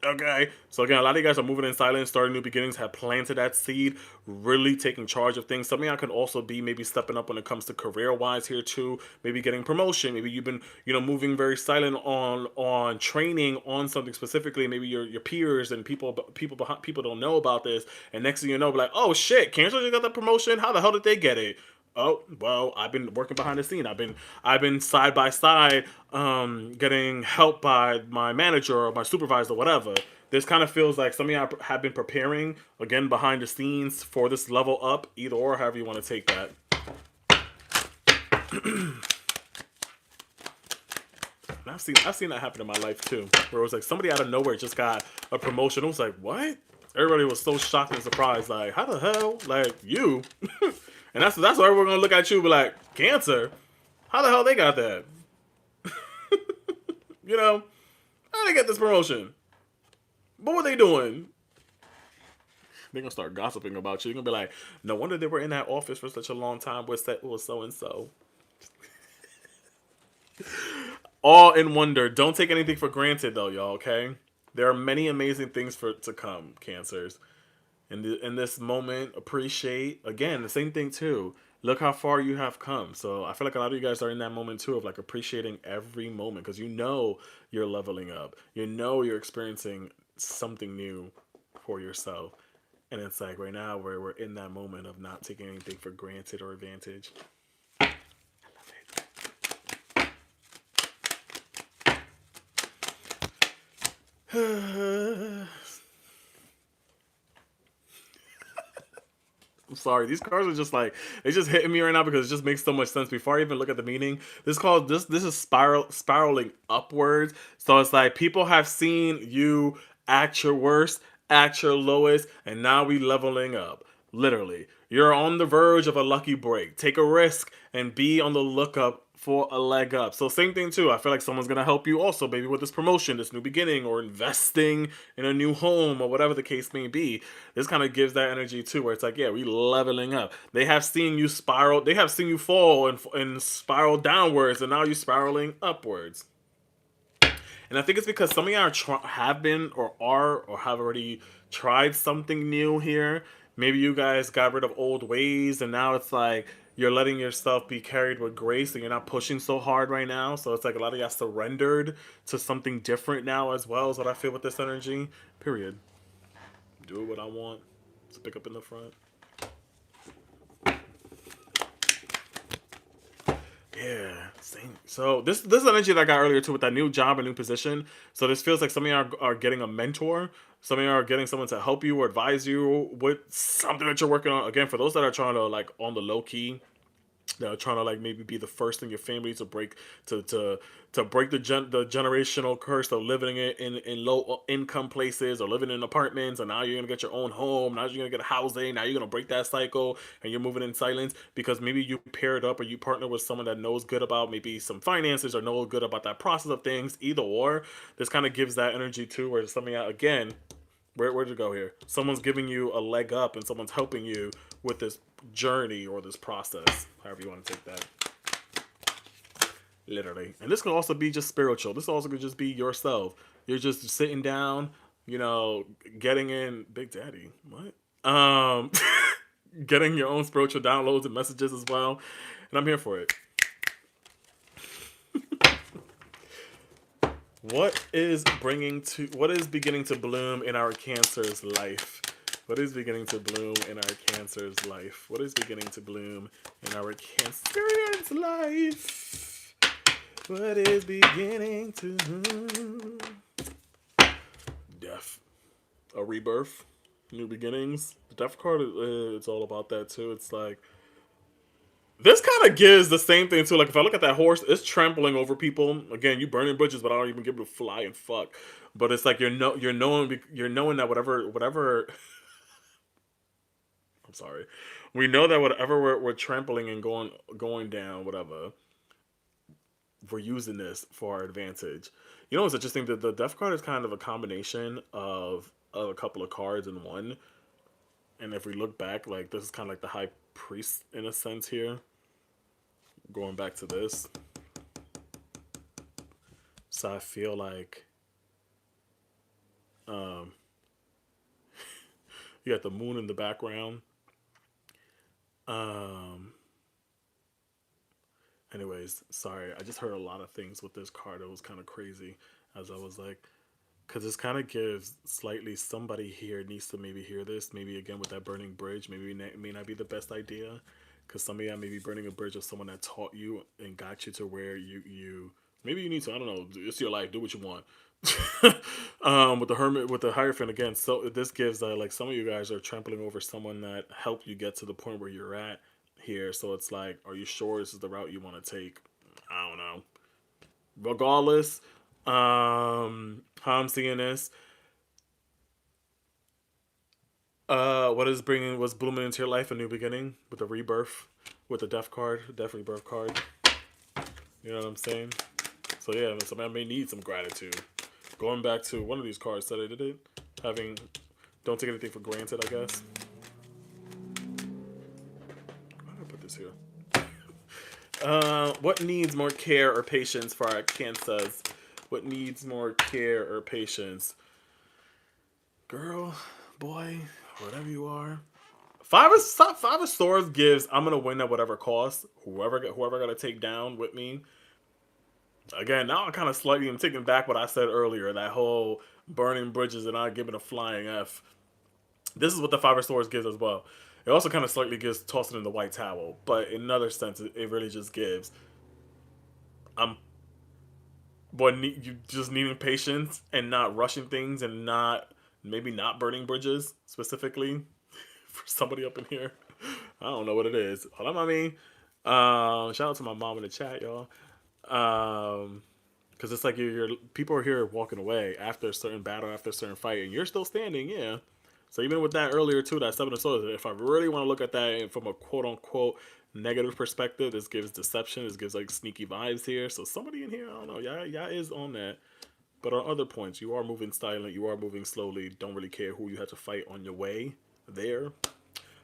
Okay. So again, a lot of you guys are moving in silence, starting new beginnings, have planted that seed, really taking charge of things. Some of y'all can also be maybe stepping up when it comes to career wise here too. Maybe getting promotion. Maybe you've been, moving very silent on training on something specifically. Maybe your peers and people don't know about this. And next thing you know, be like, oh shit, Cancer just got the promotion. How the hell did they get it? Oh well, I've been working behind the scene. I've been side by side, getting help by my manager or my supervisor, whatever. This kind of feels like some of y'all have been preparing again behind the scenes for this level up, either or, however you want to take that. I've seen that happen in my life too, where it was like somebody out of nowhere just got a promotion. It was like, what? Everybody was so shocked and surprised, like, how the hell, like you? And that's why we're gonna look at you and be like, Cancer, how the hell they got that? How they get this promotion? What were they doing? They're gonna start gossiping about you. You're gonna be like, no wonder they were in that office for such a long time with so and so. All in wonder. Don't take anything for granted though, y'all, okay? There are many amazing things to come, Cancers. In this moment, appreciate, again, the same thing too. Look how far you have come. So I feel like a lot of you guys are in that moment too of like appreciating every moment because you're leveling up. You're experiencing something new for yourself. And it's like right now where we're in that moment of not taking anything for granted or advantage. I love it. I'm sorry. These cards are just like it's just hitting me right now because it just makes so much sense. Before I even look at the meaning, this is spiraling upwards. So it's like people have seen you at your worst, at your lowest, and now we leveling up. Literally, you're on the verge of a lucky break. Take a risk and be on the lookup for a leg up. So same thing too. I feel like someone's gonna help you also, maybe with this promotion, this new beginning, or investing in a new home, or whatever the case may be. This kind of gives that energy too, where it's like, yeah, we leveling up. They have seen you spiral. They have seen you fall and spiral downwards, and now you're spiraling upwards. And I think it's because some of y'all have been or are or have already tried something new here. Maybe you guys got rid of old ways and now it's like you're letting yourself be carried with grace and you're not pushing so hard right now. So it's like a lot of y'all surrendered to something different now as well is what I feel with this energy. Period. Do what I want. Let's pick up in the front. Yeah, same. So this energy that I got earlier too with that new job and new position. So this feels like some of you are getting a mentor. Some of you are getting someone to help you or advise you with something that you're working on. Again, for those that are trying to like on the low key, that are trying to like maybe be the first in your family to break to break the generational curse of living in low income places or living in apartments, and now you're gonna get your own home, now you're gonna get a housing, now you're gonna break that cycle and you're moving in silence because maybe you paired up or you partner with someone that knows good about maybe some finances or knows good about that process of things. Either or, this kind of gives that energy too where something out again. Where'd you go here? Someone's giving you a leg up and someone's helping you with this journey or this process, however you want to take that. Literally. And this could also be just spiritual. This also could just be yourself. You're just sitting down, getting in Big Daddy. What? Getting your own spiritual downloads and messages as well. And I'm here for it. What is beginning to bloom in our Cancer's life? What is beginning to bloom in our Cancer's life? What is beginning to bloom in our Cancerian's life? What is beginning to bloom? Death. A rebirth. New beginnings. The Death card, it's all about that too. It's like, This kind of gives the same thing too. Like if I look at that horse, it's trampling over people. Again, you burning bridges, but I don't even give it a fly and fuck. But it's like you're knowing that whatever. I'm sorry. We know that whatever we're trampling and going down, whatever, we're using this for our advantage. You know what's interesting? The death card is kind of a combination of a couple of cards in one. And if we look back, like this is kind of like the high priest in a sense here. Going back to this. So I feel like um you got the moon in the background. Um anyways, sorry. I just heard a lot of things with this card. It was kind of crazy as I was like, because this kind of gives slightly somebody here needs to maybe hear this. Maybe again with that burning bridge, maybe it may not be the best idea. Because some of y'all may be burning a bridge of someone that taught you and got you to where you maybe you need to, I don't know, it's your life, do what you want. With the hermit, with the Hierophant again, so this gives like some of you guys are trampling over someone that helped you get to the point where you're at here. So it's like, are you sure this is the route you want to take? I don't know. Regardless, how I'm seeing this, what's blooming into your life? A new beginning with a rebirth, with the death card, death rebirth card. You know what I'm saying? So yeah, so I may need some gratitude. Going back to one of these cards that I did it, having don't take anything for granted, I guess. Why did I put this here? What needs more care or patience for our cancers? What needs more care or patience? Girl, boy, whatever you are. Five of Swords gives I'm gonna win at whatever cost. Whoever I gotta take down with me. Again, now I kind of slightly am taking back what I said earlier. That whole burning bridges and not giving a flying f. This is what the Five of Swords gives as well. It also kind of slightly gives tossing in the white towel, but in another sense, it really just gives. I'm you just needing patience and not rushing things and not maybe not burning bridges specifically for somebody up in here. I don't know what it is. Hold on, mommy. Shout out to my mom in the chat, y'all. Because it's like you're people are here walking away after a certain battle, after a certain fight, and you're still standing. Yeah. So even with that earlier too, that Seven of Swords, if I really want to look at that from a quote unquote negative perspective, this gives deception. This gives like sneaky vibes here. So somebody in here, I don't know, yeah, is on that. But on other points, you are moving silent. You are moving slowly. Don't really care who you have to fight on your way there.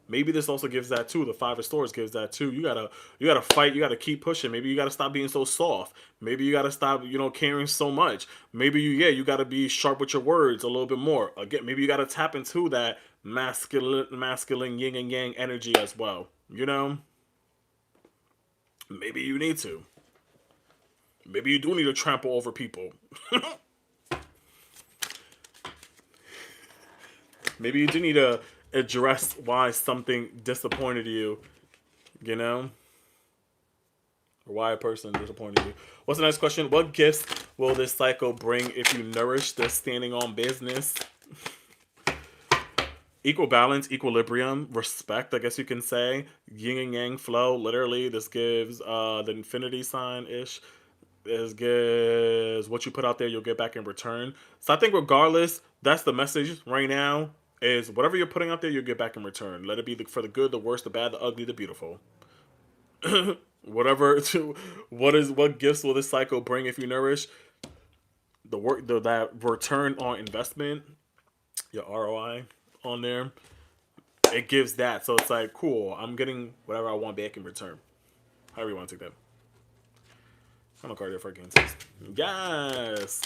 Maybe this also gives that too. The Five of Swords gives that too. You gotta fight. You gotta keep pushing. Maybe you gotta stop being so soft. Maybe you gotta stop, caring so much. Maybe you gotta be sharp with your words a little bit more. Again, maybe you gotta tap into that masculine yin and yang energy as well. Maybe you need to. Maybe you do need to trample over people. Maybe you do need to address why something disappointed you, or why a person disappointed you. What's the next question? What gifts will this cycle bring if you nourish the standing on business? Equal balance, equilibrium, respect, I guess you can say. Yin and yang flow, literally. This gives the infinity sign-ish. This gives what you put out there, you'll get back in return. So I think regardless, that's the message right now. Is whatever you're putting out there, you'll get back in return. Let it be for the good, the worst, the bad, the ugly, the beautiful. What gifts will this cycle bring if you nourish the work, that return on investment, your ROI on there? It gives that, so it's like cool. I'm getting whatever I want back in return. However you want to take that. I'm a card for cancers. Yes.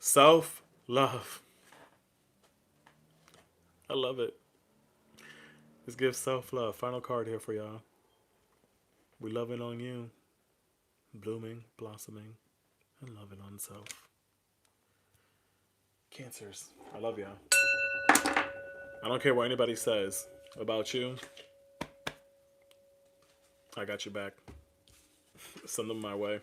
Self-love. I love it. This gives self-love. Final card here for y'all. We loving on you. Blooming, blossoming, and loving on self. Cancers. I love y'all. I don't care what anybody says about you. I got your back. Send them my way.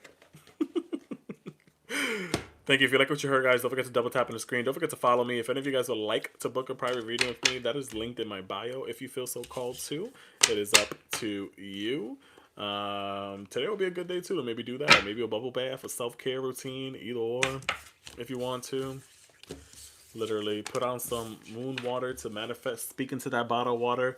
Thank you. If you like what you heard, guys, don't forget to double tap on the screen. Don't forget to follow me. If any of you guys would like to book a private reading with me, that is linked in my bio. If you feel so called to, it is up to you. Today will be a good day too to maybe do that. Maybe a bubble bath, a self-care routine, either or, if you want to. Literally put on some moon water to manifest. Speak into that bottle of water.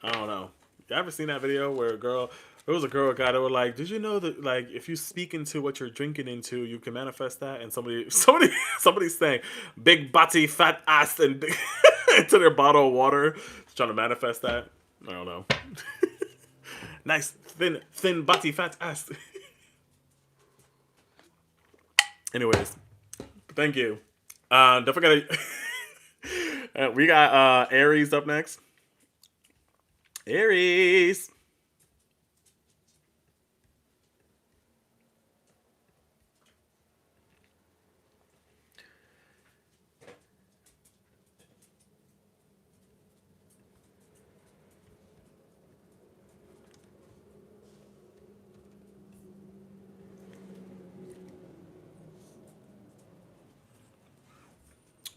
I don't know. You ever seen that video where there was a girl, a guy that were like, did you know that like if you speak into what you're drinking into, you can manifest that? And somebody's saying big body, fat ass, and into their bottle of water, trying to manifest that. I don't know. Nice thin body, fat ass. Anyways, thank you. Don't forget we got Aries up next. Aries.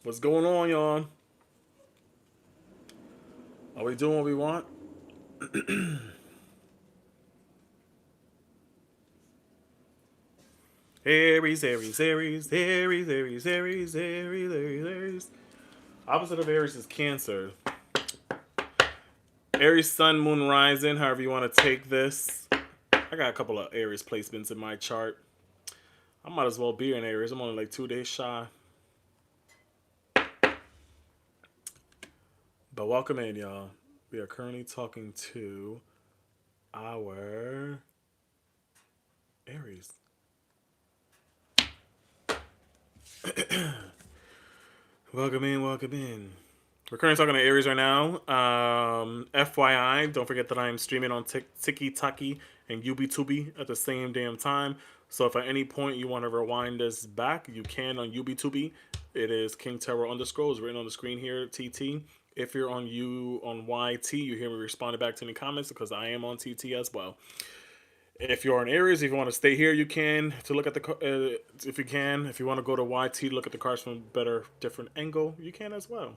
What's going on, y'all? Are we doing what we want? Aries, Aries, Aries, Aries, Aries, Aries, Aries, Aries, Aries. Opposite of Aries is Cancer. Aries, Sun, Moon, Rising, however you want to take this. I got a couple of Aries placements in my chart. I might as well be in Aries. I'm only like 2 days shy. But welcome in, y'all. We are currently talking to our Aries. Welcome in, welcome in. We're currently talking to Aries right now. FYI, don't forget that I am streaming on TikTok and UbiTubi at the same damn time. So if at any point you want to rewind this back, you can on UbiTubi. It is King Terror _ written on the screen here, TT. If you're on YT, you hear me responding back to any comments because I am on TT as well. If you're on Aries, if you want to stay here, you can. To look at the if you can. If you want to go to YT, look at the cards from a better, different angle, you can as well.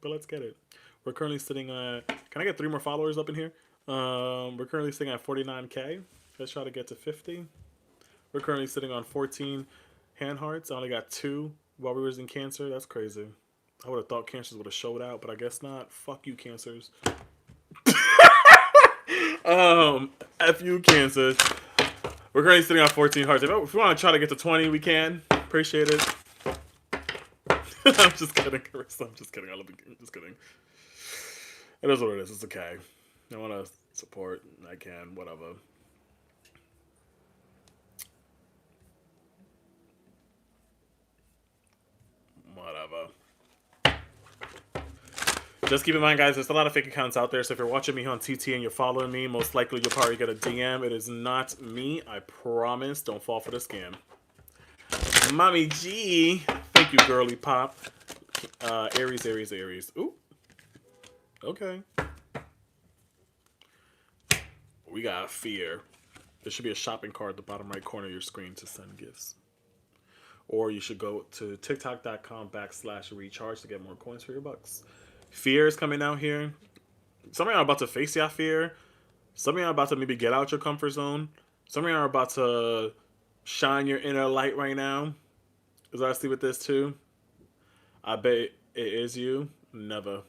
But let's get it. We're currently sitting at. Can I get 3 more followers up in here? We're currently sitting at 49K. Let's try to get to 50. We're currently sitting on 14 hand hearts. I only got 2 while we was in Cancer. That's crazy. I would have thought Cancers would have showed out, but I guess not. Fuck you, Cancers. F you, Cancers. We're currently sitting on 14 hearts. If we want to try to get to 20, we can. Appreciate it. I'm just kidding, Carissa. I'm just kidding. I love you. I'm just kidding. It is what it is. It's okay. I want to support. I can. Whatever. Whatever. Just keep in mind, guys, there's a lot of fake accounts out there. So if you're watching me on TT and you're following me, most likely you'll probably get a DM. It is not me. I promise. Don't fall for the scam. Mommy G. Thank you, girly pop. Aries, Aries, Aries. Ooh. Okay. We got fear. There should be a shopping cart at the bottom right corner of your screen to send gifts. Or you should go to tiktok.com/recharge to get more coins for your bucks. Fear is coming out here. Some of y'all are about to face your fear. Some of y'all are about to maybe get out your comfort zone. Some of y'all are about to shine your inner light right now. Is I see with this too? I bet it is you. Never.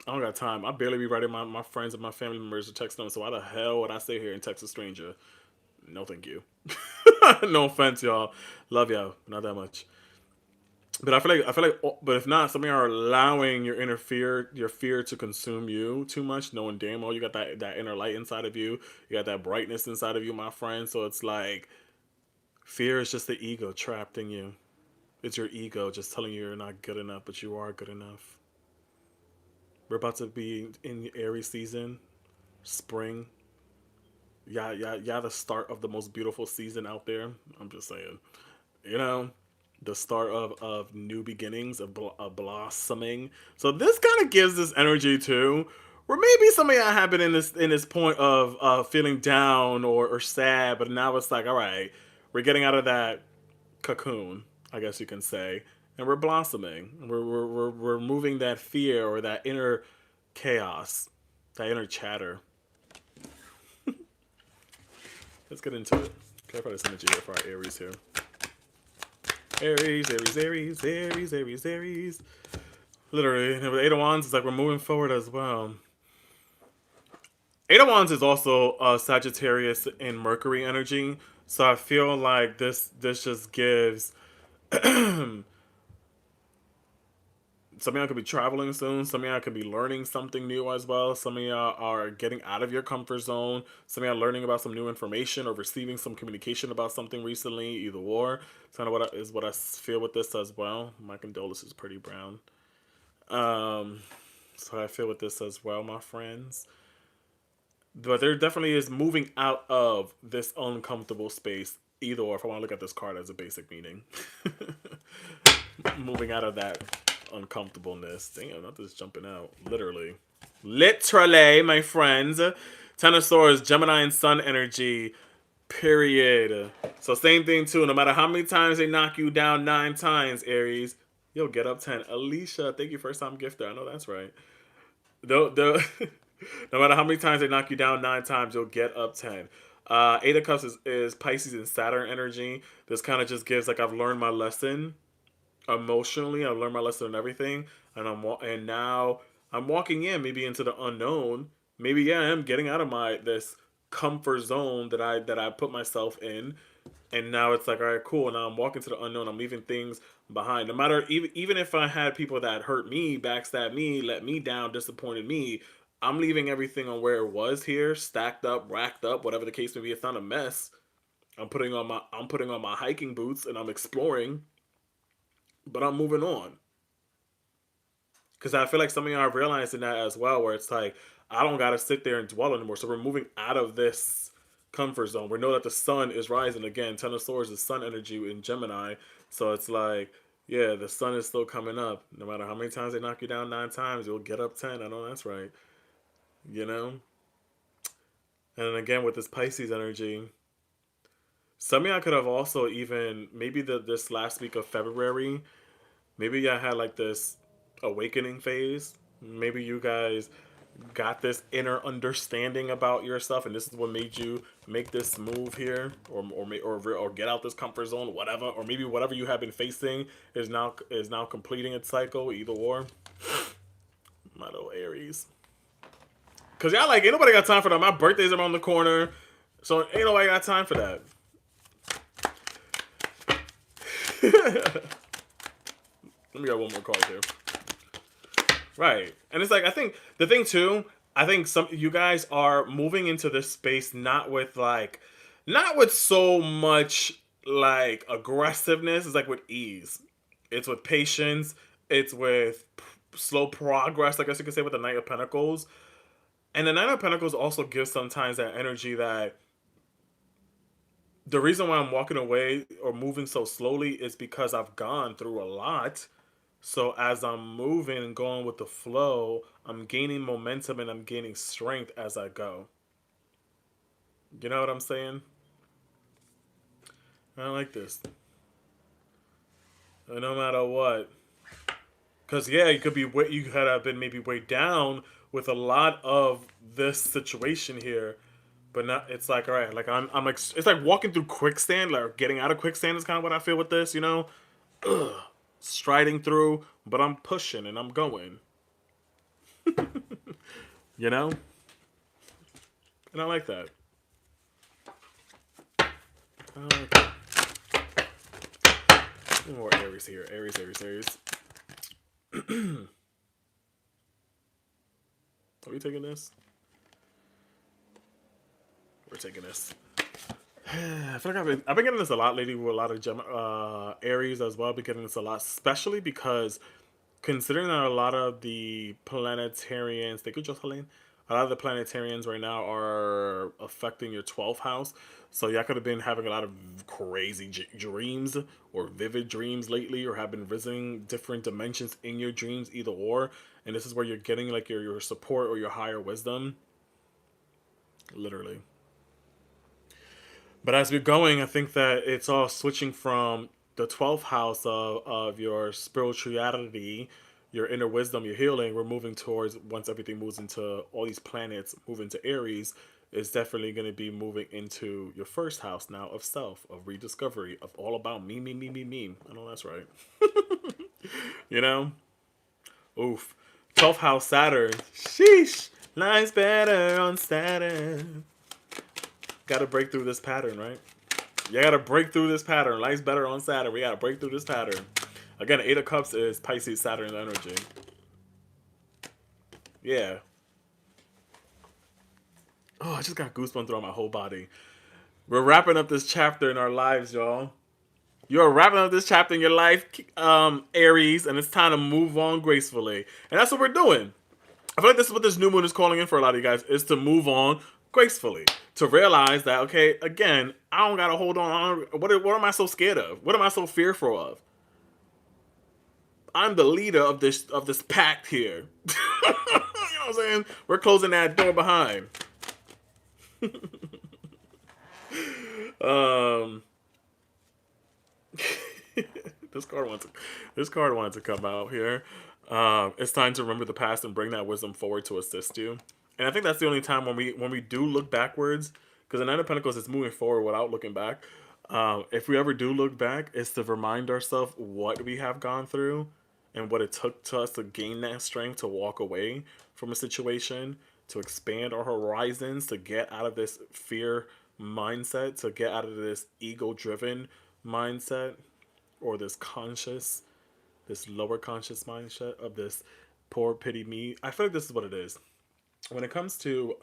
I don't got time. I barely be writing my friends and my family members to text them. So why the hell would I stay here and text a stranger? No, thank you. No offense, y'all. Love y'all. Not that much. But I feel like, but if not, some of you are allowing your fear to consume you too much, knowing damn well you got that inner light inside of you. You got that brightness inside of you, my friend. So it's like, fear is just the ego trapped in you. It's your ego just telling you you're not good enough, but you are good enough. We're about to be in Aries season, spring. Yeah, the start of the most beautiful season out there. I'm just saying, you know. The start of new beginnings, of blossoming. So this kind of gives this energy too, where maybe some of y'all have been in this point of feeling down or sad, but now it's like, all right, we're getting out of that cocoon, I guess you can say, and we're blossoming. We're moving that fear or that inner chaos, that inner chatter. Let's get into it. Clarify this energy here for our Aries here. Aries, Aries, Aries, Aries, Aries, Aries. Literally, and with Eight of Wands, it's like we're moving forward as well. Eight of Wands is also Sagittarius in Mercury energy, so I feel like this just gives. Some of y'all could be traveling soon. Some of y'all could be learning something new as well. Some of y'all are getting out of your comfort zone. Some of y'all learning about some new information or receiving some communication about something recently. Either or. It's kind of what I feel with this as well. My condolences, Pretty Brown. So I feel with this as well, my friends. But there definitely is moving out of this uncomfortable space. Either or, if I want to look at this card as a basic meaning. Moving out of that uncomfortableness. Damn, not just jumping out. Literally, my friends. Ten of Swords, Gemini and Sun energy. Period. So same thing too. No matter how many times they knock you down, 9 times, Aries, you'll get up 10. Alicia, thank you, first time gifter. I know that's right. No matter how many times they knock you down, 9 times, you'll get up 10. Eight of Cups is Pisces and Saturn energy. This kind of just gives like I've learned my lesson. Emotionally, I learned my lesson and everything, and now I'm walking in maybe into the unknown. Maybe I am getting out of this comfort zone that I put myself in, and now it's like, all right, cool. Now I'm walking to the unknown. I'm leaving things behind. No matter even if I had people that hurt me, backstabbed me, let me down, disappointed me, I'm leaving everything on where it was here, stacked up, racked up, whatever the case may be. It's not a mess. I'm putting on my hiking boots and I'm exploring. But I'm moving on. Because I feel like some of y'all are realizing that as well, where it's like, I don't got to sit there and dwell anymore. So we're moving out of this comfort zone. We know that the sun is rising again. Ten of Swords is sun energy in Gemini. So it's like, yeah, the sun is still coming up. No matter how many times they knock you down 9 times, you'll get up 10. I know that's right. You know? And then again, with this Pisces energy, some of y'all could have also even, maybe this last week of February, maybe y'all had like this awakening phase. Maybe you guys got this inner understanding about yourself, and this is what made you make this move here, or get out this comfort zone, whatever. Or maybe whatever you have been facing is now completing its cycle. Either or, my little Aries. Cause y'all like, ain't nobody got time for that. My birthday's around the corner, so ain't nobody got time for that. Let me get one more card here. Right. And it's like, I think the thing too, I think some you guys are moving into this space not with so much like aggressiveness. It's like with ease. It's with patience. It's with slow progress, I guess you could say, with the Knight of Pentacles. And the Knight of Pentacles also gives sometimes that energy that the reason why I'm walking away or moving so slowly is because I've gone through a lot. So as I'm moving and going with the flow, I'm gaining momentum and I'm gaining strength as I go. You know what I'm saying? I like this. And no matter what. Because, yeah, you could have been maybe weighed down with a lot of this situation here. But not, it's like, all right, like I'm like, it's like walking through quicksand, like getting out of quicksand is kind of what I feel with this, you know? Ugh. Striding through, but I'm pushing and I'm going. You know? And I like that. I like that. More Aries here. Aries. Are we taking this? We're taking this. I feel like I've been getting this a lot lately with a lot of Aries as well. I've been getting this a lot, especially because considering that a lot of the planetarians, thank you, Jocelyn, a lot of the planetarians right now are affecting your 12th house. So y'all could have been having a lot of crazy dreams or vivid dreams lately, or have been visiting different dimensions in your dreams, either or. And this is where you're getting like your support or your higher wisdom. Literally. But as we're going, I think that it's all switching from the 12th house of your spirituality, your inner wisdom, your healing. We're moving towards, once everything moves into all these planets, move into Aries, it's definitely going to be moving into your first house now of self, of rediscovery, of all about me, me, me, me, me. I know that's right. You know? Oof. 12th house Saturn. Sheesh. Life's better on Saturn. Gotta break through this pattern, right? You gotta break through this pattern. Life's better on Saturn. We gotta break through this pattern. Again, Eight of Cups is Pisces Saturn energy. Yeah. Oh, I just got goosebumps throughout my whole body. We're wrapping up this chapter in our lives, y'all. You're wrapping up this chapter in your life, Aries, and it's time to move on gracefully. And that's what we're doing. I feel like this is what this new moon is calling in for a lot of you guys, is to move on gracefully. To realize that, okay, again, I don't gotta hold on. What am I so scared of? What am I so fearful of? I'm the leader of this pact here. You know what I'm saying? We're closing that door behind. um this card wanted to come out here. It's time to remember the past and bring that wisdom forward to assist you. And I think that's the only time when we do look backwards, because the Nine of Pentacles is moving forward without looking back. If we ever do look back, it's to remind ourselves what we have gone through and what it took to us to gain that strength to walk away from a situation, to expand our horizons, to get out of this fear mindset, to get out of this ego-driven mindset, or this lower conscious mindset of this poor pity me. I feel like this is what it is. When it comes to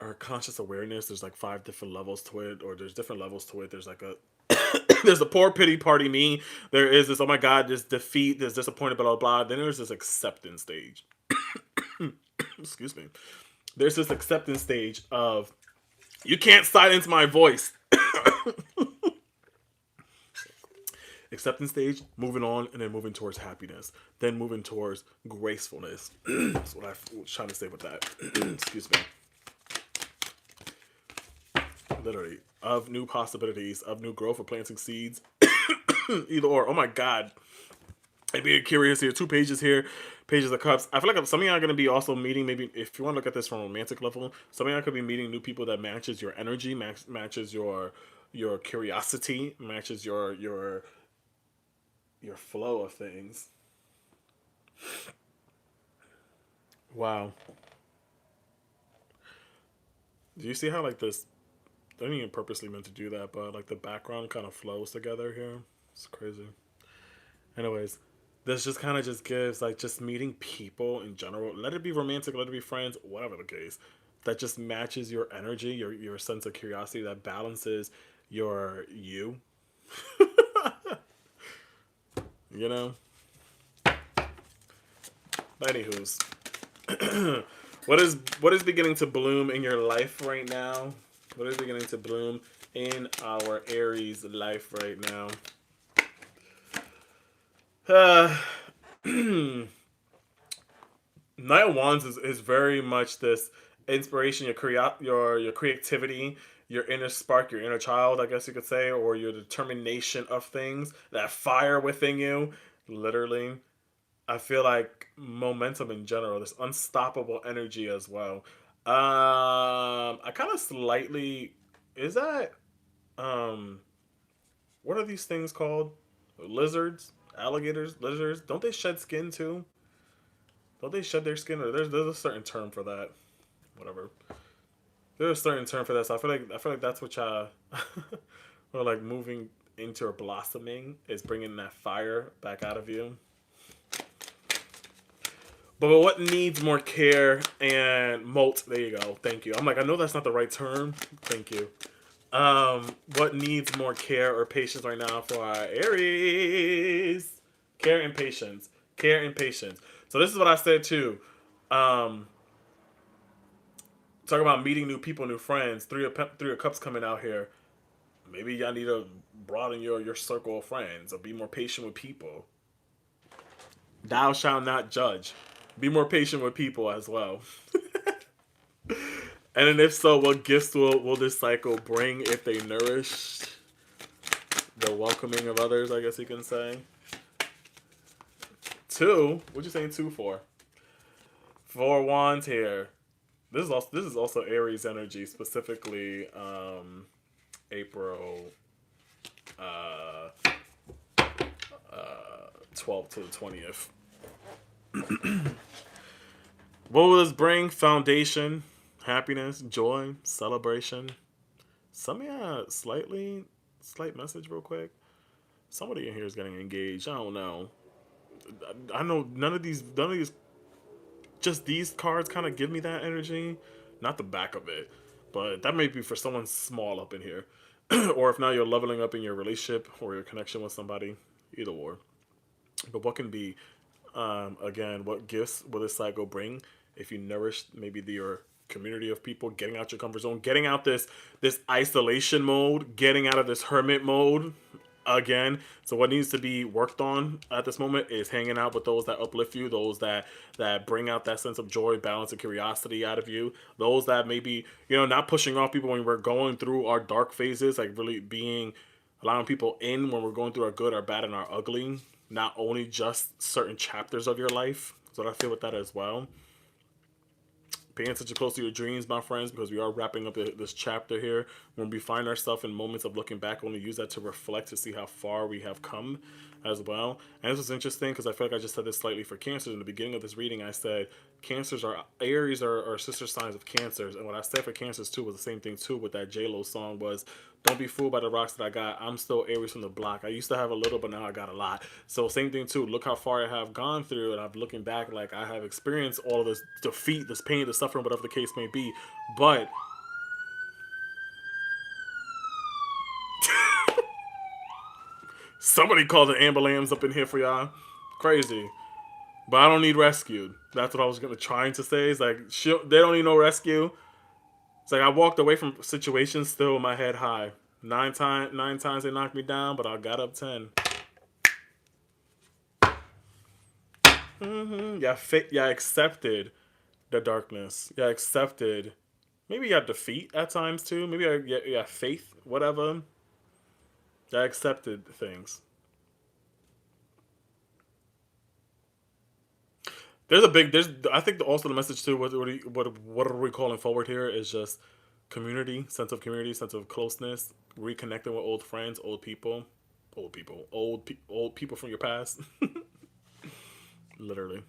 our conscious awareness, there's like 5 different levels to it, or there's different levels to it. There's like a there's the poor pity party me. There is this, oh my god, this defeat, this disappointment, blah blah blah. Then there's this acceptance stage. Excuse me. There's this acceptance stage of, you can't silence my voice. Acceptance stage, moving on, and then moving towards happiness, then moving towards gracefulness. That's what I was trying to say with that. Excuse me. Literally, of new possibilities, of new growth, of planting seeds. Either or. Oh my god. I'd be curious here. 2 pages here. Pages of Cups. I feel like some of y'all are going to be also meeting, maybe if you want to look at this from a romantic level, some of y'all could be meeting new people that matches your energy, matches your curiosity, matches your flow of things. Wow. Do you see how like this? I didn't even purposely meant to do that, but like the background kind of flows together here. It's crazy. Anyways, this just kind of just gives like just meeting people in general. Let it be romantic, let it be friends, whatever the case. That just matches your energy, your sense of curiosity. That balances your you. You know. But anywho's, what is beginning to bloom in your life right now? What is beginning to bloom in our Aries life right now? Knight of Wands is very much this inspiration, your creativity, your inner spark, your inner child, I guess you could say, or your determination of things, that fire within you, literally. I feel like momentum in general, this unstoppable energy as well. I kind of slightly, is that what are these things called? Lizards, alligators, lizards. Don't they shed skin too? Don't they shed their skin? Or there's a certain term for that. Whatever. There's a certain term for that. So I feel like that's what y'all or like moving into or blossoming is bringing that fire back out of you. But what needs more care and molt? There you go. Thank you. I'm like, I know that's not the right term. Thank you. What needs more care or patience right now for our Aries? Care and patience. Care and patience. So this is what I said too. Talking about meeting new people, new friends. Three of Cups coming out here. Maybe y'all need to broaden your circle of friends or be more patient with people. Thou shalt not judge. Be more patient with people as well. And then if so, what gifts will this cycle bring if they nourish the welcoming of others, I guess you can say. 2, what you saying 2 for? 4 wands here. This is also Aries energy, specifically April 12th to the 20th. What will this bring? Foundation, happiness, joy, celebration. Slight message real quick. Somebody in here is getting engaged. I don't know. I know none of these, just these cards kind of give me that energy. Not the back of it, but that may be for someone small up in here. Or if now you're leveling up in your relationship or your connection with somebody, either or. But what can be, again, what gifts will this cycle bring if you nourish maybe your community of people, getting out your comfort zone, getting out this isolation mode, getting out of this hermit mode again. So what needs to be worked on at this moment is hanging out with those that uplift you, those that bring out that sense of joy, balance, and curiosity out of you, those that maybe, not pushing off people when we're going through our dark phases, like really allowing people in when we're going through our good, our bad, and our ugly, not only just certain chapters of your life. So I feel with that as well. Paying attention close to your dreams, my friends, because we are wrapping up this chapter here. When we find ourselves in moments of looking back, only use that to reflect to see how far we have come as well. And this was interesting because I feel like I just said this slightly for Cancers. In the beginning of this reading, I said Aries are sister signs of Cancers. And what I said for Cancers too was the same thing too with that J-Lo song was, don't be fooled by the rocks that I got. I'm still Aries from the block. I used to have a little, but now I got a lot. So same thing too. Look how far I have gone through, and I'm looking back like I have experienced all of this defeat, this pain, this suffering, whatever the case may be. But somebody called an ambulance up in here for y'all. Crazy. But I don't need rescued. That's what I was trying to say. It's like, they don't need no rescue. It's like I walked away from situations still with my head high. 9 times they knocked me down, but I got up 10. Yeah, accepted the darkness. Yeah, accepted. Maybe you got defeat at times too. Maybe yeah, faith, whatever. Yeah, accepted things. I think also the message too, what are we calling forward here is just community, sense of closeness, reconnecting with old friends, old people from your past. Literally.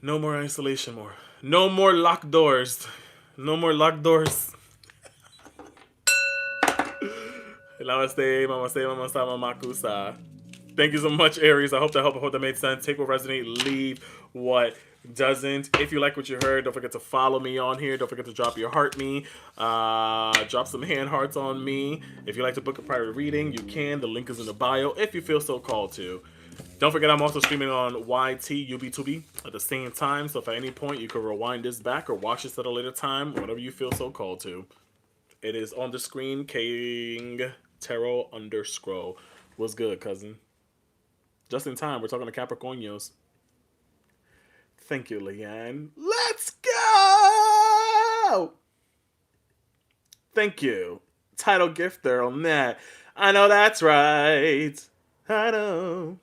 No more isolation more. No more locked doors. No more locked doors. Namaste, mama makusa. Thank you so much, Aries. I hope that helped. I hope that made sense. Take what resonates, leave what doesn't. If you like what you heard, don't forget to follow me on here. Don't forget to drop your heart me. Drop some hand hearts on me. If you like to book a private reading, you can. The link is in the bio if you feel so called to. Don't forget I'm also streaming on YT, UB2B at the same time. So if at any point you can rewind this back or watch this at a later time, whenever you feel so called to. It is on the screen, King Tarot _ What's good, cousin? Just in time, we're talking to Capricornios. Thank you, Leanne. Let's go! Thank you. Title gifter on that. I know that's right. I know.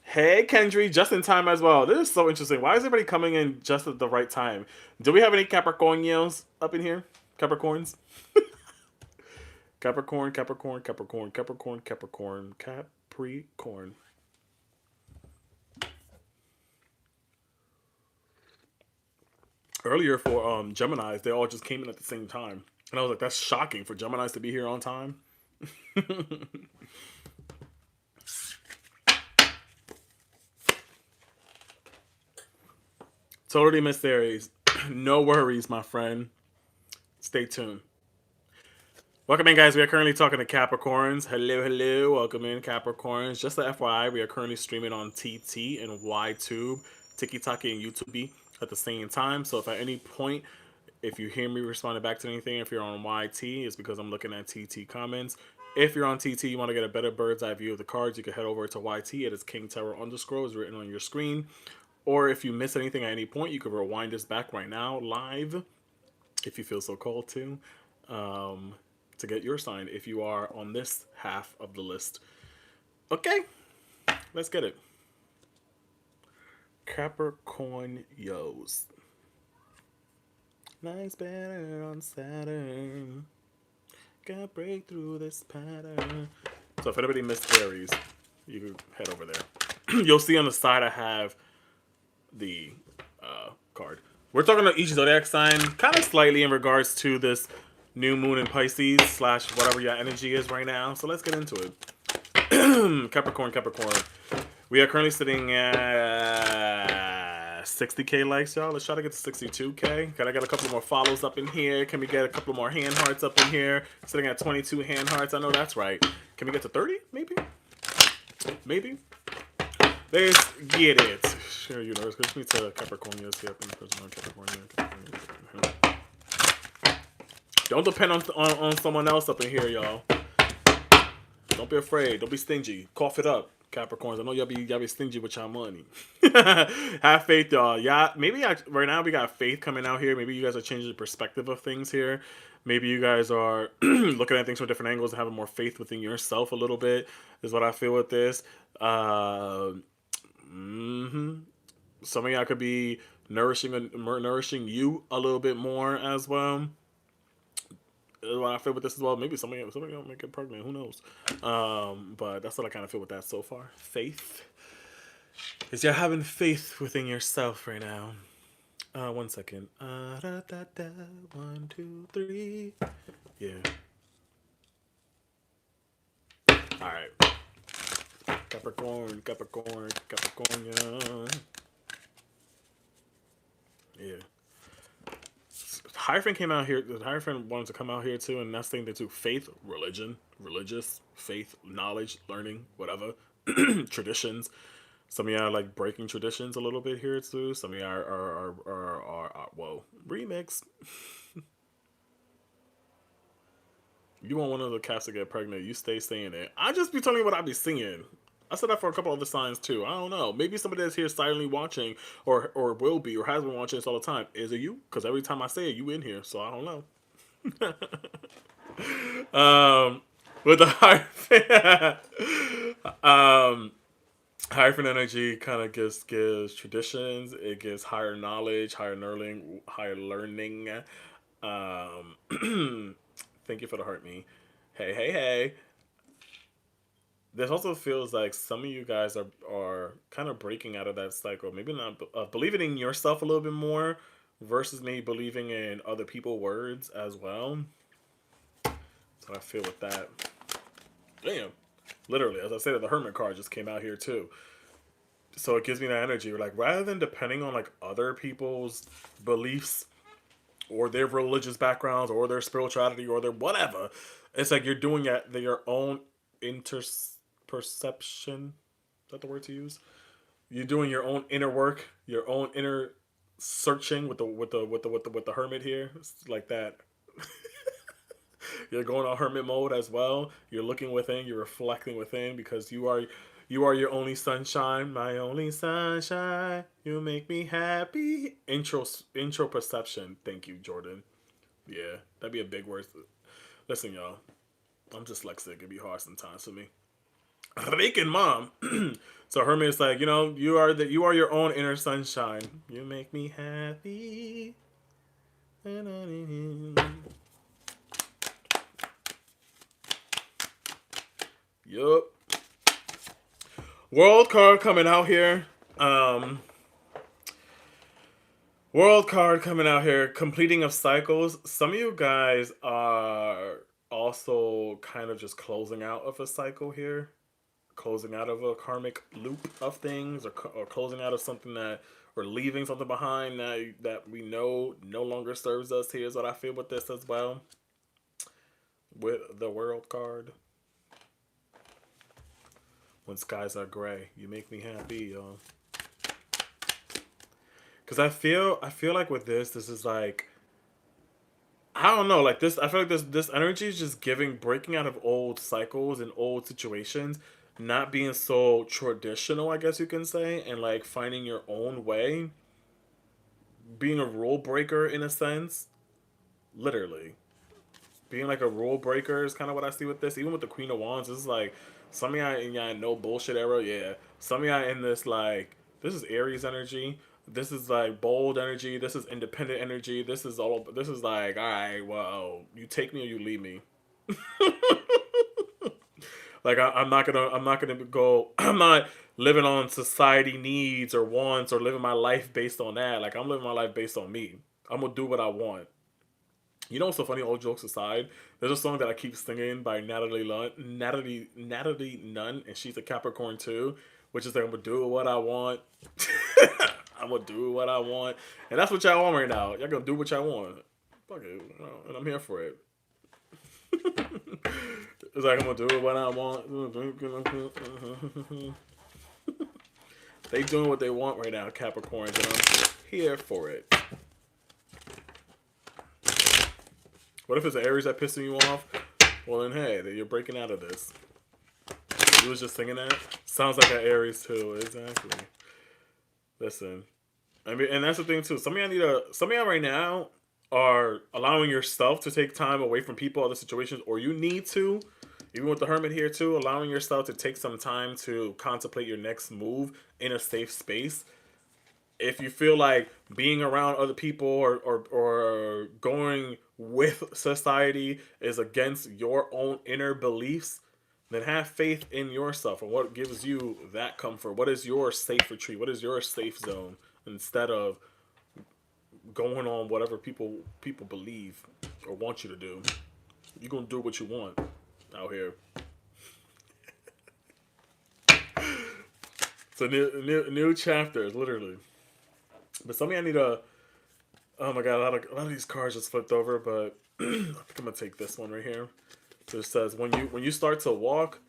Hey, Kendry, just in time as well. This is so interesting. Why is everybody coming in just at the right time? Do we have any Capricornios up in here? Capricorns? Capricorn. Earlier for Geminis, they all just came in at the same time. And I was like, that's shocking for Geminis to be here on time. Totally missed Aries. No worries, my friend. Stay tuned. Welcome in, guys. We are currently talking to Capricorns. Hello. Welcome in, Capricorns. Just the FYI, we are currently streaming on TT and YTube, TikTok and YouTube at the same time. So if at any point, if you hear me responding back to anything, if you're on YT, it's because I'm looking at TT comments. If you're on TT, you want to get a better bird's eye view of the cards, you can head over to YT. It is King Tarot _ is written on your screen. or if you miss anything at any point, you can rewind this back right now live if you feel so called to get your sign if you are on this half of the list. Okay, let's get it. Capricorn Yos. Life's better on Saturn. Gotta break through this pattern. So if anybody missed Aries, you can head over there. You'll see on the side I have the card. We're talking about each zodiac sign kind of slightly in regards to this new moon in Pisces / whatever your energy is right now. So let's get into it. Capricorn. We are currently sitting at 60K likes, y'all. Let's try to get to 62K. Can I get a couple more follows up in here? Can we get a couple more hand hearts up in here? Sitting at 22 hand hearts. I know that's right. Can we get to 30? Maybe? Let's get it. Share universe. Gives me to Capricorn. Yes, yeah, Capricorn. Don't depend on someone else up in here, y'all. Don't be afraid. Don't be stingy. Cough it up, Capricorns. I know y'all be stingy with your money. Have faith, y'all. Yeah, maybe right now we got faith coming out here. Maybe you guys are changing the perspective of things here. Maybe you guys are looking at things from different angles and having more faith within yourself a little bit, is what I feel with this. Some of y'all could be nourishing you a little bit more as well. What I feel with this as well. Maybe somebody gonna make it pregnant. Who knows? But that's what I kind of feel with that so far. Faith. Is you're having faith within yourself right now. 1 second. 1, 2, 3. Yeah. All right. Capricorn. Yeah. Hierophant came out here. The Hierophant wanted to come out here too, and that's thing too. Faith, religion, religious, faith, knowledge, learning, whatever, traditions. Some of y'all are like breaking traditions a little bit here too. Some of y'all are whoa, remix. You want one of the cats to get pregnant? You stay saying it. I just be telling you what I be singing. I said that for a couple other signs too. I don't know. Maybe somebody that's here silently watching, or will be, or has been watching this all the time. Is it you? Because every time I say it, you in here. So I don't know. With the Hierophant energy kind of gives traditions. It gives higher knowledge, higher learning. Thank you for the heart, me. Hey. This also feels like some of you guys are kind of breaking out of that cycle. Maybe not believing in yourself a little bit more versus maybe believing in other people's words as well. That's what I feel with that. Damn. Literally, as I said, the Hermit card just came out here too. So it gives me that energy. Like, rather than depending on like other people's beliefs or their religious backgrounds or their spirituality or their whatever, it's like you're doing your own perception. Is that the word to use? You're doing your own inner work, your own inner searching with the hermit here. It's like that. You're going on hermit mode as well. You're looking within. You're reflecting within because you are your only sunshine, my only sunshine. You make me happy. Intro perception. Thank you, Jordan. Yeah, that'd be a big word. Listen, y'all. I'm dyslexic. It'd be hard sometimes for me. Rican mom. So Hermit is like, you are your own inner sunshine. You make me happy. Yup. World card coming out here. World card coming out here. Completing of cycles. Some of you guys are also kind of just closing out of a cycle here. Closing out of a karmic loop of things, or closing out of something or leaving something behind that we know no longer serves us. Here's what I feel with this as well. With the World card. When skies are gray, you make me happy, y'all. Because I feel like with this is like, I don't know, like this. I feel like this energy is just breaking out of old cycles and old situations, not being so traditional, I guess you can say, and like finding your own way, being a rule breaker in a sense, literally. Being like a rule breaker is kind of what I see with this. Even with the Queen of Wands, this is like some of y'all in y'all no bullshit era, yeah. Some of y'all in this like this is Aries energy. This is like bold energy. This is independent energy. This is all. This is like, all right, well, you take me or you leave me. Like I'm not gonna. I'm not gonna go. I'm not living on society needs or wants or living my life based on that. Like I'm living my life based on me. I'm gonna do what I want. You know what's so funny? All jokes aside, there's a song that I keep singing by Natalie Nunn, and she's a Capricorn too, which is like I'm gonna do what I want. I'm gonna do what I want, and that's what y'all want right now. Y'all gonna do what y'all want. Fuck it, and I'm here for it. It's like I'm gonna do what I want. They doing what they want right now, Capricorns, and I'm here for it. What if it's Aries that pissing you off? Well then, hey, you're breaking out of this. You was just singing that. Sounds like an Aries too. Exactly. Listen, I mean, and that's the thing too. Some of y'all need to. Some of y'all right now are allowing yourself to take time away from people, other situations, or you need to. Even with the Hermit here too, allowing yourself to take some time to contemplate your next move in a safe space. If you feel like being around other people or going with society is against your own inner beliefs, then have faith in yourself and what gives you that comfort. What is your safe retreat? What is your safe zone? Instead of going on whatever people believe or want you to do. You're going to do what you want out here. It's a new chapter, literally. But some of y'all need a. Oh my god, a lot of these cards just flipped over, but I think I'm gonna take this one right here. So it says when you start to walk,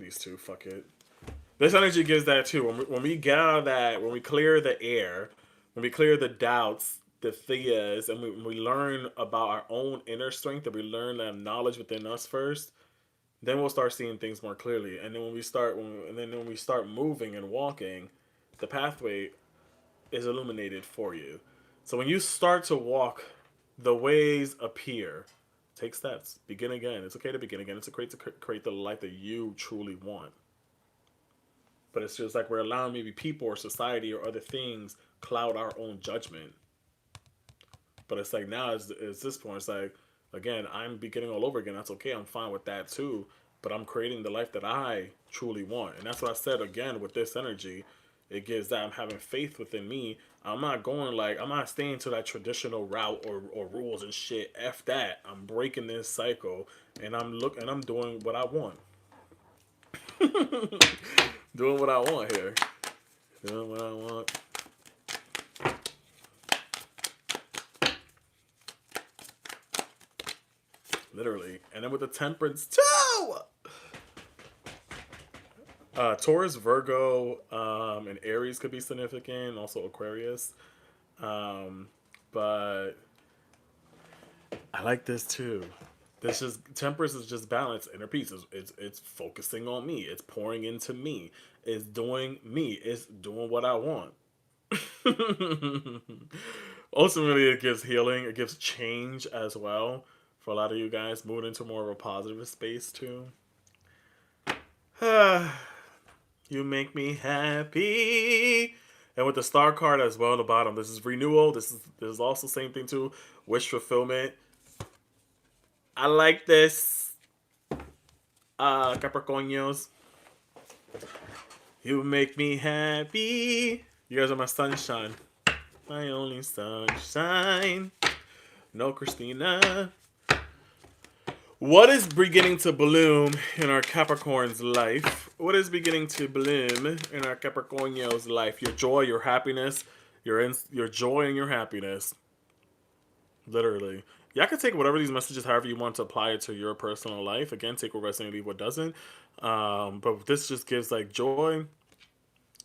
these two, fuck it. This energy gives that too. When we get out of that, when we clear the air, when we clear the doubts, the fears, and we learn about our own inner strength, and we learn that knowledge within us first, then we'll start seeing things more clearly. And then when we start moving and walking, the pathway is illuminated for you. So when you start to walk, the ways appear. Take steps. Begin again. It's okay to begin again. It's okay to create the life that you truly want. But it's just like we're allowing maybe people or society or other things cloud our own judgment. But it's like now, is this point, it's like, again, I'm beginning all over again. That's okay. I'm fine with that too. But I'm creating the life that I truly want. And that's what I said again with this energy. It gives that I'm having faith within me. I'm not staying to that traditional route or rules and shit. F that. I'm breaking this cycle and I'm doing what I want. Doing what I want here. Doing what I want. Literally. And then with the temperance too. Taurus, Virgo, and Aries could be significant. Also Aquarius. But I like this too. Temperance is just balance, inner peace. It's focusing on me. It's pouring into me. It's doing me. It's doing what I want. Ultimately, it gives healing. It gives change as well for a lot of you guys, moving into more of a positive space too. You make me happy. And with the star card as well at the bottom, this is renewal. This is also the same thing too. Wish fulfillment. I like this. Capricornios. You make me happy. You guys are my sunshine. My only sunshine. No, Christina. What is beginning to bloom in our Capricorn's life? What is beginning to bloom in our Capricornio's life? Your joy, your happiness, your joy and your happiness. Literally. Y'all can take whatever these messages, however you want to apply it to your personal life. Again, take what resonates, leave what doesn't. But this just gives like joy.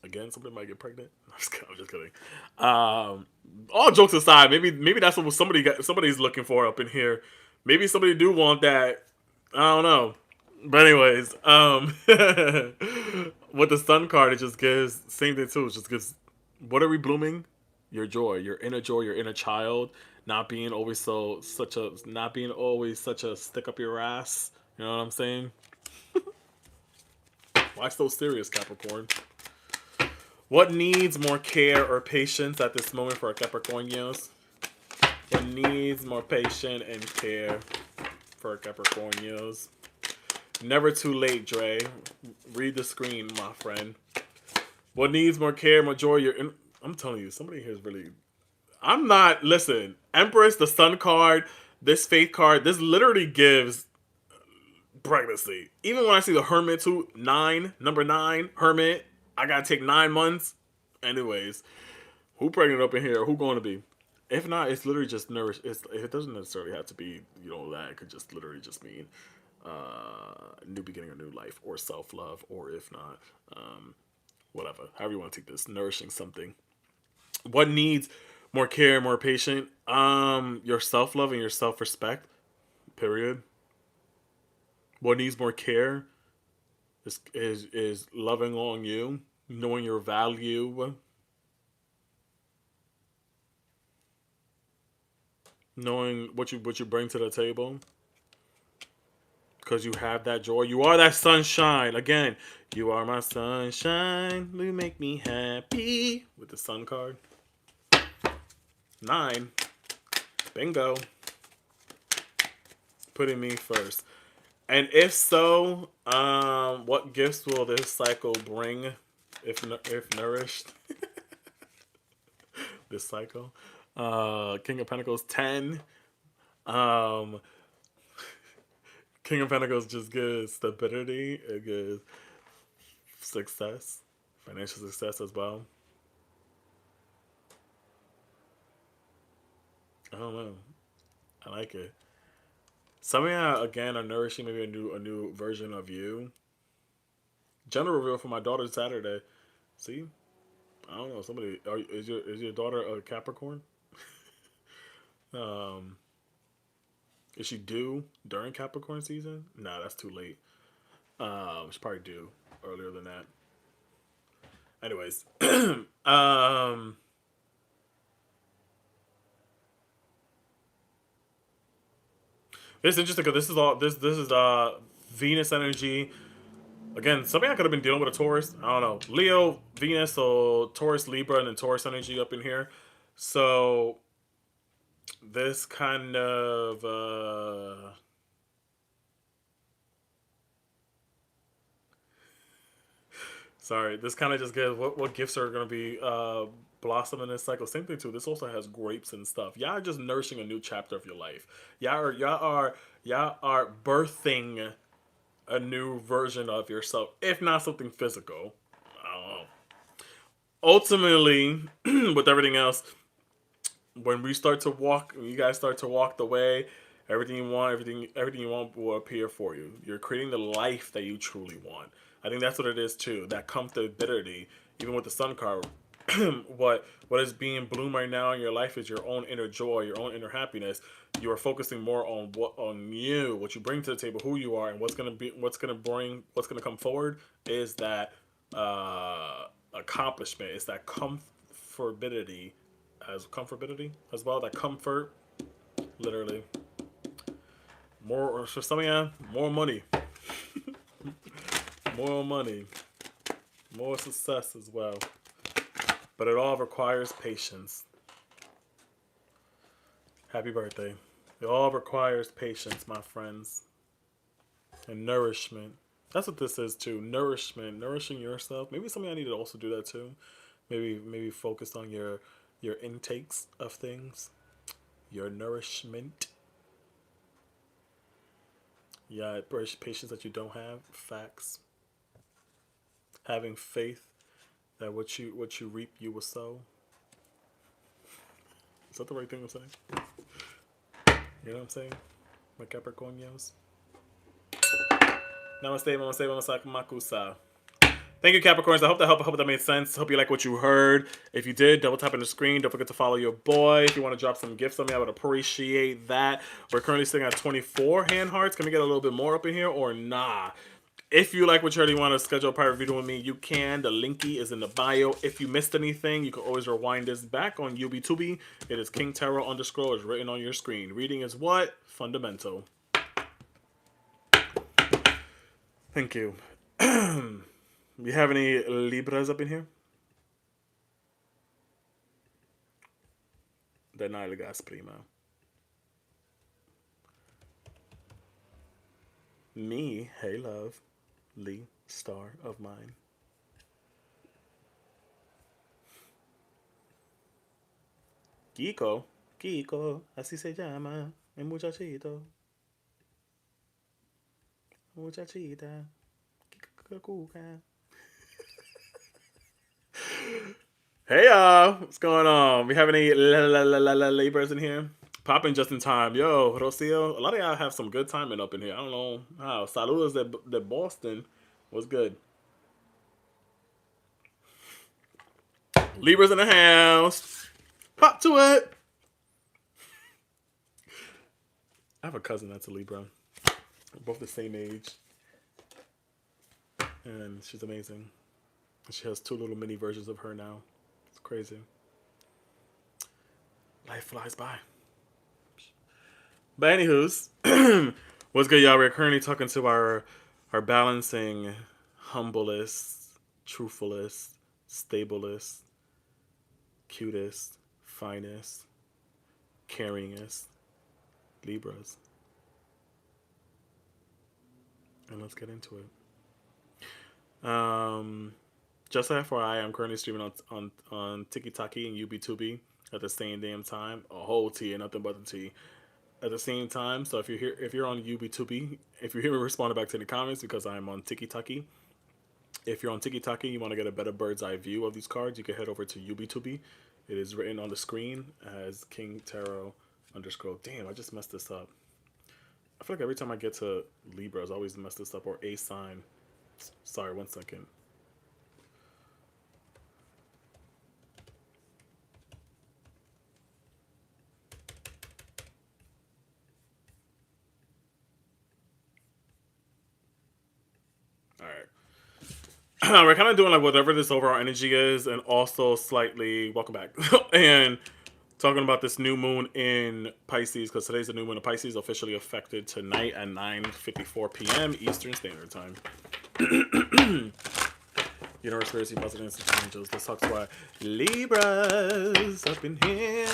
Again, somebody might get pregnant. I'm just kidding. All jokes aside, maybe that's what somebody's looking for up in here. Maybe somebody do want that. I don't know. But anyways, with the Sun card, it just gives same thing too. It just gives what are we blooming? Your joy, your inner child, not being always not being always such a stick up your ass. You know what I'm saying? Why so serious, Capricorn? What needs more care or patience at this moment for our Capricornios? What needs more patience and care for our Capricornios? Never too late, Dre. Read the screen, my friend. What needs more care, more joy? I'm telling you, somebody here is really. I'm not. Listen, Empress, the Sun card, this Faith card, this literally gives pregnancy. Even when I see the Hermit too, number 9, Hermit, I gotta take 9 months. Anyways, who pregnant up in here? Who going to be? If not, it's literally just nourish. It doesn't necessarily have to be, that. It could just literally just mean new beginning or new life or self-love, or if not, whatever. However you want to take this, nourishing something. What needs more care, more patient? Your self-love and your self-respect, period. What needs more care is loving on you, knowing your value, knowing what you bring to the table, because you have that joy. You are that sunshine. Again, you are my sunshine. You make me happy. With the Sun card. 9. Bingo. Putting me first. And if so, what gifts will this cycle bring if nourished? This cycle. King of Pentacles 10. King of Pentacles just gives stability. It gives success. Financial success as well. I don't know. I like it. Some of you again are nourishing maybe a new version of you. Gender reveal for my daughter Saturday. See, I don't know. Is your daughter a Capricorn? Is she due during Capricorn season? Nah, that's too late. She's probably due earlier than that. Anyways, it's interesting because this is Venus energy. Again, something I could have been dealing with a Taurus. I don't know. Leo, Venus, so Taurus, Libra, and then Taurus energy up in here. So this kind of sorry, this kind of just gives what gifts are going to be blossoming this cycle. Same thing too. This also has grapes and stuff. Y'all are just nourishing a new chapter of your life. Y'all are birthing a new version of yourself, if not something physical. I don't know. Ultimately, with everything else, when you guys start to walk the way, everything you want will appear for you. You're creating the life that you truly want. I think that's what it is too. That comfortability, even with the Sun card, what is being bloom right now in your life is your own inner joy, your own inner happiness. You are focusing more on what you bring to the table, who you are, and what's gonna come forward is that accomplishment. It's that comfortability as well. That comfort, literally. More for some of you, more money, more money, more success as well. But it all requires patience. Happy birthday. It all requires patience, my friends. And nourishment. That's what this is too. Nourishment. Nourishing yourself. Maybe something I need to also do that too. Maybe focus on your intakes of things. Your nourishment. Yeah, patience that you don't have. Facts. Having faith that what you reap, you will sow. Is that the right thing to say? You know what I'm saying? My Capricornios. Namaste, namaste, namaste, makusa. Thank you, Capricorns. I hope that helped. I hope that made sense. Hope you like what you heard. If you did, double tap on the screen. Don't forget to follow your boy. If you want to drop some gifts on me, I would appreciate that. We're currently sitting at 24 hand hearts. Can we get a little bit more up in here or nah? If you like what you heard and you want to schedule a private video with me, you can. The linky is in the bio. If you missed anything, you can always rewind this back on YouTube. It is King Tarot _ is written on your screen. Reading is what? Fundamental. Thank you. We have any Libras up in here? De nalgas prima. Me, hey love, Lee, star of mine. Kiko, así se llama, el muchachito. Muchachita, Kika. Hey y'all, what's going on? We have any Libras in here? Popping just in time. Yo, Rocio, a lot of y'all have some good timing up in here. I don't know how. Saludos de Boston. What's good? Libras in the house. Pop to it. I have a cousin that's a Libra. We're both the same age. And she's amazing. She has 2 little mini versions of her now. It's crazy. Life flies by. But anywho's, what's good, y'all? We're currently talking to our balancing, humblest, truthfulest, stablest, cutest, finest, caringest Libras. And let's get into it. Just FYI, I'm currently streaming on TikTok and UB2B at the same damn time. A whole tea and nothing but the tea at the same time. So if you're on UB2B, if you hear me responding back to the comments, because I'm on TikTok. If you're on TikTok and you want to get a better bird's eye view of these cards, you can head over to UB2B. It is written on the screen as King Tarot _ Damn, I just messed this up. I feel like every time I get to Libras, I always mess this up, or a sign. Sorry, 1 second. Alright. We're kind of doing like whatever this overall energy is, and also slightly, welcome back, and talking about this new moon in Pisces, because today's the new moon in Pisces, officially affected tonight at 9:54 p.m. Eastern Standard Time. Universe, Spirits, Presidents, and Angels. Let's talk about Libras up in here.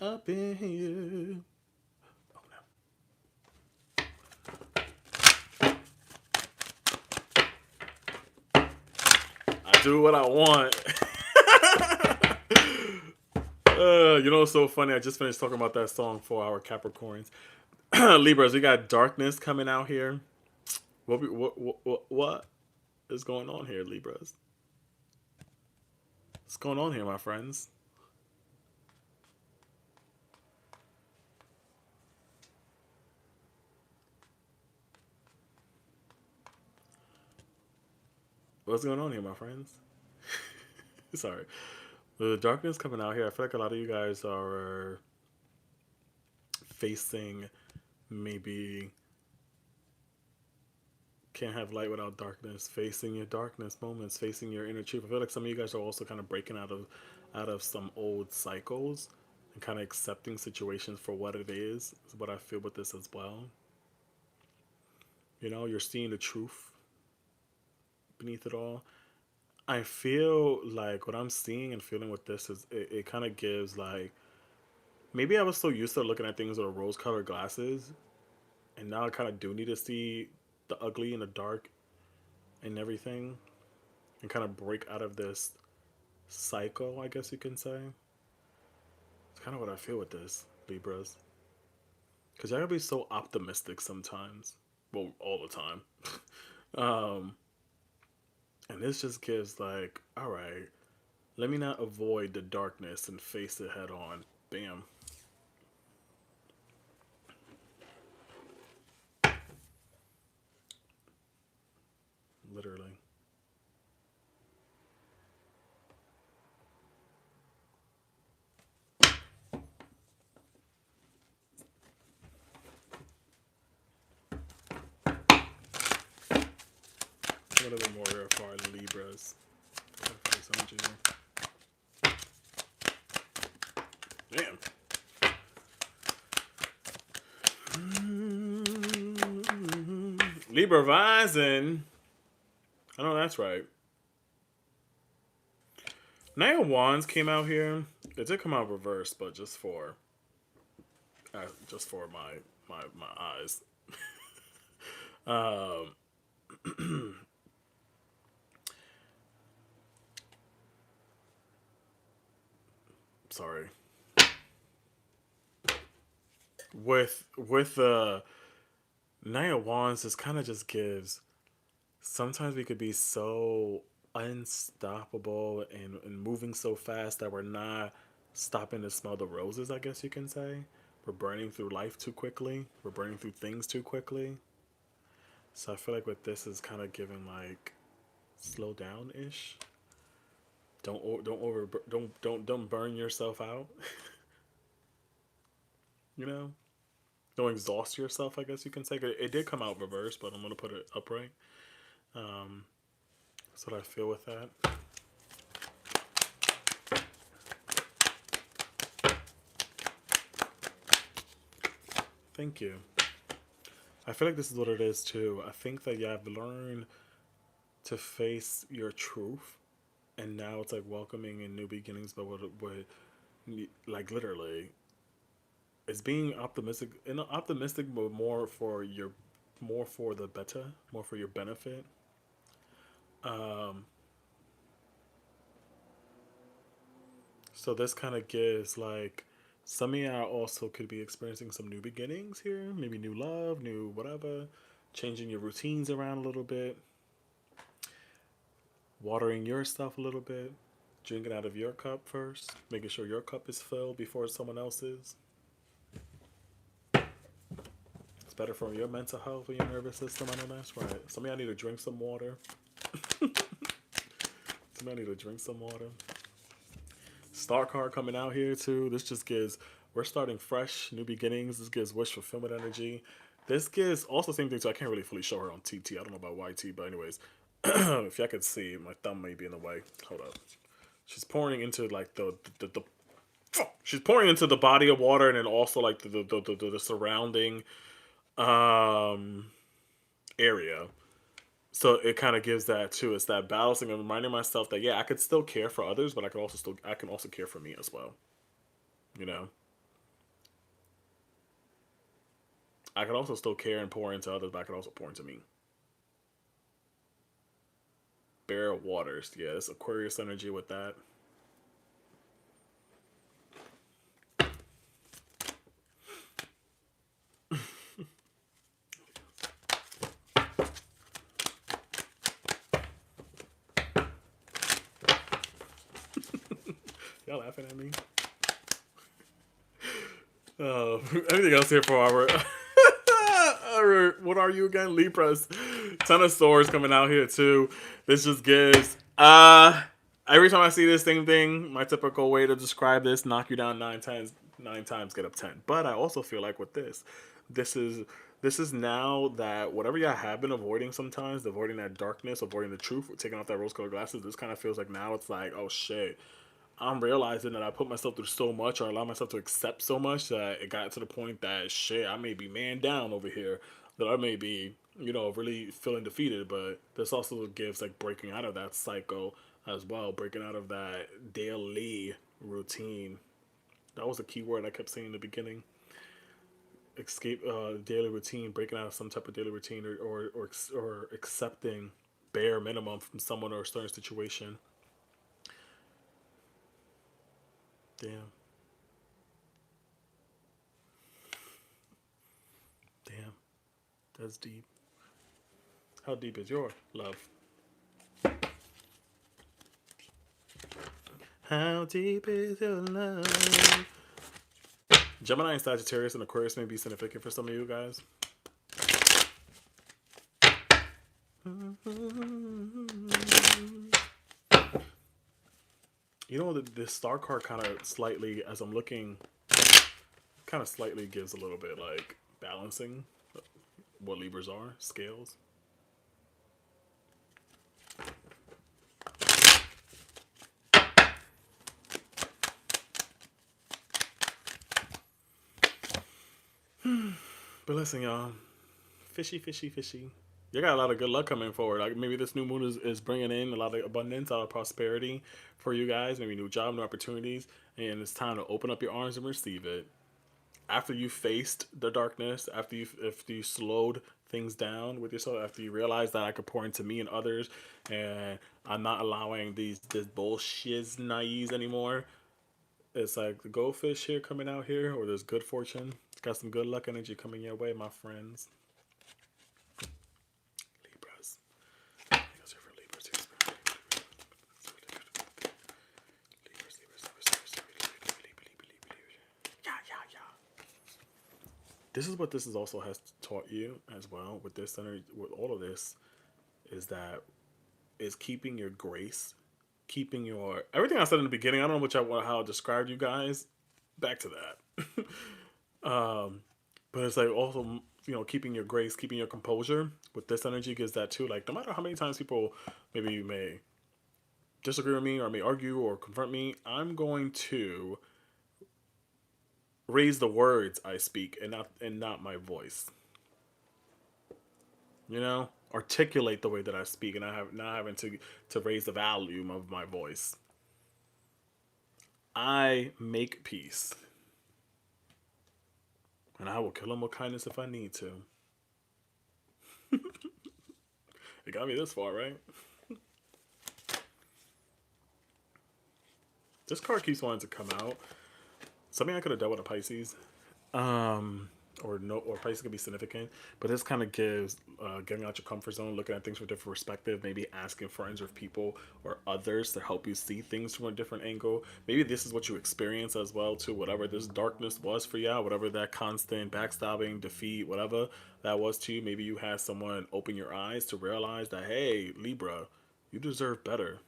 Up in here. Oh no. I do what I want. You know what's so funny? I just finished talking about that song for our Capricorns. Libras, we got darkness coming out here. What is going on here, Libras? What's going on here, my friends? What's going on here, my friends? Sorry. The darkness coming out here, I feel like a lot of you guys are facing maybe can't have light without darkness, facing your darkness moments, facing your inner truth. I feel like some of you guys are also kind of breaking out of some old cycles and kind of accepting situations for what it is what I feel with this as well. You know, you're seeing the truth beneath it all. I feel like what I'm seeing and feeling with this is it kind of gives like, maybe I was so used to looking at things with rose-colored glasses, and now I kind of do need to see the ugly and the dark and everything, and kind of break out of this cycle, I guess you can say. It's kind of what I feel with this, Libras. Because I gotta be so optimistic sometimes. Well, all the time. And this just gives like, all right, let me not avoid the darkness and face it head on. Bam. Literally. One of the more far Libras. Damn. Libra rising. I know that's right. Knight of Wands came out here. It did come out reversed, but just for my eyes. Sorry. With the Knight of Wands, this kind of just gives. Sometimes we could be so unstoppable and moving so fast that we're not stopping to smell the roses, I guess you can say. We're burning through life too quickly. We're burning through things too quickly. So I feel like with this is kind of giving like slow down ish. Don't burn yourself out. You know, don't exhaust yourself, I guess you can say. It did come out reverse, but I'm gonna put it upright. That's what I feel with that. Thank you. I feel like this is what it is too. I think that you have learned to face your truth, and now it's like welcoming in new beginnings. But what like literally, it's being optimistic. And optimistic, but more for the better, more for your benefit. So this kind of gives like some of y'all also could be experiencing some new beginnings here, maybe new love, new whatever, changing your routines around a little bit, watering your stuff a little bit, drinking out of your cup first, making sure your cup is filled before someone else's. It's better for your mental health and your nervous system. I know that's right. Some of y'all need to drink some water. Some of y'all need to drink some water. Star card coming out here too. This just gives, we're starting fresh, new beginnings. This gives wish fulfillment energy. This gives also same thing. So I can't really fully show her on TT. I don't know about YT, but anyways, if y'all could see, my thumb may be in the way. Hold up. She's pouring into like the she's pouring into the body of water, and then also like the surrounding area. So it kind of gives that too. It's that balancing and reminding myself that yeah, I could still care for others, but I can also care for me as well. You know, I can also still care and pour into others, but I can also pour into me. Bear of Waters, yeah, it's Aquarius energy with that. Y'all laughing at me? Anything else here for our... What are you again? Libras. Ton of swords coming out here too. This just gives... every time I see this thing, my typical way to describe this, knock you down 9 times, get up 10. But I also feel like with this is now that whatever y'all have been avoiding sometimes, avoiding that darkness, avoiding the truth, taking off that rose-colored glasses, this kind of feels like now it's like, oh shit, I'm realizing that I put myself through so much or allow myself to accept so much that it got to the point that shit, I may be man down over here, that I may be, really feeling defeated. But this also gives like breaking out of that cycle as well, breaking out of that daily routine. That was a key word I kept saying in the beginning. Escape daily routine, breaking out of some type of daily routine, or accepting bare minimum from someone or a certain situation. Damn. Damn. That's deep. How deep is your love? How deep is your love? Gemini and Sagittarius and Aquarius may be significant for some of you guys. You know, the star card kind of slightly, as I'm looking, kind of slightly gives a little bit like balancing what Libras are, scales. But listen, y'all, fishy, fishy, fishy. You got a lot of good luck coming forward. Like maybe this new moon is bringing in a lot of abundance, a lot of prosperity for you guys. Maybe new job, new opportunities, and it's time to open up your arms and receive it. After you faced the darkness, after you slowed things down with yourself, after you realized that I could pour into me and others, and I'm not allowing this bullshit naives anymore. It's like the goldfish here coming out here, or there's good fortune. It's got some good luck energy coming your way, my friends. Libras. This is what this is also has taught you as well with this energy, with all of this, is that is keeping your grace, keeping your everything I said in the beginning. I don't know how I described you guys. Back to that. But it's like also, keeping your grace, keeping your composure with this energy gives that too. Like no matter how many times people maybe may disagree with me or may argue or confront me, I'm going to raise the words I speak and not my voice. Articulate the way that I speak, and I have not having to raise the volume of my voice. I make peace, and I will kill him with kindness if I need to. It got me this far, right? This card keeps wanting to come out. Something I could have dealt with a Pisces. Or Pisces could be significant, but this kind of gives getting out your comfort zone, looking at things from a different perspective, maybe asking friends or people or others to help you see things from a different angle. Maybe this is what you experience as well too. Whatever this darkness was for you, whatever that constant backstabbing, defeat, whatever that was to you, maybe you had someone open your eyes to realize that, hey, Libra, you deserve better.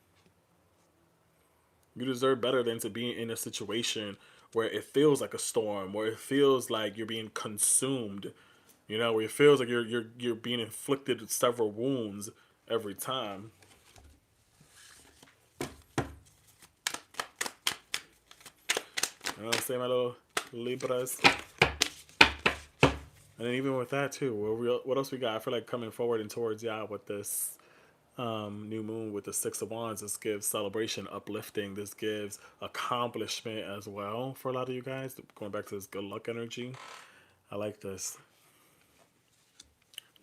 You deserve better than to be in a situation where it feels like a storm, where it feels like you're being consumed, where it feels like you're being inflicted with several wounds every time. You know what I'm saying, my little Libras? And then even with that too, what else we got? I feel like coming forward and towards y'all with this new moon with the Six of Wands, this gives celebration, uplifting. This gives accomplishment as well for a lot of you guys. Going back to this good luck energy, I like this.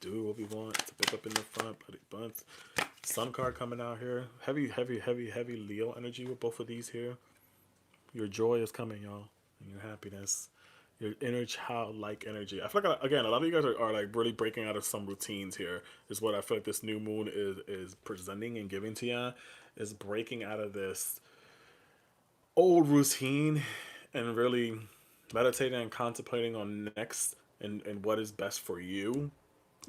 Do what we want. To pick up in the front, bloody bunts. Sun card coming out here. Heavy, heavy, heavy, heavy Leo energy with both of these here. Your joy is coming, y'all, and your happiness. Your inner childlike energy. I feel like, again, a lot of you guys are like really breaking out of some routines here, is what I feel like this new moon is presenting and giving to you, is breaking out of this old routine and really meditating and contemplating on next and what is best for you,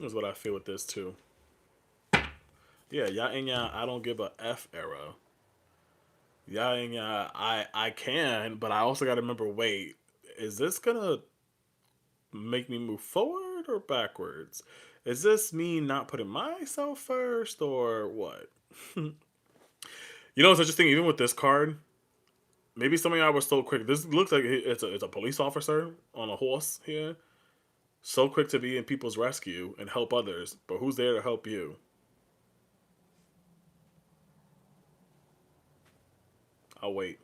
is what I feel with this too. Yeah, y'all in y'all I don't give a F era. Y'all in y'all I can, but I also got to remember, wait, is this gonna make me move forward or backwards? Is this me not putting myself first or what? It's interesting, even with this card, maybe some of y'all were so quick. This looks like it's a police officer on a horse here. So quick to be in people's rescue and help others, but who's there to help you? I'll wait.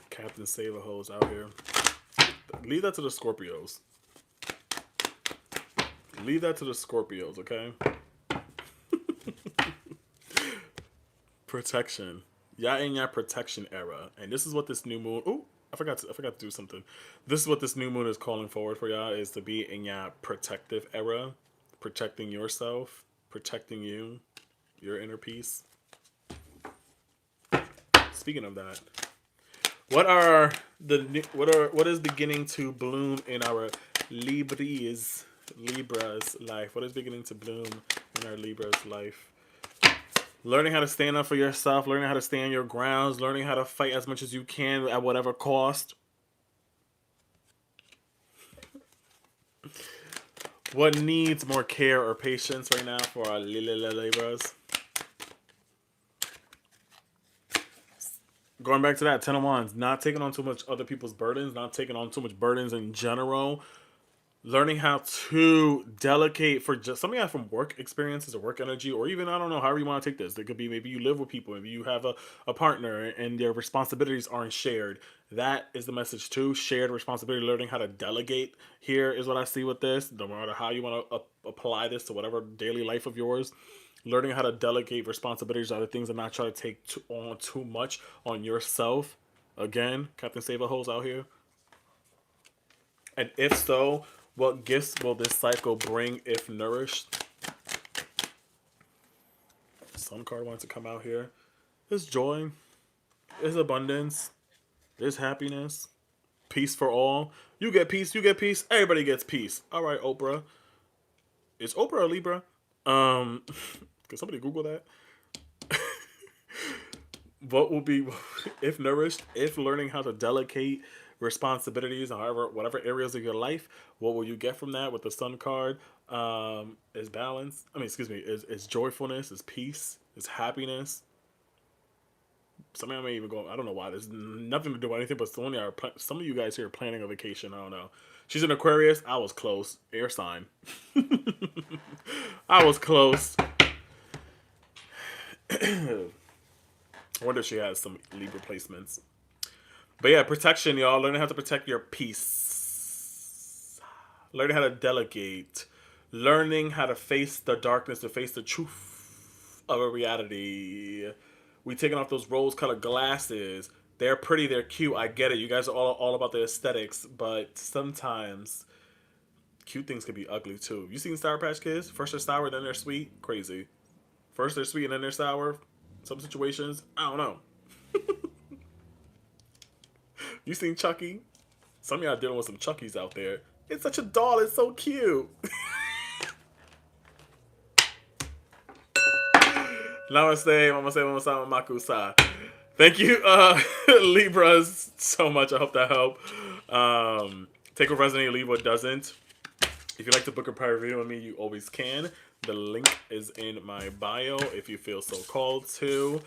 Captain Saver Hose out here. Leave that to the Scorpios. Leave that to the Scorpios, okay? Protection. Y'all in your protection era. And this is what this new moon... Oh, I forgot to do something. This is what this new moon is calling forward for y'all, is to be in your protective era. Protecting yourself. Protecting you. Your inner peace. Speaking of that, what is beginning to bloom in our Libra's life? What is beginning to bloom in our Libra's life? Learning how to stand up for yourself, learning how to stand your grounds, learning how to fight as much as you can at whatever cost. What needs more care or patience right now for our Libras? Going back to that, 10 of Wands, not taking on too much other people's burdens, not taking on too much burdens in general. Learning how to delegate for just something from work experiences or work energy, or even, I don't know, however you want to take this. It could be maybe you live with people, maybe you have a partner and their responsibilities aren't shared. That is the message too. Shared responsibility, learning how to delegate here is what I see with this. No matter how you want to apply this to whatever daily life of yours. Learning how to delegate responsibilities, other things, and not try to take on too much on yourself. Again, Captain Save a Hoes out here. And if so, what gifts will this cycle bring if nourished? Sun card wants to come out here. There's joy. There's abundance. There's happiness. Peace for all. You get peace. You get peace. Everybody gets peace. All right, Oprah. Is Oprah a Libra? Can somebody Google that? What will be, if nourished, if learning how to delegate responsibilities, however, whatever areas of your life, what will you get from that with the Sun card? Is balance. I mean, excuse me, is joyfulness, is peace, is happiness. Some of you may even go, I don't know why. There's nothing to do with anything, but some of you guys here are planning a vacation. I don't know. She's an Aquarius. I was close. Air sign. I was close. I wonder if she has some Libra placements. But yeah, protection, y'all. Learning how to protect your peace. Learning how to delegate. Learning how to face the darkness, to face the truth of a reality. We taking off those rose-colored glasses. They're pretty, they're cute. I get it. You guys are all about the aesthetics, but sometimes cute things can be ugly too. You seen Sour Patch Kids? First they're sour, then they're sweet. Crazy. First they're sweet and then they're sour. Some situations, I don't know. You seen Chucky? Some of y'all dealing with some Chuckies out there. It's such a doll. It's so cute. Namaste. Mamaste. Makusa. Thank you, Libras, so much. I hope that helped. Take what resonates, leave what doesn't. If you'd like to book a private video with me, you always can. The link is in my bio if you feel so called to.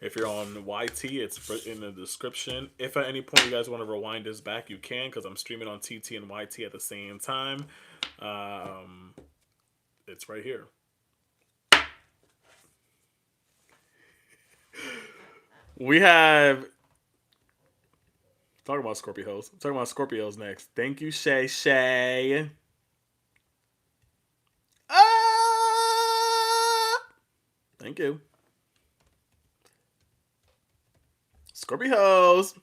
If you're on YT, it's in the description. If at any point you guys want to rewind this back, you can, because I'm streaming on TT and YT at the same time. It's right here. We have... Talking about Scorpios. Talking about Scorpios next. Thank you, Shay Shay. Thank you. Scorpios.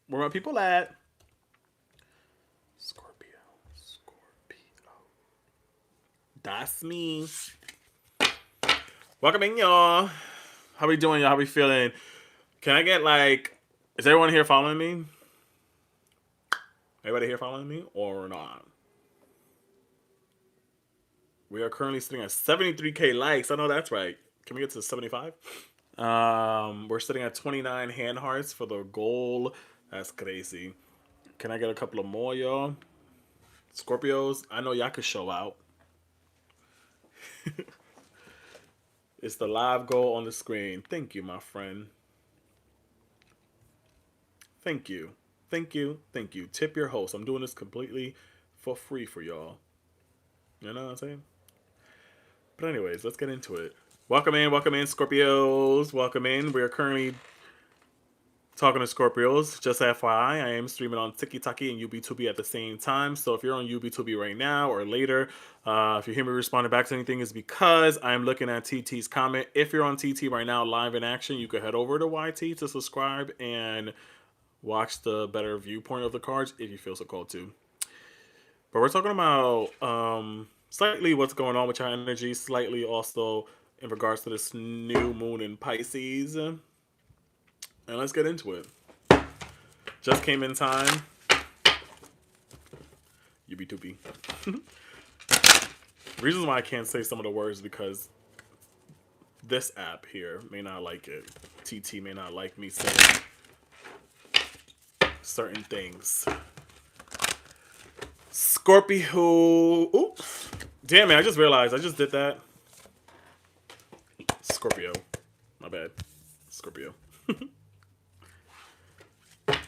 Where my people at? Scorpio. That's me. Welcome in, y'all. How we doing, y'all? How we feeling? Can I get like... Is everyone here following me? Everybody here following me or not? We are currently sitting at 73K likes. I know that's right. Can we get to 75? We're sitting at 29 hand hearts for the goal. That's crazy. Can I get a couple of more, y'all? Scorpios, I know y'all could show out. It's the live goal on the screen. Thank you, my friend. Thank you. Thank you. Thank you. Tip your host. I'm doing this completely for free for y'all. You know what I'm saying? But anyways, let's get into it. Welcome in, Scorpios. Welcome in. We are currently talking to Scorpios. Just FYI, I am streaming on TikTok and UB2B at the same time. So if you're on UB2B right now or later, if you hear me responding back to anything, is because I'm looking at TT's comment. If you're on TT right now, live in action, you can head over to YT to subscribe and watch the better viewpoint of the cards if you feel so called to. But we're talking about slightly what's going on with your energy, slightly also in regards to this new moon in Pisces. And let's get into it. Just came in time. UB2B. Reasons why I can't say some of the words because this app here may not like it. TT may not like me saying certain things. Scorpio. Oops. Damn it, I just realized I just did that. Scorpio. My bad. Scorpio.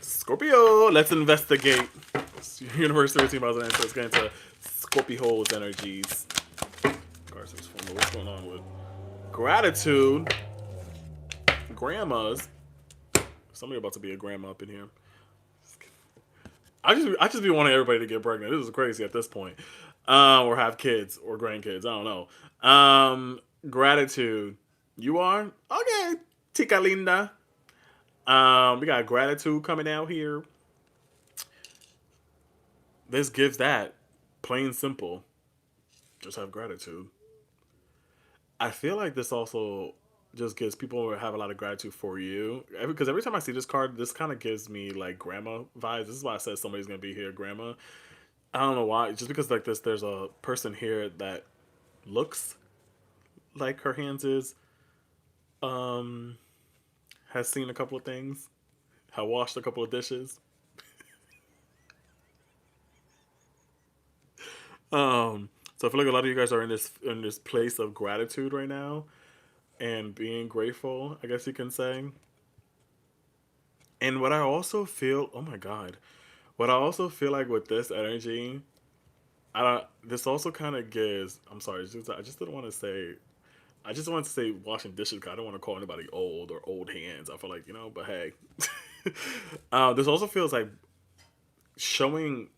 Scorpio, let's investigate. Universe 13 miles an hour, so let's get into Scorpio's energies. What's going on with gratitude? Grandmas. Somebody about to be a grandma up in here. I just be wanting everybody to get pregnant. This is crazy at this point. Or have kids or grandkids. I don't know. Gratitude. You are? Okay. Tica linda. We got gratitude coming out here. This gives that. Plain simple. Just have gratitude. I feel like this also just gives people who have a lot of gratitude for you. Because every time I see this card, this kind of gives me like grandma vibes. This is why I said somebody's gonna be here, grandma. I don't know why. Just because like this, there's a person here that looks like her hands is um has seen a couple of things, have washed a couple of dishes. So I feel like a lot of you guys are in this place of gratitude right now and being grateful, I guess you can say. And what I also feel, oh my god, what I also feel like with this energy, I don't. This also kind of gives. I'm sorry, I just didn't want to say. I just wanted to say washing dishes. 'Cause I don't want to call anybody old or old hands. I feel like but hey, this also feels like showing,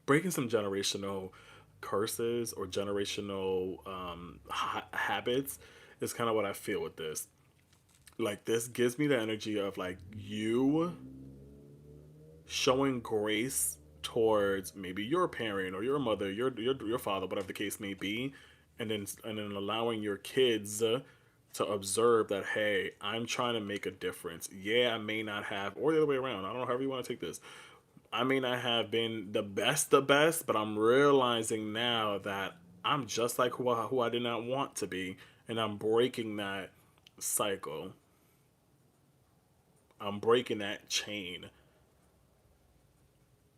breaking some generational curses or generational habits is kind of what I feel with this. Like this gives me the energy of like you showing grace towards maybe your parent or your mother, your father, whatever the case may be, and then allowing your kids to observe that hey, I'm trying to make a difference. Yeah, I may not have, or the other way around. I don't know however you want to take this. I may not have been the best, but I'm realizing now that I'm just like who I did not want to be, and I'm breaking that cycle. I'm breaking that chain.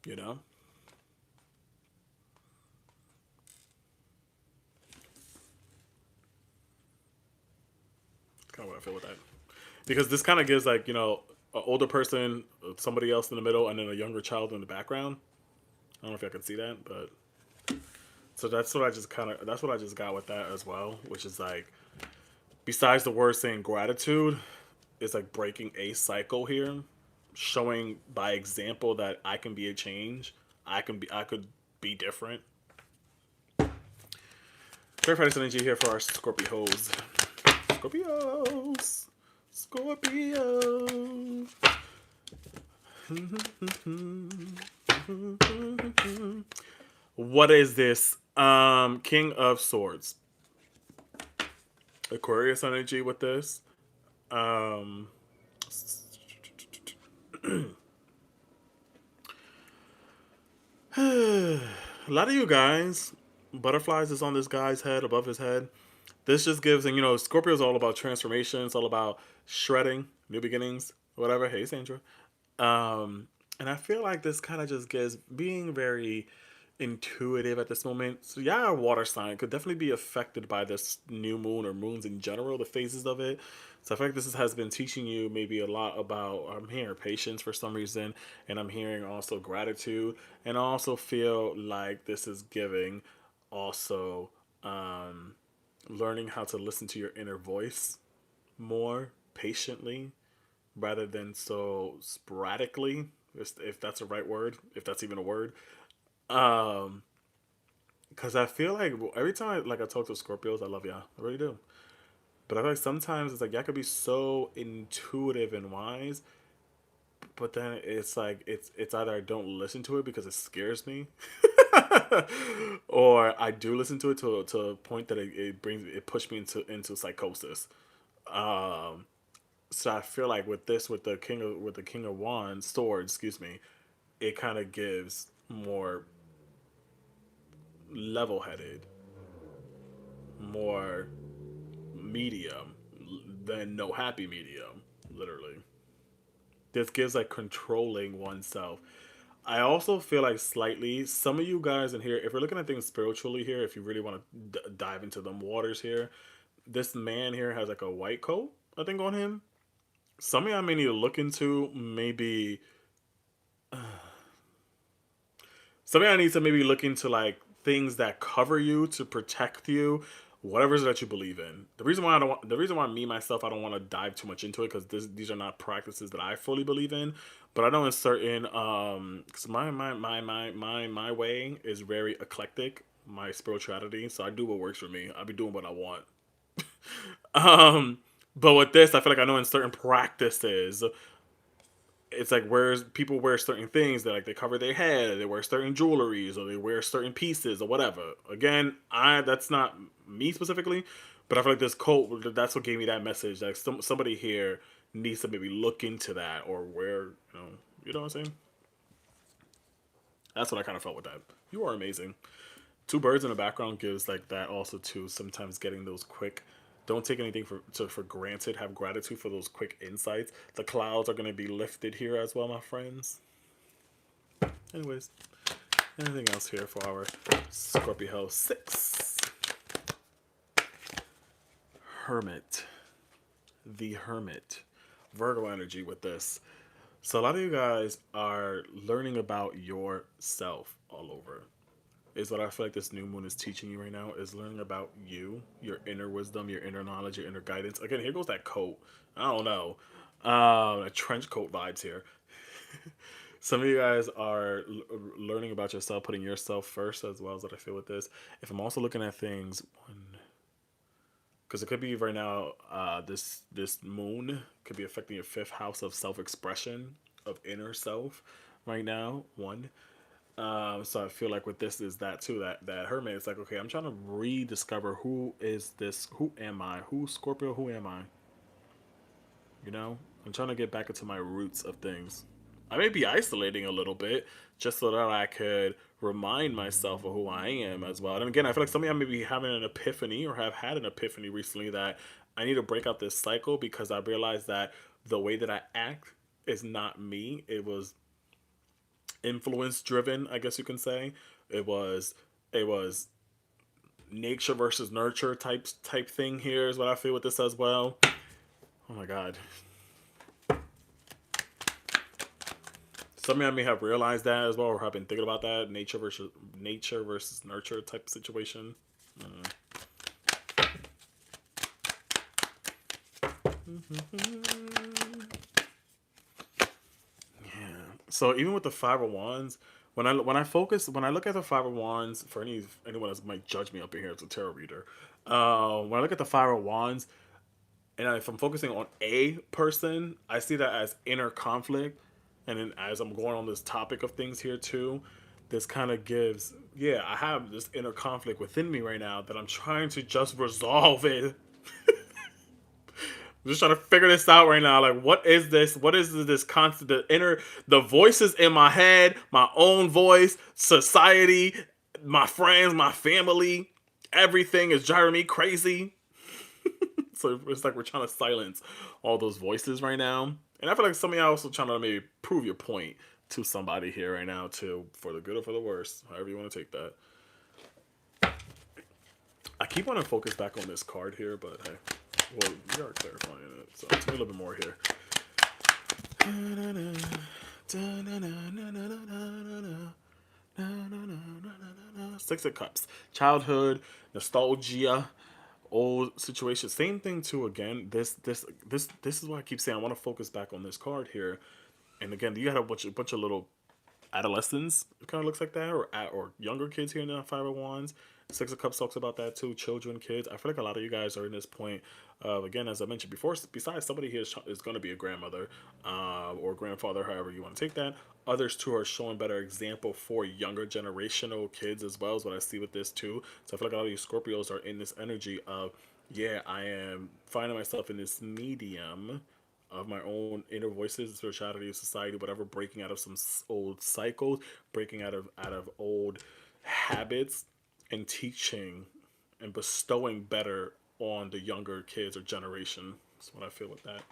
You know. Kind of what I feel with that. Because this kind of gives like an older person, somebody else in the middle, and then a younger child in the background. I don't know if I can see that, but so that's what I just got with that as well, which is like besides the word saying gratitude, it's like breaking a cycle here, showing by example that I can be a change. I could be different. Clarified energy here for our Scorpios. Scorpios. Scorpio. What is this? King of Swords. Aquarius energy with this. Um, a lot of you guys, butterflies is on this guy's head, above his head. This just gives, and Scorpio is all about transformation. It's all about shredding, new beginnings, whatever. Hey, Sandra. And I feel like this kind of just gives being very intuitive at this moment. So yeah, our water sign could definitely be affected by this new moon or moons in general, the phases of it. So I feel like this has been teaching you maybe a lot about, I'm hearing patience for some reason, and I'm hearing also gratitude, and I also feel like this is giving also learning how to listen to your inner voice more patiently rather than so sporadically, if that's a right word, if that's even a word. Um, because I feel like every time I talk to Scorpios, I love y'all, I really do. But I feel like sometimes it's like y'all could be so intuitive and wise, but then it's like it's either I don't listen to it because it scares me, or I do listen to it to a point that it pushed me into psychosis. Um, so I feel like with the King of Wands sword, excuse me, it kind of gives more level headed, more medium than no happy medium, literally. This gives like controlling oneself. I also feel like slightly some of you guys in here, if we're looking at things spiritually here, if you really want to dive into them waters here, this man here has like a white coat, I think, on him. Some of y'all may need to look into maybe. Some of y'all need to maybe look into like things that cover you to protect you, whatever it is that you believe in. The reason why I don't want, the reason why me myself I don't want to dive too much into it because these are not practices that I fully believe in. But I know in certain because my way is very eclectic, my spirituality. So I do what works for me. I be doing what I want. But with this, I feel like I know in certain practices it's like where's people wear certain things that like they cover their head, they wear certain jewelries, or they wear certain pieces or whatever. Again, I that's not me specifically, but I feel like this coat that's what gave me that message. Like somebody here needs to maybe look into that or wear, you know what I'm saying? That's what I kind of felt with that. You are amazing. Two birds in the background gives like that also too. Sometimes getting those quick. Don't take anything for granted. Have gratitude for those quick insights. The clouds are going to be lifted here as well, my friends. Anyways, anything else here for our Scorpio 6? Hermit. The Hermit. Virgo energy with this. So a lot of you guys are learning about yourself all over. Is what I feel like this new moon is teaching you right now is learning about you, your inner wisdom, your inner knowledge, your inner guidance. Again, here goes that coat. I don't know. Trench coat vibes here. Some of you guys are learning about yourself, putting yourself first as well as what I feel with this. If I'm also looking at things, because it could be right now, this moon could be affecting your fifth house of self-expression, of inner self right now, one. So I feel like with this is that too, that hermit, it's like, okay, I'm trying to rediscover who is this, who am I, who Scorpio, who am I? I'm trying to get back into my roots of things. I may be isolating a little bit just so that I could remind myself of who I am as well. And again, I feel like some of y'all may be having an epiphany or have had an epiphany recently that I need to break out this cycle because I realized that the way that I act is not me. It was influence driven, I guess you can say. It was nature versus nurture type thing here is what I feel with this as well. Oh my god. Some of you may have realized that as well, or have been thinking about that nature versus nurture type situation. Yeah. So even with the Five of Wands, when I look at the Five of Wands, for anyone that might judge me up in here as a tarot reader, when I look at the Five of Wands, and if I'm focusing on a person, I see that as inner conflict. And then as I'm going on this topic of things here too, this kind of gives, yeah, I have this inner conflict within me right now that I'm trying to just resolve it. I'm just trying to figure this out right now. Like, what is this? What is this constant, the voices in my head, my own voice, society, my friends, my family, everything is driving me crazy. So it's like we're trying to silence all those voices right now. And I feel like some of y'all also trying to maybe prove your point to somebody here right now too, for the good or for the worse, however you want to take that. I keep wanting to focus back on this card here, but hey, well, we are clarifying it, so it's a little bit more here. Six of Cups, childhood, nostalgia, old situation. Same thing too. Again, this is why I keep saying I want to focus back on this card here. And again, you got a bunch of little adolescents. It kind of looks like that, or younger kids here in the Five of Wands. Six of Cups talks about that too. Children, kids. I feel like a lot of you guys are in this point. Again, as I mentioned before, besides somebody here is going to be a grandmother or grandfather, however you want to take that. Others too are showing better example for younger generational kids as well, is what I see with this too. So I feel like a lot of you Scorpios are in this energy of, yeah, I am finding myself in this medium of my own inner voices, spirituality, society, whatever, breaking out of some old cycles, breaking out of old habits, and teaching and bestowing better on the younger kids or generation. That's what I feel with that.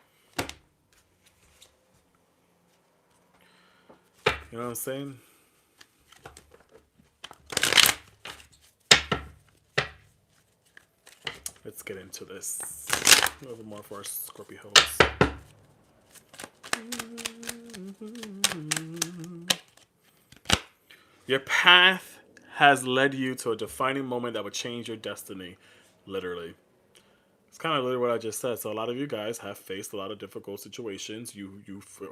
You know what I'm saying? Let's get into this. A little bit more for our Scorpios. Your path has led you to a defining moment that would change your destiny. Literally. It's kind of literally what I just said. So a lot of you guys have faced a lot of difficult situations. You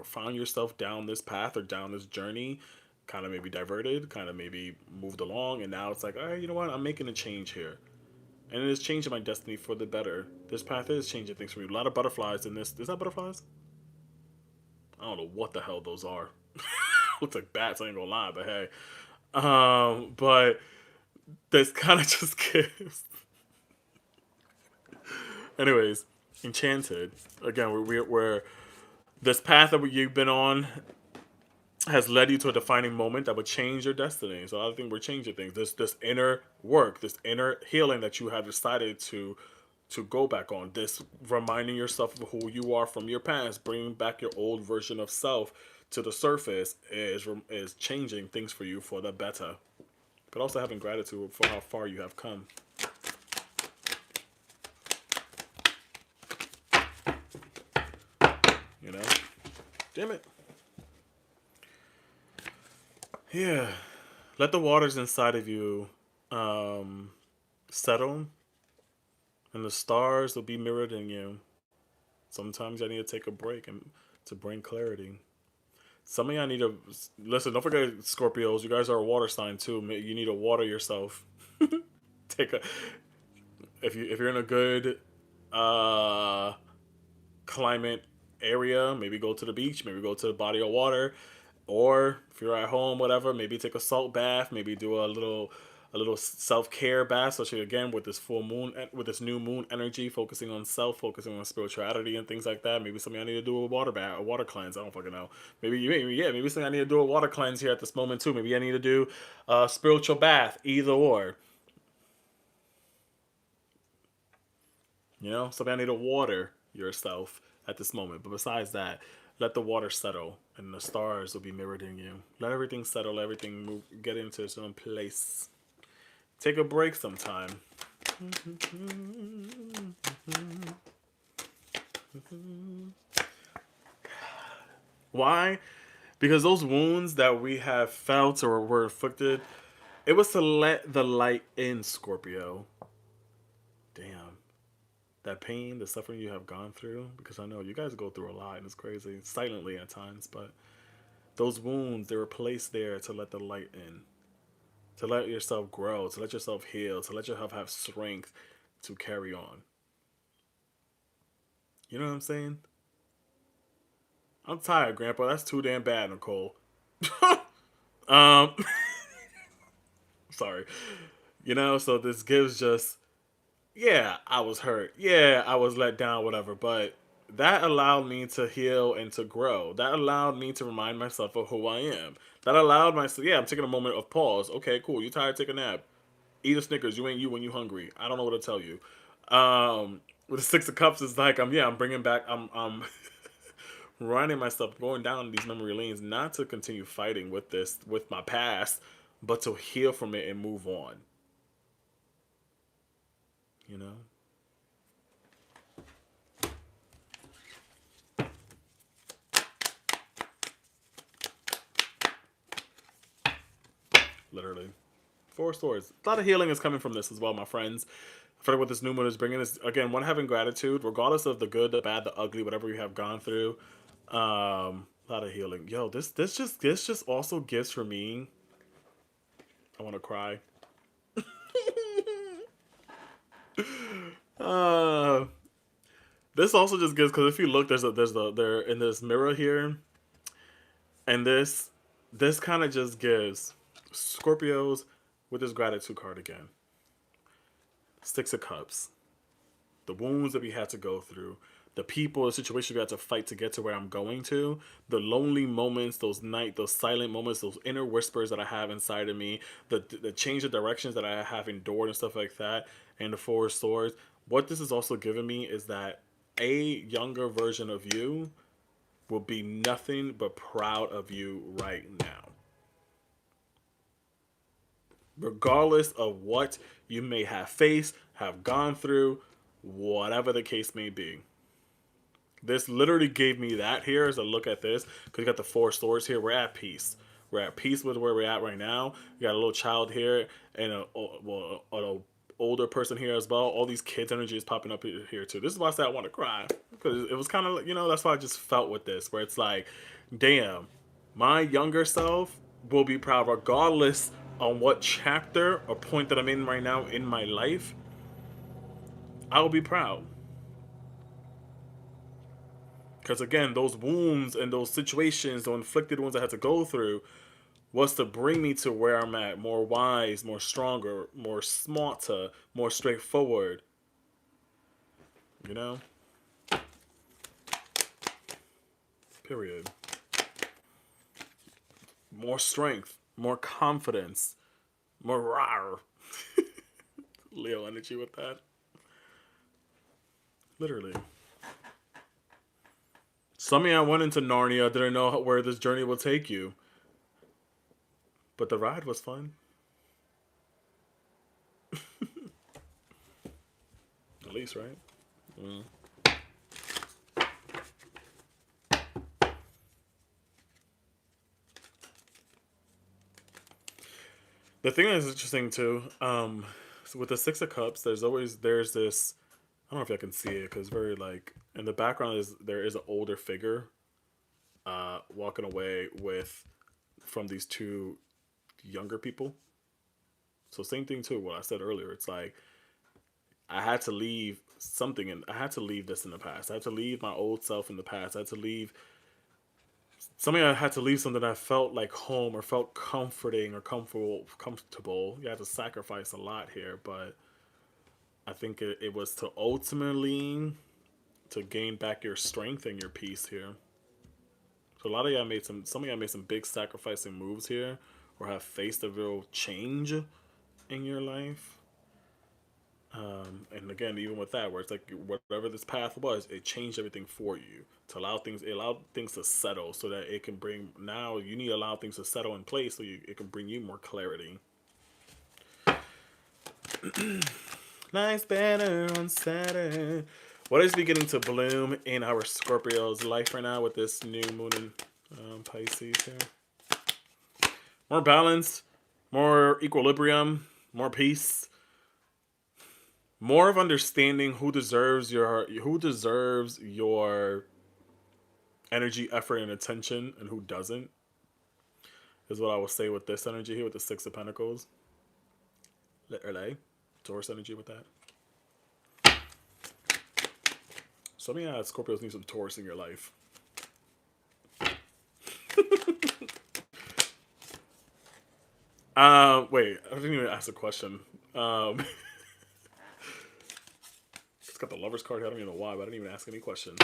found yourself down this path or down this journey, kind of maybe diverted, kind of maybe moved along, and now it's like, all right, you know what? I'm making a change here. And it is changing my destiny for the better. This path is changing things for me. A lot of butterflies in this. Is that butterflies? I don't know what the hell those are. Looks like bats, I ain't gonna lie, but hey. But this kind of just gives. Anyways, Enchanted. Again, we're this path that you've been on has led you to a defining moment that would change your destiny. So I think we're changing things. This inner work, this inner healing that you have decided to go back on. This reminding yourself of who you are from your past, bringing back your old version of self to the surface is changing things for you for the better. But also having gratitude for how far you have come. You know? Damn it. Yeah. Let the waters inside of you settle, and the stars will be mirrored in you. Sometimes I need to take a break and to bring clarity. Some of y'all need to listen. Don't forget, Scorpios. You guys are a water sign too. You need to water yourself. Take a if you're in a good climate area, maybe go to the beach, maybe go to the body of water, or if you're at home, whatever, maybe take a salt bath, maybe do a little self-care bath, especially again with this full moon, with this new moon energy, focusing on self, focusing on spirituality and things like that. Maybe something I need to do a water bath, a water cleanse. I don't fucking know. Maybe something I need to do a water cleanse here at this moment too. Maybe I need to do a spiritual bath, either or. You know, something I need to water yourself at this moment. But besides that, let the water settle and the stars will be mirrored in you. Let everything settle, let everything move, get into its own place. Take a break sometime. Why? Because those wounds that we have felt or were inflicted, it was to let the light in, Scorpio. Damn. That pain, the suffering you have gone through, because I know you guys go through a lot and it's crazy, silently at times, but those wounds, they were placed there to let the light in, to let yourself grow, to let yourself heal, to let yourself have strength to carry on. You know what I'm saying? I'm tired, Grandpa. That's too damn bad, Nicole. um, sorry. You know, so this gives just, yeah, I was hurt. Yeah, I was let down, whatever. But that allowed me to heal and to grow. That allowed me to remind myself of who I am. That allowed myself, yeah, I'm taking a moment of pause. Okay, cool. You tired? Take a nap. Eat a Snickers. You ain't you when you hungry. I don't know what to tell you. With the Six of Cups, it's like I'm bringing back. I'm reminding myself, going down these memory lanes, not to continue fighting with this, with my past, but to heal from it and move on. You know? Literally. Four swords. A lot of healing is coming from this as well, my friends. I feel like what this new moon is bringing is, again, one, having gratitude, regardless of the good, the bad, the ugly, whatever you have gone through. A lot of healing. Yo, this just also gives for me. I want to cry. uh, this also just gives, because if you look, there in this mirror here, and this kind of just gives Scorpios with this gratitude card again. Six of Cups. The wounds that we had to go through, the people, the situation we had to fight to get to where I'm going to, the lonely moments, those silent moments, those inner whispers that I have inside of me, the change of directions that I have endured and stuff like that, and the Four of Swords. What this has also given me is that a younger version of you will be nothing but proud of you right now. regardless of what you may have faced, have gone through, whatever the case may be. This literally gave me that here as a look at this, because you got the four swords here. We're at peace. We're at peace with where we're at right now. You got a little child here and a older person here as well. All these kids' energy is popping up here too. This is why I said I want to cry, because it was kind of, that's why I just felt with this, where it's like, damn, my younger self will be proud regardless on what chapter or point that I'm in right now in my life. I will be proud. Because again, those wounds and those situations, those inflicted ones I had to go through, was to bring me to where I'm at, more wise, more stronger, more smarter, more straightforward. You know? Period. More strength, more confidence, more rawr. Leo energy with that. Literally. Some of you went into Narnia, didn't know where this journey will take you. But the ride was fun. At least, right? Mm. The thing that's interesting too, so with the Six of Cups, there's this. I don't know if I can see it because very like in the background there is an older figure, walking away from these two younger people. So same thing too. What I said earlier, it's like I had to leave something, and I had to leave this in the past. I had to leave my old self in the past. I had to leave something. I had to leave something that felt like home or felt comforting or comfortable. You had to sacrifice a lot here, but I think it was to ultimately to gain back your strength and your peace here. So a lot of y'all some of y'all made some big sacrificing moves here, or have faced a real change in your life. And again, even with that, where it's like whatever this path was, it changed everything for you to it allowed things to settle, so that it can bring. Now you need to allow things to settle in place, so it can bring you more clarity. Nice banner on Saturn. What is beginning to bloom in our Scorpio's life right now with this new moon in Pisces here? More balance, more equilibrium, more peace, more of understanding who deserves your energy, effort, and attention, and who doesn't. Is what I will say with this energy here with the Six of Pentacles. LA, Taurus energy with that. Some of you Scorpios need some Taurus in your life. Wait, I didn't even ask a question. It's got the Lover's card here. I don't even know why, but I didn't even ask any questions.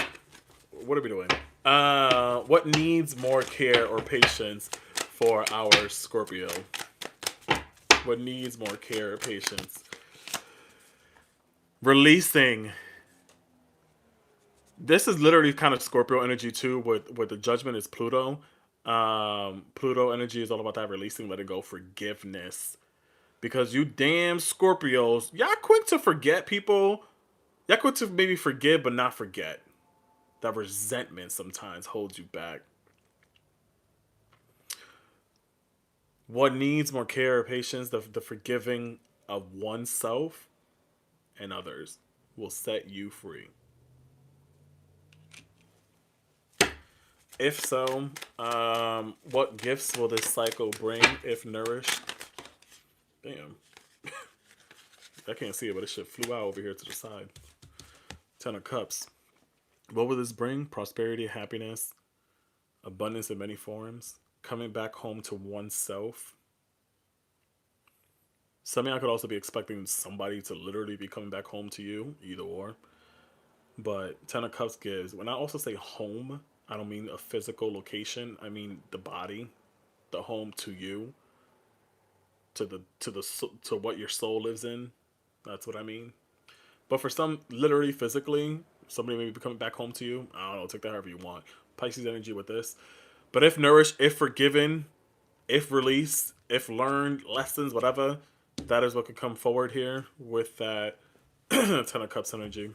What are we doing? What needs more care or patience for our Scorpio? What needs more care or patience? Releasing. This is literally kind of Scorpio energy too. With the Judgment is Pluto. Pluto energy is all about that releasing, letting go, forgiveness. Because you damn Scorpios, y'all quick to forget people. Y'all quick to maybe forgive but not forget. That resentment sometimes holds you back. What needs more care or patience? The forgiving of oneself and others will set you free. If so, what gifts will this cycle bring if nourished? Damn. I can't see it, but it shit flew out over here to the side. 10 of Cups. What will this bring? Prosperity, happiness, abundance in many forms, coming back home to oneself. Some of y'all could also be expecting somebody to literally be coming back home to you, either or. But 10 of Cups gives, when I also say home, I don't mean a physical location. I mean the body, the home to you, to what your soul lives in. That's what I mean. But for some, literally physically, somebody may be coming back home to you. I don't know. Take that however you want. Pisces energy with this. But if nourished, if forgiven, if released, if learned, lessons, whatever, that is what could come forward here with that Ten of Cups energy.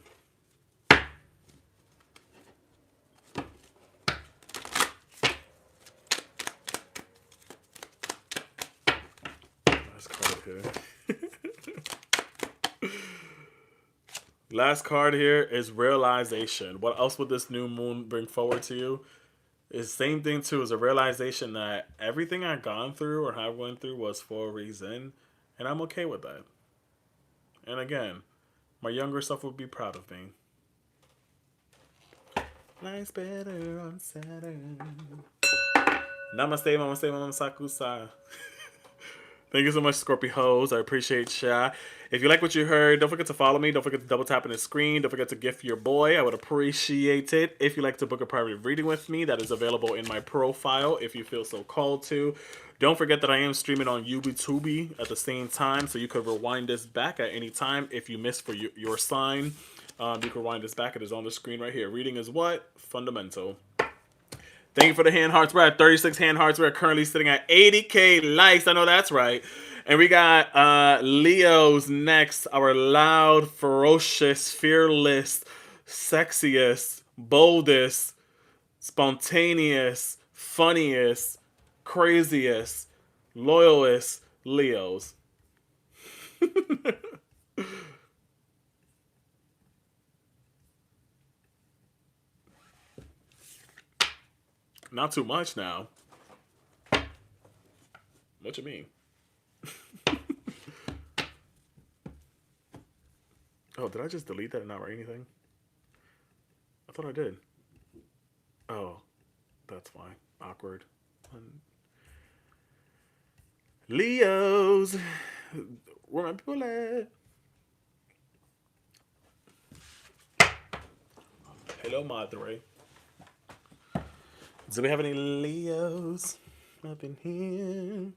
Last card here. Last card here is realization. What else would this new moon bring forward to you? It's the same thing too, is a realization that everything I've gone through or have went through was for a reason, and I'm okay with that. And again, my younger self would be proud of me. Life's better on Saturn. Namaste, namaste, namaste. Thank you so much, Scorpios. I appreciate ya. If you like what you heard, don't forget to follow me. Don't forget to double tap on the screen. Don't forget to gift your boy. I would appreciate it. If you'd like to book a private reading with me, that is available in my profile if you feel so called to. Don't forget that I am streaming on YouTube at the same time, so you could rewind this back at any time if you missed for your sign. You can rewind this back. It is on the screen right here. Reading is what? Fundamental. Thank you for the hand hearts. We're at 36 hand hearts. We're currently sitting at 80K likes. I know that's right. And we got Leo's next. Our loud, ferocious, fearless, sexiest, boldest, spontaneous, funniest, craziest, loyalist Leos. Not too much now. What you mean? Oh, did I just delete that and not write anything? I thought I did. Oh, that's why. Awkward. Leos. Where my people at? Hello, Madre. Do we have any Leos up in here?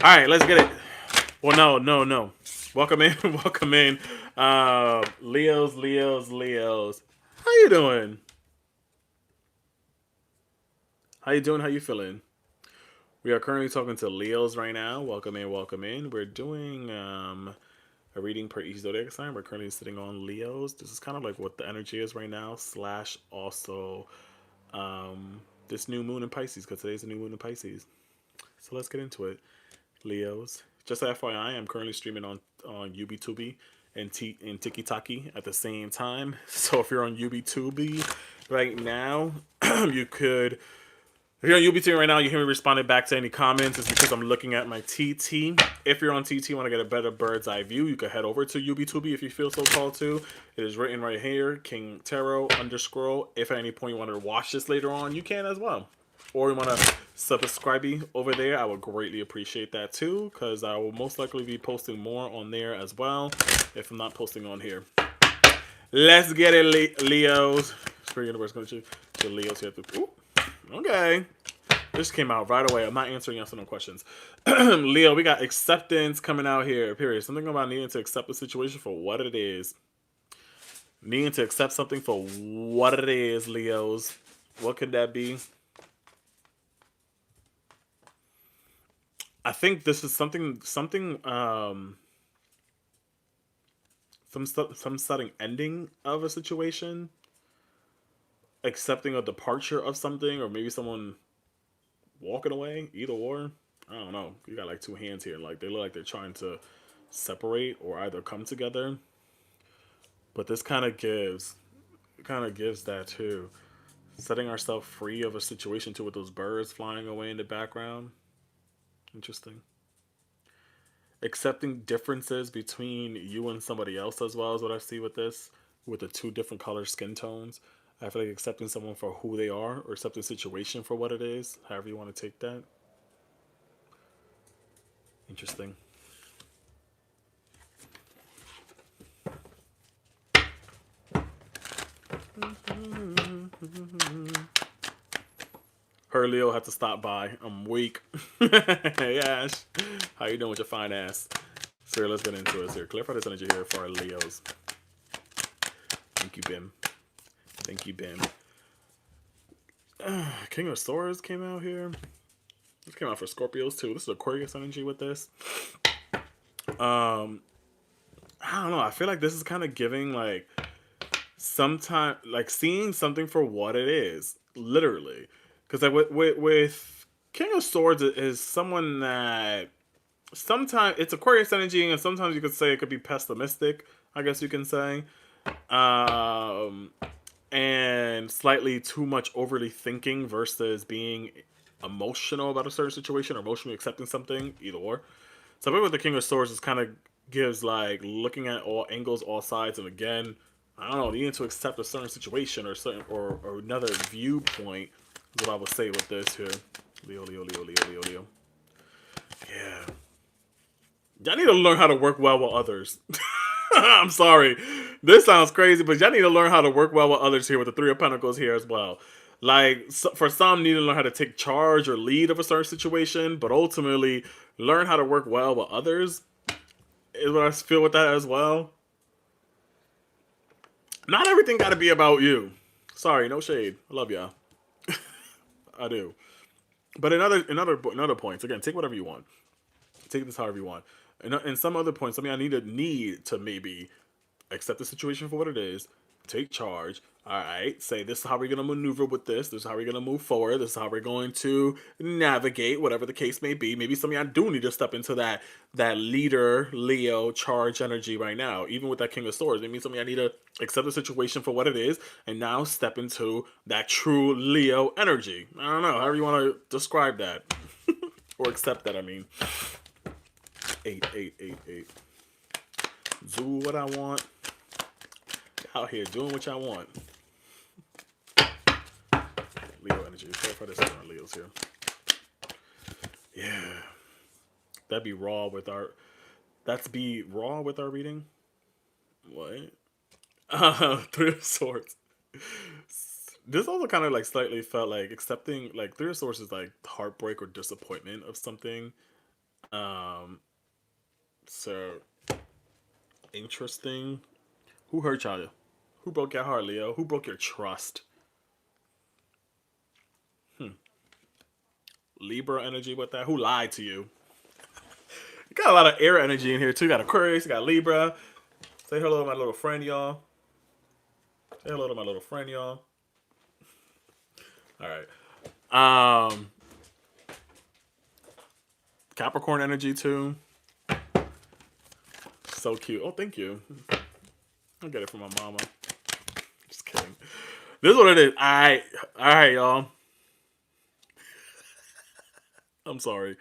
All right, let's get it. Well, no. Welcome in, welcome in. Leos. How you doing? How you doing? How you feeling? We are currently talking to Leos right now. Welcome in. We're doing a reading per each zodiac sign. We're currently sitting on Leos. This is kind of like what the energy is right now, / also this new moon in Pisces, because today's a new moon in Pisces. So let's get into it. Leos. Just FYI, I'm currently streaming on UbiTubi and TikTok at the same time. So if you're on UbiTubi right now, you could... If you're on UBT right now, you hear me responding back to any comments. It's because I'm looking at my TT. If you're on TT, want to get a better bird's eye view, you can head over to UBTubi if you feel so called to. It is written right here, King Tarot _. If at any point you want to watch this later on, you can as well. Or you want to subscribe over there, I would greatly appreciate that too, because I will most likely be posting more on there as well if I'm not posting on here. Let's get it, Leos. Spirit Universe going to choose the Leos here. Ooh. Okay. This came out right away. I'm not answering yes or no questions. Leo, we got acceptance coming out here. Period. Something about needing to accept the situation for what it is. Needing to accept something for what it is, Leos. What could that be? I think this is some sudden ending of a situation. Accepting a departure of something, or maybe someone walking away, either or. I don't know. You got like two hands here. Like they look like they're trying to separate or either come together. But this kind of gives that too. Setting ourselves free of a situation too, with those birds flying away in the background. Interesting. Accepting differences between you and somebody else as well is what I see with this. With the two different color skin tones. I feel like accepting someone for who they are, or accepting the situation for what it is, however you want to take that. Interesting. Her Leo had to stop by. I'm weak. Hey Ash, how you doing with your fine ass? So let's get into it. Here, clarify this energy here for our Leos. Thank you, Bim. Thank you, Bim. King of Swords came out here. This came out for Scorpios too. This is Aquarius energy with this. I don't know. I feel like this is kind of giving like sometime like seeing something for what it is, literally. Because like with King of Swords is someone that sometimes it's Aquarius energy, and sometimes you could say it could be pessimistic. I guess you can say, and slightly too much overly thinking versus being emotional about a certain situation or emotionally accepting something. Either or. So I think with the King of Swords, it kind of gives like looking at all angles, all sides, and again, I don't know, needing to accept a certain situation or certain or another viewpoint is what I would say with this here. Leo, Leo, Leo, Leo, Leo, Leo. Yeah. Y'all need to learn how to work well with others. I'm sorry. This sounds crazy, but y'all need to learn how to work well with others here with the Three of Pentacles here as well. Like, for some, need to learn how to take charge or lead of a certain situation, but ultimately, learn how to work well with others is what I feel with that as well. Not everything got to be about you. Sorry, no shade. I love y'all. I do. But in other points, again, take whatever you want. Take this however you want. And in some other points, I mean, I need to maybe accept the situation for what it is, take charge. All right, say this is how we're going to maneuver with this. This is how we're going to move forward. This is how we're going to navigate, whatever the case may be. Maybe some of y'all do need to step into that leader, Leo, charge energy right now. Even with that King of Swords, it means some of y'all need to accept the situation for what it is and now step into that true Leo energy. I don't know, however you want to describe that. Or accept that, I mean. 8, 8, 8, 8. Do what I want. Out here doing what y'all want. Leo energy. For this on our Leos here. Yeah. That'd be raw with our. That's be raw with our reading. What? Three of Swords. This also kind of like slightly felt like accepting like Three of Swords is like heartbreak or disappointment of something. So interesting. Who hurt y'all? Who broke your heart, Leo? Who broke your trust? Libra energy with that. Who lied to you? You got a lot of air energy in here too. You got Aquarius, you got Libra. Say hello to my little friend, y'all. Say hello to my little friend, y'all. All right. Capricorn energy too. So cute. Oh, thank you. I'll get it from my mama. Just kidding. This is what it is. All right, y'all. I'm sorry.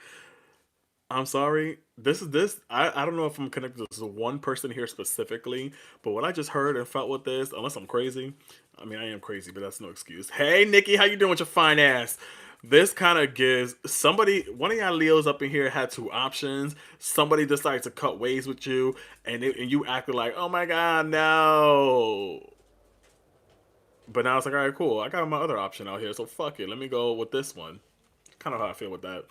This. I don't know if I'm connected to one person here specifically, but what I just heard and felt with this, unless I'm crazy. I mean, I am crazy, but that's no excuse. Hey, Nikki, how you doing with your fine ass? This kind of gives somebody, one of y'all Leos up in here had two options. Somebody decided to cut ways with you, and you acted like, oh my God, no. But now it's like, all right, cool. I got my other option out here, so fuck it. Let me go with this one. Kind of how I feel with that.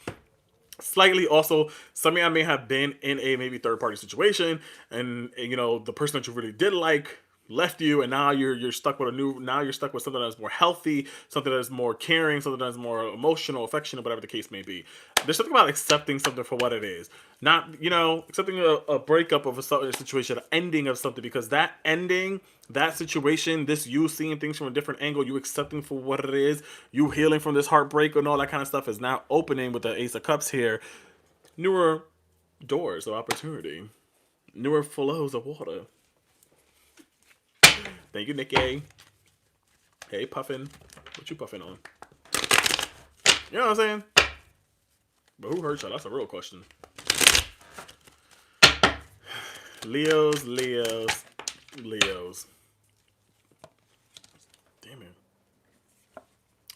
Slightly also, some of y'all may have been in a maybe third party situation, and you know the person that you really did like left you, and now you're stuck with you're stuck with something that's more healthy, something that's more caring, something that's more emotional, affectionate, whatever the case may be. There's something about accepting something for what it is, not accepting a breakup of a situation, an ending of something, because that ending, that situation, this you seeing things from a different angle, you accepting for what it is, you healing from this heartbreak and all that kind of stuff is now opening with the Ace of Cups here, newer doors of opportunity, newer flows of water. Thank you, Nikki. Hey, Puffin. What you puffing on? You know what I'm saying? But who hurt you? That's a real question. Leos. Damn it.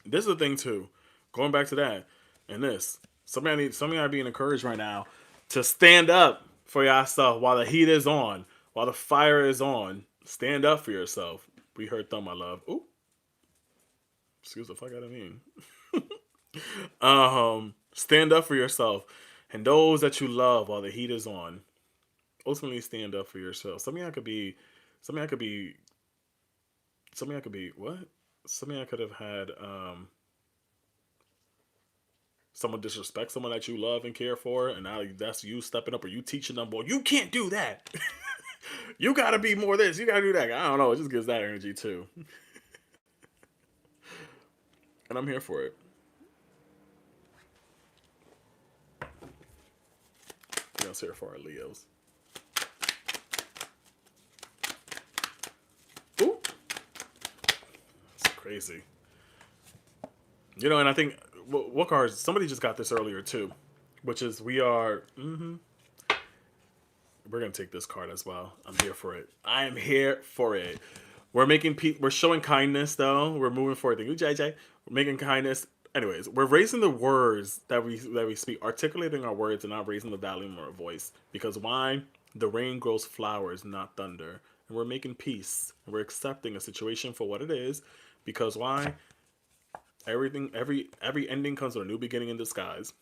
This is the thing, too. Going back to that. And this. Some of y'all being encouraged right now to stand up for yourself while the heat is on. While the fire is on. Stand up for yourself. We heard thumb, my love. Ooh. Excuse the fuck out of me. Stand up for yourself and those that you love while the heat is on. Ultimately, stand up for yourself. Something I could be, something I could be, something I could be. What? Something I could have had. Someone disrespect someone that you love and care for, and now that's you stepping up or you teaching them, boy, you can't do that. You gotta be more this, you gotta do that. I don't know, it just gives that energy too. And I'm here for it. Let's hear for our Leos. Ooh. That's crazy. You know, and I think what cards, somebody just got this earlier too, which is we are, we're going to take this card as well. I'm here for it. I am here for it. We're making, we're showing kindness though. We're moving forward. Thank you, JJ. We're making kindness. Anyways, we're raising the words that we speak, articulating our words and not raising the volume of our voice. Because why? The rain grows flowers, not thunder. And we're making peace. And we're accepting a situation for what it is. Because why? Everything, every ending comes with a new beginning in disguise.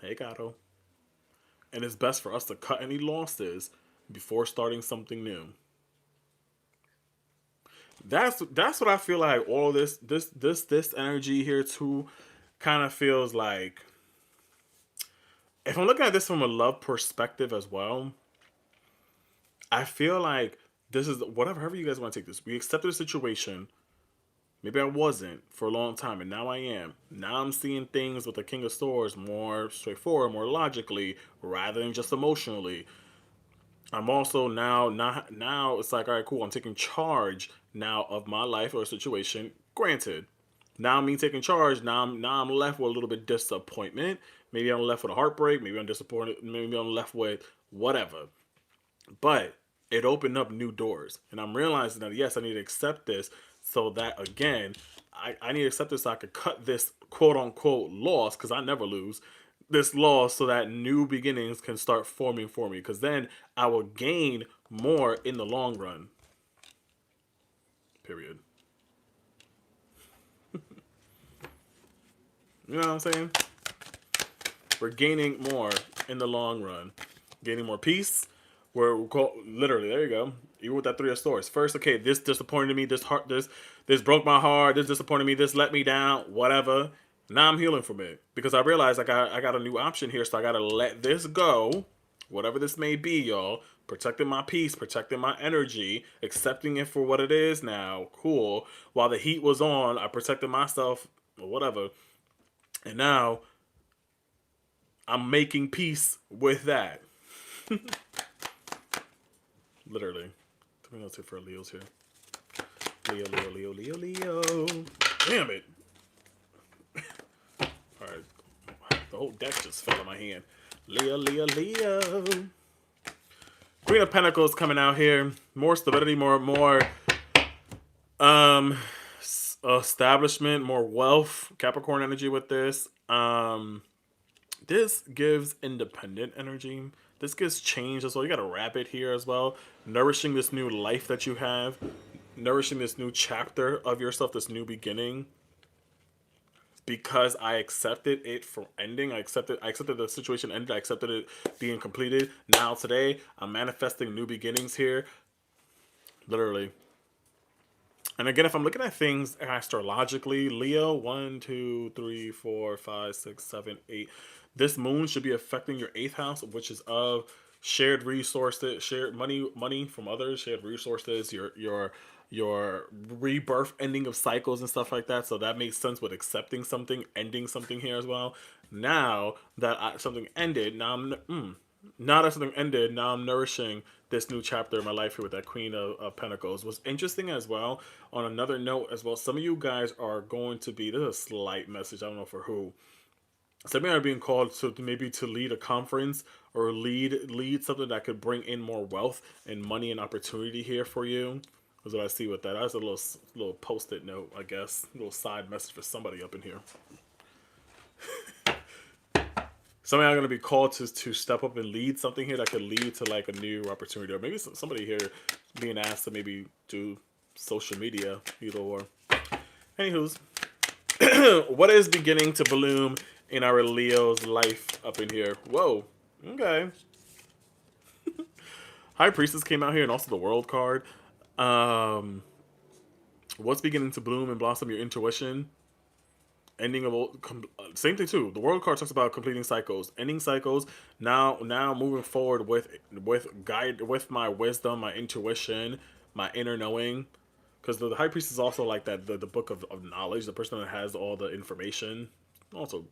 Hey, Gato. And it's best for us to cut any losses before starting something new. That's what I feel like all this energy here too kind of feels like. If I'm looking at this from a love perspective as well, I feel like this is whatever, however you guys want to take this. We accepted a situation. Maybe I wasn't for a long time, and now I am. Now I'm seeing things with the King of Swords more straightforward, more logically, rather than just emotionally. I'm also now it's like, all right, cool. I'm taking charge now of my life or situation. Granted, now me taking charge. Now I'm left with a little bit disappointment. Maybe I'm left with a heartbreak. Maybe I'm disappointed. Maybe I'm left with whatever. But it opened up new doors, and I'm realizing that yes, I need to accept this so that again, I need to accept this so I could cut this quote unquote loss because I never lose this loss so that new beginnings can start forming for me because then I will gain more in the long run. Period. You know what I'm saying? We're gaining more in the long run. Gaining more peace. We're literally, there you go. You with that Three of Swords. First, okay, this disappointed me. This broke my heart. This disappointed me. This let me down. Whatever. Now I'm healing from it because I realized I got a new option here, so I gotta let this go, whatever this may be, y'all. Protecting my peace, protecting my energy, accepting it for what it is now. Cool. While the heat was on, I protected myself or whatever, and now I'm making peace with that. Literally. Let me know it for Leo's here. Leo. Damn it. Alright. The whole deck just fell in my hand. Leo. Queen of Pentacles coming out here. More stability, more establishment, more wealth. Capricorn energy with this. This gives independent energy. This gives change as well. You got a rabbit here as well. Nourishing this new life that you have. Nourishing this new chapter of yourself, this new beginning. Because I accepted it from ending. I accepted the situation ended. I accepted it being completed. Now today, I'm manifesting new beginnings here. Literally. And again, if I'm looking at things astrologically, Leo, 1, 2, 3, 4, 5, 6, 7, 8. This moon should be affecting your 8th house, which is of shared resources, shared money from others, shared resources, your rebirth, ending of cycles and stuff like that. So that makes sense with accepting something, ending something here as well. Now that something ended, now that something ended, now I'm nourishing this new chapter of my life here with that Queen of Pentacles. What's interesting as well, on another note as well, some of you guys are going to be, this is a slight message, I don't know for who. Some of you are being called to maybe to lead a conference or lead something that could bring in more wealth and money and opportunity here for you. That's what I see with that. That's a little post-it note, I guess. A little side message for somebody up in here. Somebody are going to be called to step up and lead something here that could lead to like a new opportunity. Or maybe somebody here being asked to maybe do social media, either or. Anywho's, What is beginning to bloom in our Leo's life up in here? Whoa. Okay. High Priestess came out here, and also the World card. What's beginning to bloom and blossom? Your intuition. Ending of same thing too. The World card talks about completing cycles, ending cycles. Now moving forward with my wisdom, my intuition, my inner knowing. Because the High Priest is also like that, the book of knowledge, the person that has all the information. Also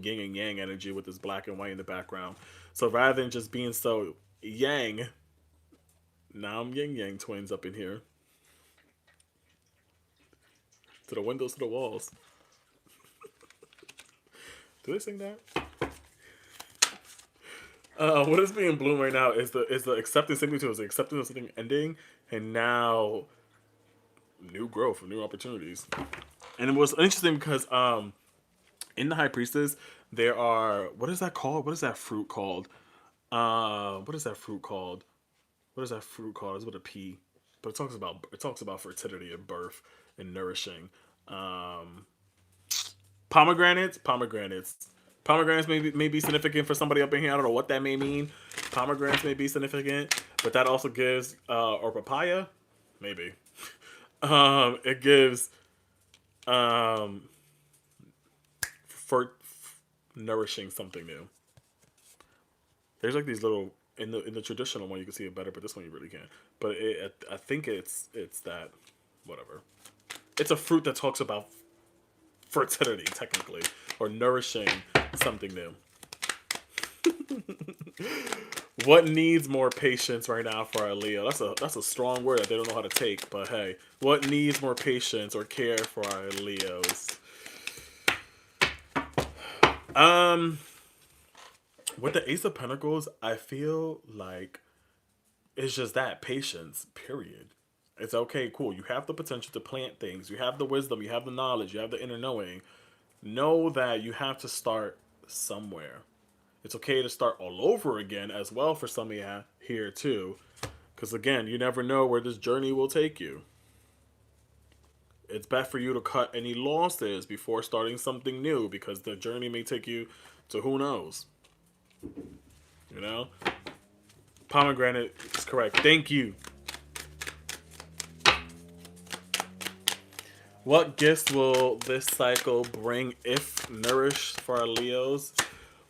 yin and yang energy with this black and white in the background. So rather than just being so yang, now I'm yin yang twins up in here. To the windows, to the walls. Do they sing that? What is being bloom right now is the acceptance. Simply too is the acceptance of something ending, and now new growth, new opportunities. And it was interesting because in the High Priestess there are, what is that called? What is that fruit called? What is that fruit called? What is that fruit called? It's with a P, but it talks about fertility and birth and nourishing. Pomegranates. Pomegranates may be significant for somebody up in here. I don't know what that may mean. Pomegranates may be significant, but that also gives or papaya, maybe. It gives for nourishing something new. There's like these little in the traditional one you can see it better, but this one you really can't. But I think it's that whatever. It's a fruit that talks about fertility, technically, or nourishing something new. What needs more patience right now for our Leo? That's a strong word that they don't know how to take, but hey, what needs more patience or care for our Leos? With the Ace of Pentacles, I feel like it's just that patience, period. It's okay, cool. You have the potential to plant things. You have the wisdom. You have the knowledge. You have the inner knowing. Know that you have to start somewhere. It's okay to start all over again as well for some of you here too. Because again, you never know where this journey will take you. It's best for you to cut any losses before starting something new, because the journey may take you to who knows. You know? Pomegranate is correct. Thank you. What gifts will this cycle bring if nourished for our Leos?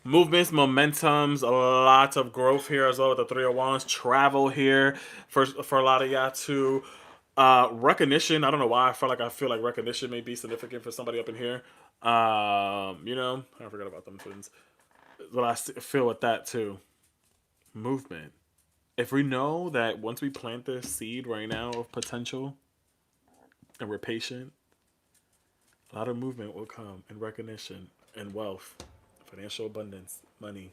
Movements, momentums, a lot of growth here as well with the Three of Wands. Travel here for a lot of y'all too. Recognition. I don't know why I feel like recognition may be significant for somebody up in here. You know, I forgot about them twins. But I feel with that too. Movement. If we know that once we plant this seed right now of potential and we're patient, a lot of movement will come, and recognition and wealth, financial abundance, money.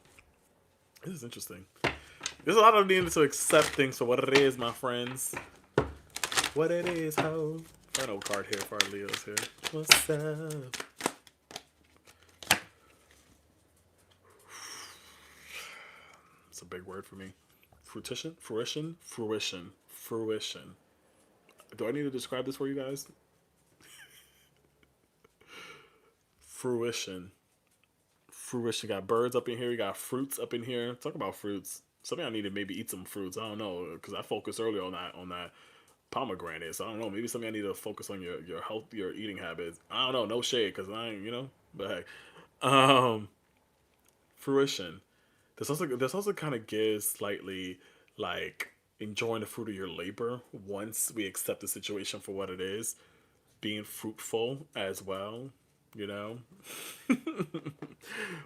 This is interesting. There's a lot of needing to accept things for what it is, my friends. What it is, ho. Final card here for our Leos here. What's up? It's a big word for me. Fruition. Do I need to describe this for you guys? Fruition. You got birds up in here. You got fruits up in here. Talk about fruits. Something I need to maybe eat some fruits. I don't know, because I focused earlier on that pomegranate. So I don't know. Maybe something I need to focus on your health, your eating habits. I don't know. No shade, because I ain't, you know. But hey, fruition. This also kind of gives slightly like enjoying the fruit of your labor once we accept the situation for what it is, being fruitful as well. You know,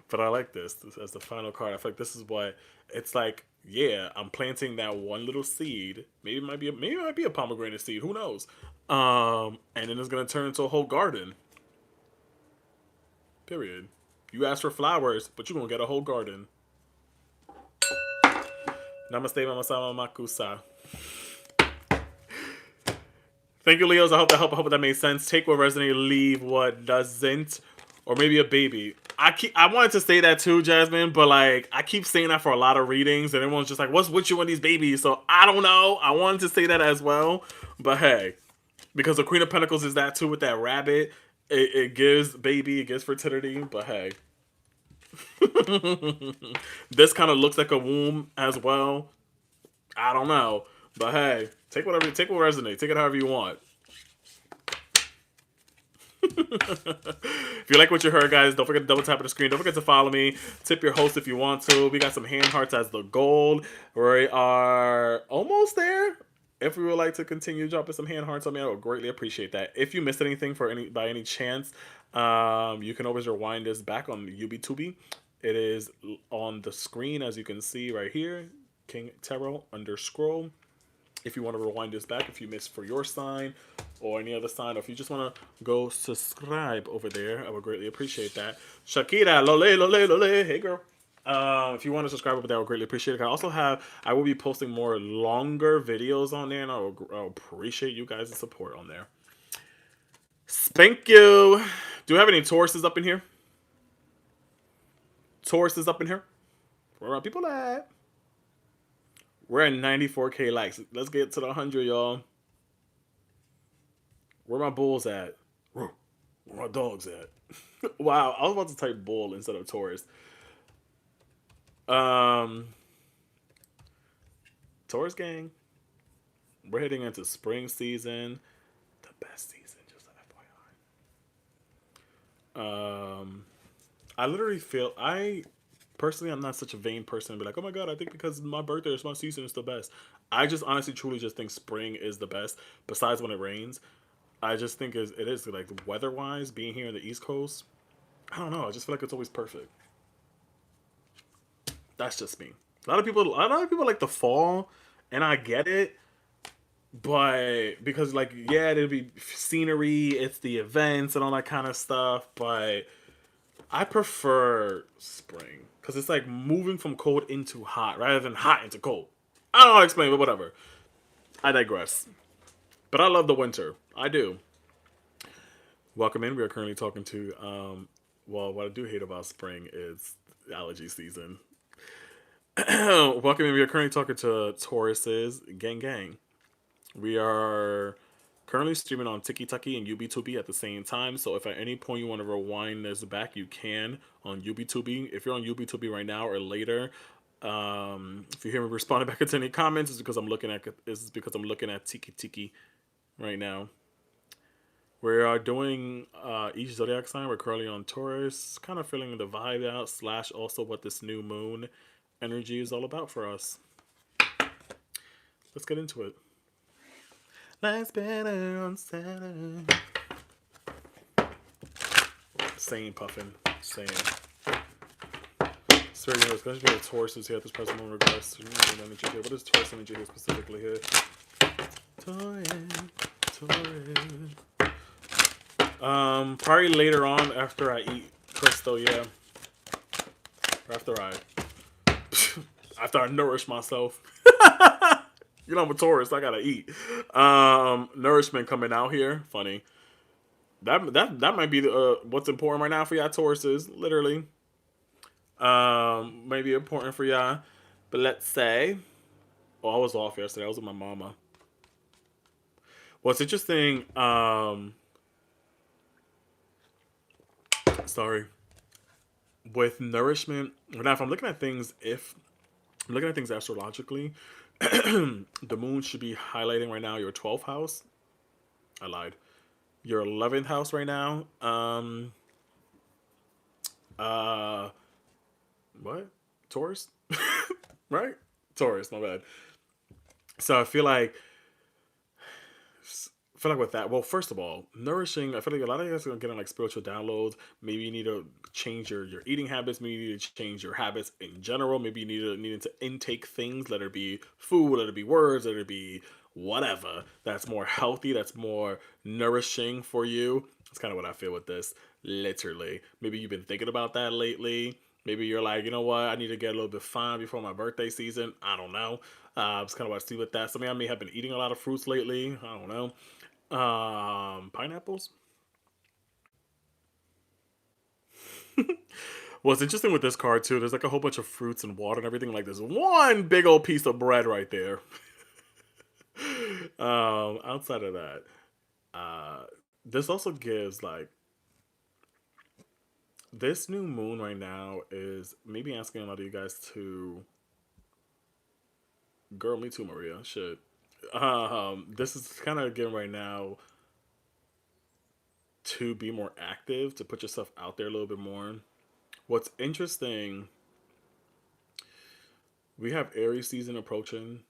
but I like this as the final card. I feel like this is what it's like. Yeah, I'm planting that one little seed. Maybe it might be a pomegranate seed. Who knows? And then it's gonna turn into a whole garden. Period. You ask for flowers, but you're gonna get a whole garden. Namaste, mama sama makusa. Thank you, Leos. I hope that made sense. Take what resonated, leave what doesn't. Or maybe a baby. I wanted to say that too, Jasmine, but like I keep saying that for a lot of readings, and everyone's just like, "What's with you and these babies?" So I don't know. I wanted to say that as well, but hey, because the Queen of Pentacles is that too with that rabbit. It gives baby, it gives fertility, but hey. This kind of looks like a womb as well. I don't know. But hey, take what resonates. Take it however you want. If you like what you heard, guys, don't forget to double tap on the screen. Don't forget to follow me. Tip your host if you want to. We got some hand hearts as the gold. We are almost there. If we would like to continue dropping some hand hearts on me, I would greatly appreciate that. If you missed anything by any chance, you can always rewind this back on YouTube. It is on the screen, as you can see right here. King Tarot _scroll. If you want to rewind this back, if you missed for your sign or any other sign, or if you just want to go subscribe over there, I would greatly appreciate that. Shakira, lole, lole, lole. Hey, girl. If you want to subscribe over there, I would greatly appreciate it. I will be posting more longer videos on there, and I'll appreciate you guys' support on there. Thank you. Do we have any Tauruses up in here? Tauruses up in here? Where are people at? We're at 94K likes. Let's get to the 100, y'all. Where my bulls at? Where my dogs at? Wow, I was about to type bull instead of Taurus. Taurus gang. We're heading into spring season. The best season, just an FYI. I literally feel personally, I'm not such a vain person to be like, oh my god, I think because my birthday is my season is the best. I just honestly, truly just think spring is the best. Besides when it rains, I just think it is like weather-wise, being here in the East Coast. I don't know. I just feel like it's always perfect. That's just me. A lot of people like the fall, and I get it. But because like, yeah, it'll be scenery, it's the events and all that kind of stuff. But I prefer spring. Because it's like moving from cold into hot rather than hot into cold. I don't know how to explain, but whatever. I digress. But I love the winter. I do. Welcome in. We are currently talking to, well, what I do hate about spring is allergy season. Welcome in. We are currently talking to Tauruses. Gang, gang. We are currently streaming on TikTok and YouTube at the same time. So if at any point you want to rewind this back, you can on YouTube. If you're on YouTube right now or later, if you hear me responding back to any comments, it's because I'm looking at Tiki right now. We are doing each zodiac sign. We're currently on Taurus, kind of feeling the vibe out / also what this new moon energy is all about for us. Let's get into it. Life's better on Saturday. Same puffin. Same. So, it's going to be a Taurus here at this present moment. Regards to energy here. What is Taurus energy here specifically here? Taurus. Probably later on after I eat Crystal, yeah. Or after I nourish myself. You know, I'm a Taurus, I gotta eat. Nourishment coming out here. Funny. That might be what's important right now for y'all Tauruses, literally. Maybe important for y'all. But let's say, I was off yesterday. I was with my mama. What's interesting, sorry. With nourishment, now if I'm looking at things astrologically, the moon should be highlighting right now your 12th house. I lied. Your 11th house right now. What? Taurus? Right? Taurus, my bad. So I feel like with that, well, first of all, nourishing, I feel like a lot of you guys are getting like spiritual downloads. Maybe you need to change your eating habits. Maybe you need to change your habits in general. Maybe you need to intake things, let it be food, let it be words, let it be whatever. That's more healthy, that's more nourishing for you. That's kind of what I feel with this, literally. Maybe you've been thinking about that lately. Maybe you're like, you know what, I need to get a little bit fine before my birthday season. I don't know. It's kind of what I see with that. Some of y'all may have been eating a lot of fruits lately. I don't know. Pineapples. What's interesting with this card too, there's like a whole bunch of fruits and water and everything. Like there's one big old piece of bread right there. Outside of that, this also gives like this new moon right now is maybe asking a lot of you guys to, girl, me too, Maria. Shit. This is kind of again right now to be more active, to put yourself out there a little bit more. What's interesting, we have Aries season approaching,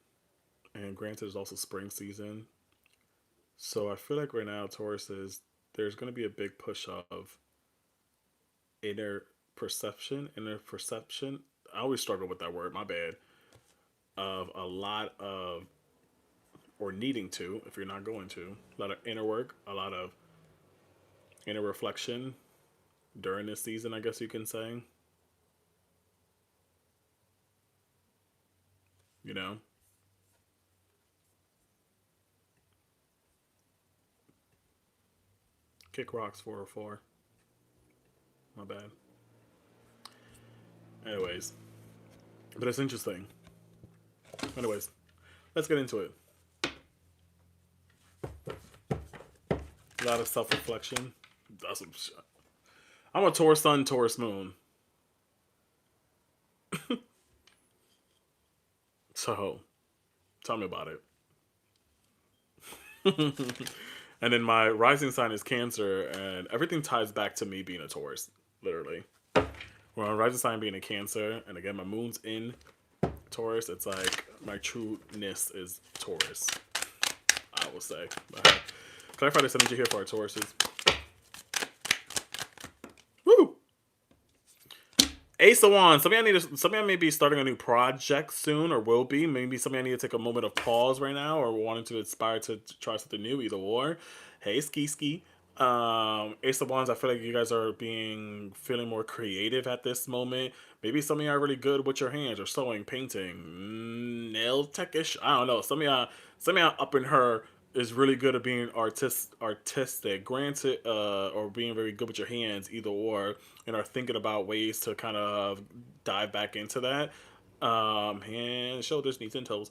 and granted, there's also spring season. So I feel like right now, Taurus is there's going to be a big push of inner perception. Inner perception. I always struggle with that word. My bad. Of a lot of, or needing to, if you're not going to, a lot of inner work, a lot of inner reflection during this season, I guess you can say. You know, kick rocks 404. My bad. Anyways, but it's interesting. Anyways, let's get into it. A lot of self reflection. That's some shit. I'm a Taurus sun, Taurus moon. So, tell me about it. And then my rising sign is Cancer, and everything ties back to me being a Taurus, literally. Well, my rising sign being a Cancer, and again, my moon's in Taurus. It's like my trueness is Taurus, I will say. Clarify this energy here for our Tauruses. Woo! Ace of Wands. Some of y'all may be starting a new project soon, or will be. Maybe some of y'all need to take a moment of pause right now, or wanting to aspire to try something new, either or. Hey, ski. Ace of Wands, I feel like you guys are feeling more creative at this moment. Maybe some of y'all are really good with your hands, or sewing, painting, nail techish. I don't know. Some of y'all up in her is really good at being artistic, granted, or being very good with your hands, either or, and are thinking about ways to kind of dive back into that. Hands, shoulders, knees, and toes.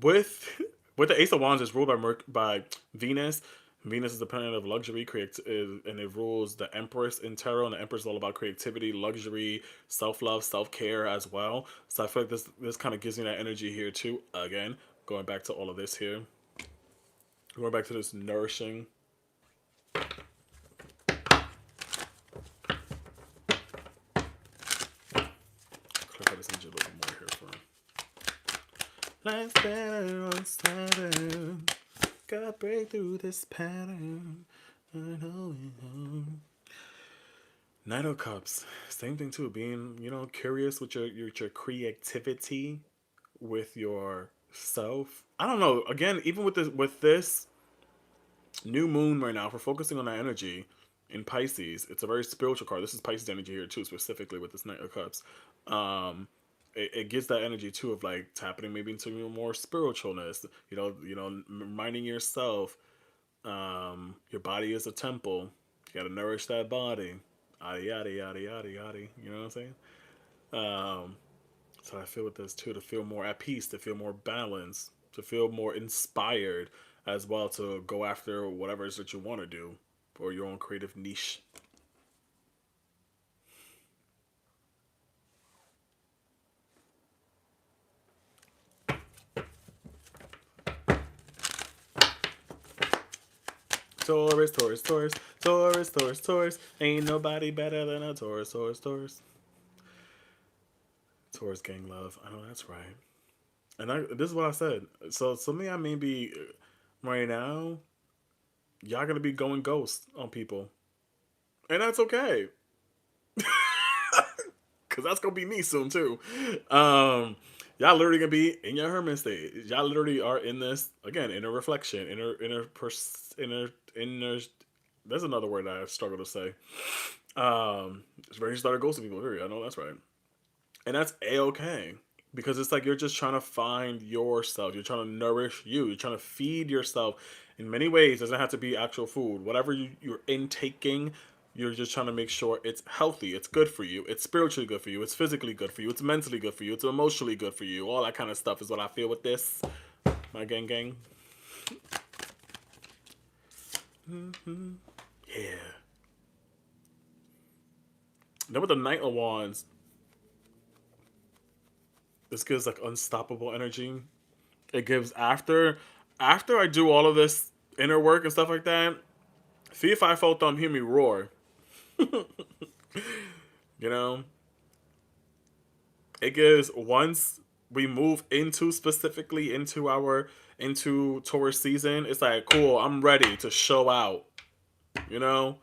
With with the Ace of Wands is ruled by Venus. Venus is the planet of luxury, and it rules the Empress in tarot, and the Empress is all about creativity, luxury, self-love, self-care as well. So I feel like this kind of gives me that energy here too. Again, going back to all of this here. Going back to this nourishing. Clarify this energy a little bit more here for him. Life's better on Saturn. Gotta break through this pattern. I know it. Knight of Cups. Same thing too. Being, curious with your creativity, with yourself. I don't know. Again, even with this new moon right now, if we're focusing on that energy in Pisces, it's a very spiritual card. This is Pisces energy here too, specifically with this Knight of Cups. It gives that energy too of like tapping maybe into more spiritualness. Reminding yourself, your body is a temple. You got to nourish that body. Yada yada yada yada yada. You know what I'm saying? So I feel with this too, to feel more at peace, to feel more balanced, to feel more inspired as well, to go after whatever it is that you want to do for your own creative niche. Taurus, Taurus, Taurus, Taurus, Taurus, Taurus. Ain't nobody better than a Taurus, Taurus, Taurus. Taurus gang love. I know that's right. And this is what I said. So some of y'all may be right now, y'all gonna be going ghost on people, and that's okay, cause that's gonna be me soon too. Y'all literally gonna be in your hermit state. Y'all literally are in this again, inner reflection, inner. There's another word I struggle to say. It's ready to start ghosting people. Period. I know that's right, and that's a-okay. Because it's like you're just trying to find yourself. You're trying to nourish you. You're trying to feed yourself in many ways. It doesn't have to be actual food. Whatever you're intaking, you're just trying to make sure it's healthy. It's good for you. It's spiritually good for you. It's physically good for you. It's mentally good for you. It's emotionally good for you. All that kind of stuff is what I feel with this. My gang. Mm-hmm. Yeah. Then with the Knight of Wands, this gives like unstoppable energy. It gives after I do all of this inner work and stuff like that. See if I felt them hear me roar. You know, it gives once we move into specifically into Taurus season. It's like cool. I'm ready to show out. You know,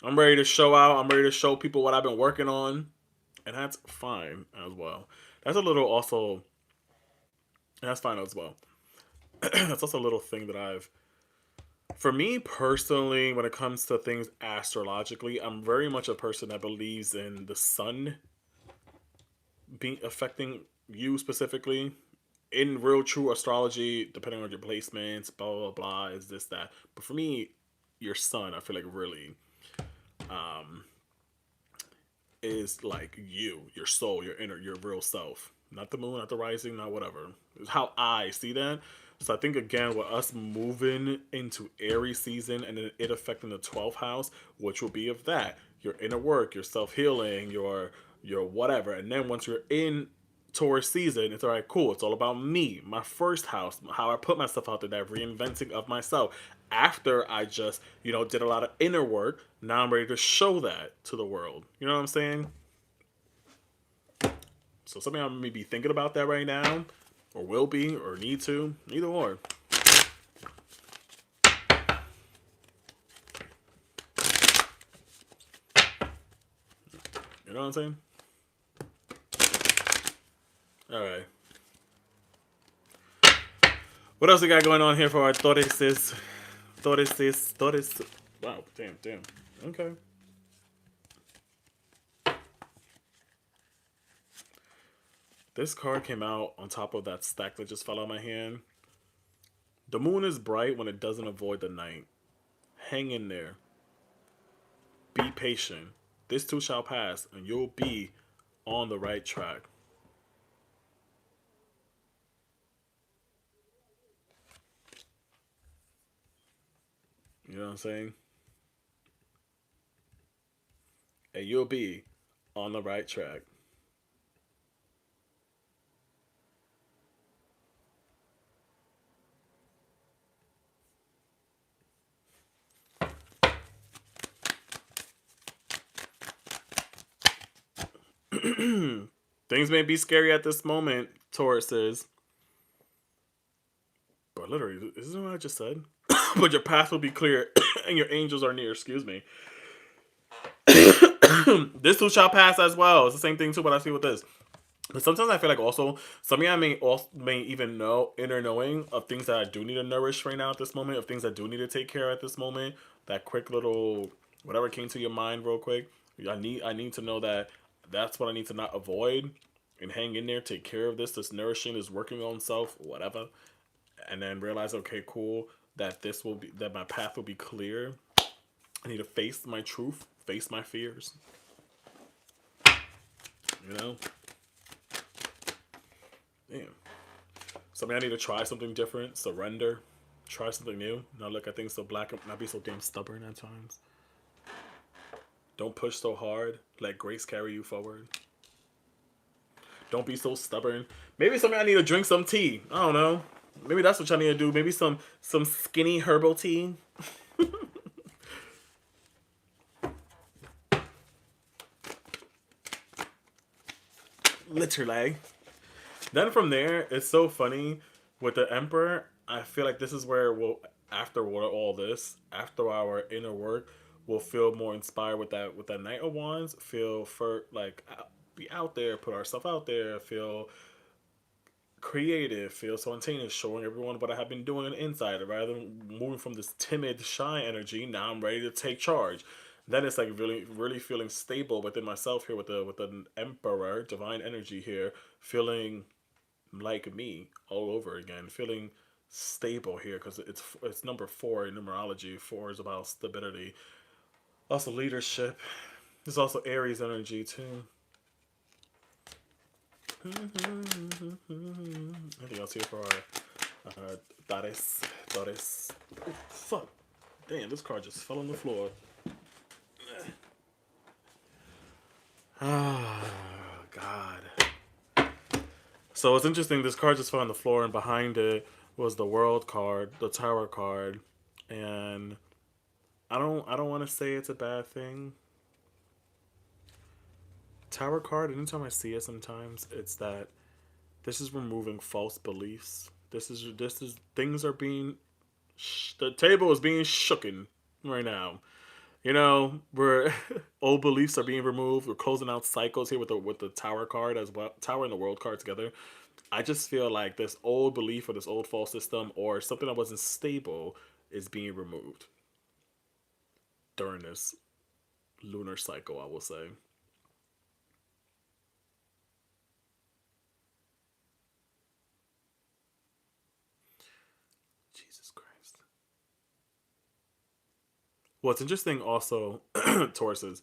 I'm ready to show out. I'm ready to show people what I've been working on, and that's fine as well. That's a little also. That's fine as well. That's also a little thing that I've. For me personally, when it comes to things astrologically, I'm very much a person that believes in the sun being affecting you specifically. In real true astrology, depending on your placements, blah blah blah, is this that. But for me, your sun, I feel like really is like you, your soul, your inner, your real self. Not the moon, not the rising, not whatever. It's how I see that. So I think again with us moving into Aries season and then it affecting the 12th house, which will be of that. Your inner work, your self healing, your whatever. And then once you're in Taurus season, it's all right, cool. It's all about me, my first house, how I put myself out there, that reinventing of myself. After I just, did a lot of inner work, now I'm ready to show that to the world. You know what I'm saying? So something I may be thinking about that right now, or will be, or need to, either or. You know what I'm saying? All right. What else we got going on here for our Tauruses? Taurus. Wow, damn. Okay. This card came out on top of that stack that just fell out of my hand. The moon is bright when it doesn't avoid the night. Hang in there. Be patient. This too shall pass, and you'll be on the right track. You know what I'm saying? And you'll be on the right track. Things may be scary at this moment, Taurus says. But literally, isn't what I just said? But your path will be clear and your angels are near. Excuse me. This too shall pass as well. It's the same thing too, but I see with this. But sometimes I feel like also some of you may even know inner knowing of things that I do need to nourish right now at this moment, of things I do need to take care of at this moment. That quick little whatever came to your mind real quick. I need to know that that's what I need to not avoid and hang in there, take care of this. This nourishing is working on self, whatever, and then realize okay, cool, that my path will be clear. I need to face my truth, face my fears. You know. Damn. Something I need to try something different, surrender, try something new. Not look at things so black, not be so damn stubborn at times. Don't push so hard. Let grace carry you forward. Don't be so stubborn. Maybe something I need to drink some tea. I don't know. Maybe that's what y'all need to do. Maybe some skinny herbal tea. Literally. Then from there, it's so funny with the Emperor. I feel like this is where after all this, after our inner work, we'll feel more inspired with that Knight of Wands. Feel be out there, put ourselves out there. Feel creative, feel spontaneous, showing everyone what I have been doing on the inside. Rather than moving from this timid, shy energy, now I'm ready to take charge. Then it's like really, really feeling stable within myself here with the Emperor, divine energy here, feeling like me all over again, feeling stable here because it's number 4 in numerology. 4 is about stability, also leadership. There's also Aries energy too. Anything else here for our Taurus? Oh, fuck. Damn, this card just fell on the floor. Oh, God. So it's interesting. This card just fell on the floor, and behind it was the World card, the Tower card, and I don't want to say it's a bad thing. Tower card. Anytime I see it, sometimes it's that this is removing false beliefs. This is things are being the table is being shooken right now. You know, where old beliefs are being removed. We're closing out cycles here with the Tower card as well, Tower and the World card together. I just feel like this old belief or this old false system or something that wasn't stable is being removed during this lunar cycle, I will say. Jesus Christ. What's interesting also, Taurus, is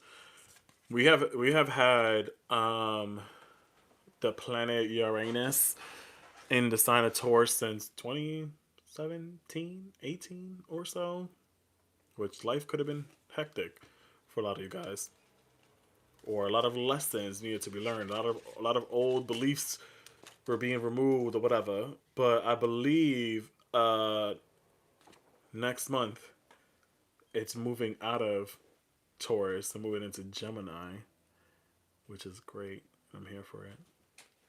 we have had the planet Uranus in the sign of Taurus since 2017, 18 or so, which life could have been hectic for a lot of you guys, or a lot of lessons needed to be learned. A lot of old beliefs were being removed or whatever. But I believe next month it's moving out of Taurus and moving into Gemini, which is great. I'm here for it.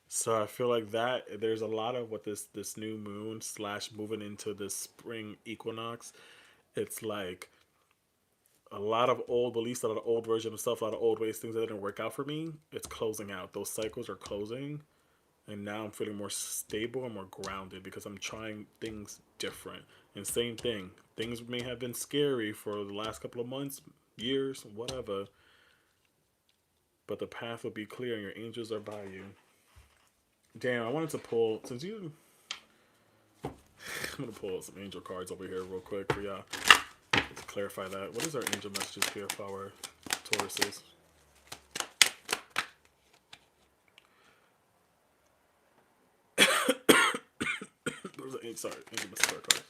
So I feel like that there's a lot of what this new moon slash moving into this spring equinox. It's like a lot of old beliefs, a lot of old version of stuff, a lot of old ways, things that didn't work out for me. It's closing out. Those cycles are closing, and now I'm feeling more stable and more grounded because I'm trying things different. And same thing, things may have been scary for the last couple of months, years, whatever, but the path will be clear and your angels are by you. Damn, I wanted to pull since you. I'm gonna pull some angel cards over here real quick for y'all to clarify that. What is our angel messages here for our Tauruses? Sorry, angel message cards.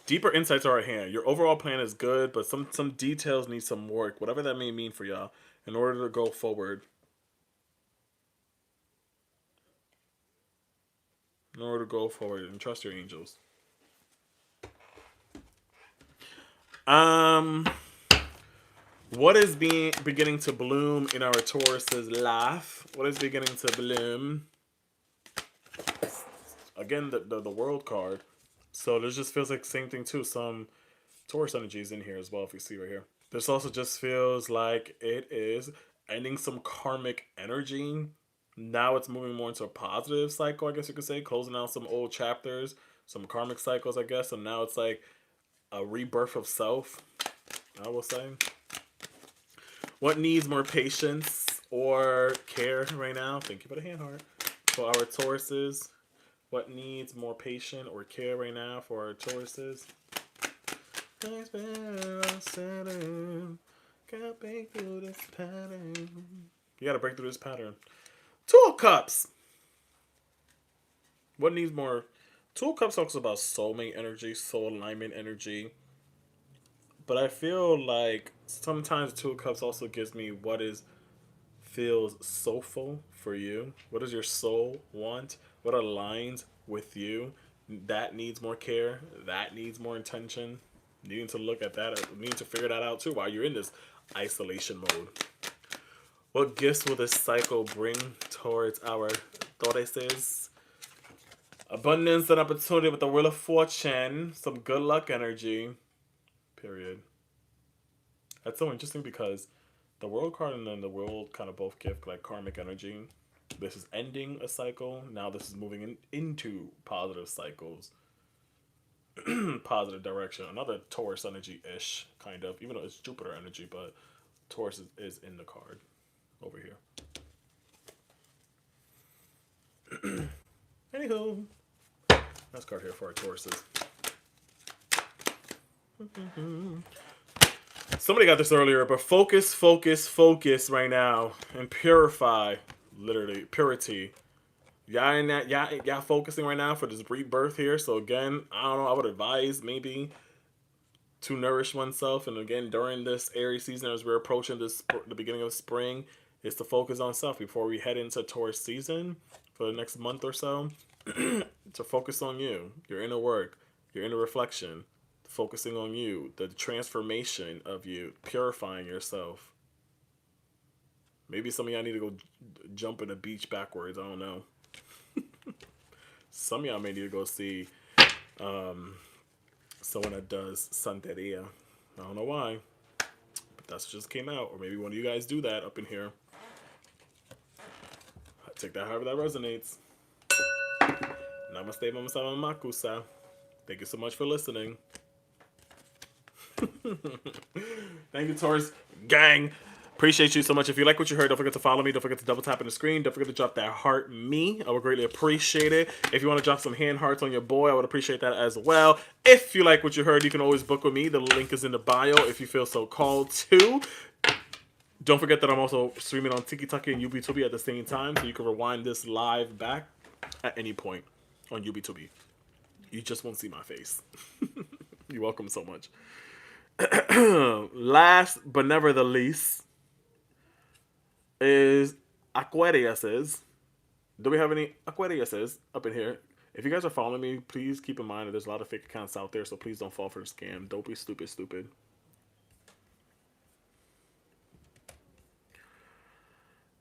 Deeper insights are at hand. Your overall plan is good, but some details need some work, whatever that may mean for y'all, in order to go forward. In order to go forward and trust your angels. What is beginning to bloom in our Taurus's life? What is beginning to bloom? Again, the World card. So this just feels like the same thing too. Some Taurus energies in here as well, if you see right here. This also just feels like it is ending some karmic energy. Now it's moving more into a positive cycle, I guess you could say, closing out some old chapters, some karmic cycles, I guess. And now it's like a rebirth of self, I will say. What needs more patience or care right now? Thank you for the hand heart. For our Tauruses, what needs more patience or care right now for our Tauruses? You gotta break through this pattern. You gotta break through this pattern. Two of Cups. What needs more? Two of Cups talks about soulmate energy, soul alignment energy. But I feel like sometimes Two of Cups also gives me what feels soulful for you. What does your soul want? What aligns with you? That needs more care. That needs more intention. Needing to look at that, needing to figure that out too while you're in this isolation mode. What gifts will this cycle bring towards our Tauruses? Abundance and opportunity with the Wheel of Fortune. Some good luck energy. Period. That's so interesting because the World card and then the World kind of both give like karmic energy. This is ending a cycle. Now this is moving into positive cycles. Positive direction. Another Taurus energy-ish, kind of. Even though it's Jupiter energy, but Taurus is in the card over here. Anywho, last card here for our Tauruses. Somebody got this earlier, but focus, focus, focus right now and purify. Literally, purity. Y'all focusing right now for this rebirth here. So again, I don't know. I would advise maybe to nourish oneself. And again, during this Aries season, as we're approaching the beginning of spring, is to focus on self before we head into Taurus season for the next month or so. To focus on you, your inner work, your inner reflection, focusing on you, the transformation of you, purifying yourself. Maybe some of y'all need to go jump in the beach backwards. I don't know. Some of y'all may need to go see someone that does Santeria. I don't know why, but that's just came out. Or maybe one of you guys do that up in here. Take that however that resonates. Namaste, mama sama makusa. Thank you so much for listening. Thank you, Taurus gang. Appreciate you so much. If you like what you heard, don't forget to follow me. Don't forget to double tap on the screen. Don't forget to drop that heart me. I would greatly appreciate it. If you want to drop some hand hearts on your boy, I would appreciate that as well. If you like what you heard, you can always book with me. The link is in the bio if you feel so called to. Don't forget that I'm also streaming on TikTok and YouTube at the same time, so you can rewind this live back at any point on YouTube. You just won't see my face. You're welcome so much. Last but never the least is Aquariuses. Do we have any Aquariuses up in here? If you guys are following me, please keep in mind that there's a lot of fake accounts out there, so please don't fall for the scam. Don't be stupid.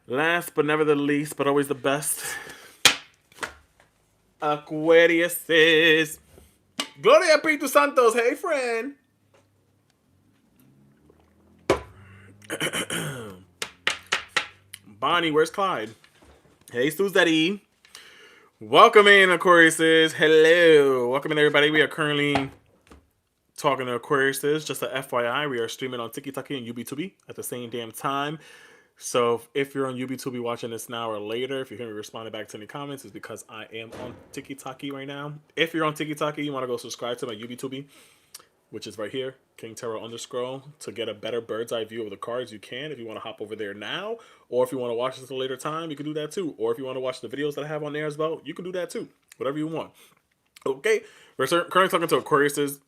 Last but never the least, but always the best, Aquariuses. Gloria Espíritu Santos. Hey, friend. Bonnie, where's Clyde? Hey, Susie. Welcome in, Aquariuses. Hello. Welcome in, everybody. We are currently talking to Aquariuses. Just a FYI, we are streaming on TikTok and YouTube at the same damn time. So if you're on YouTube watching this now or later, if you hear me responding back to any comments, it's because I am on TikTok right now. If you're on TikTok, you want to go subscribe to my YouTube, which is right here, King Tarot _ to get a better bird's eye view of the cards. You can if you want to hop over there now, or if you want to watch this at a later time, you can do that too. Or if you want to watch the videos that I have on there as well, you can do that too. Whatever you want. Okay, we're currently talking to Aquariuses,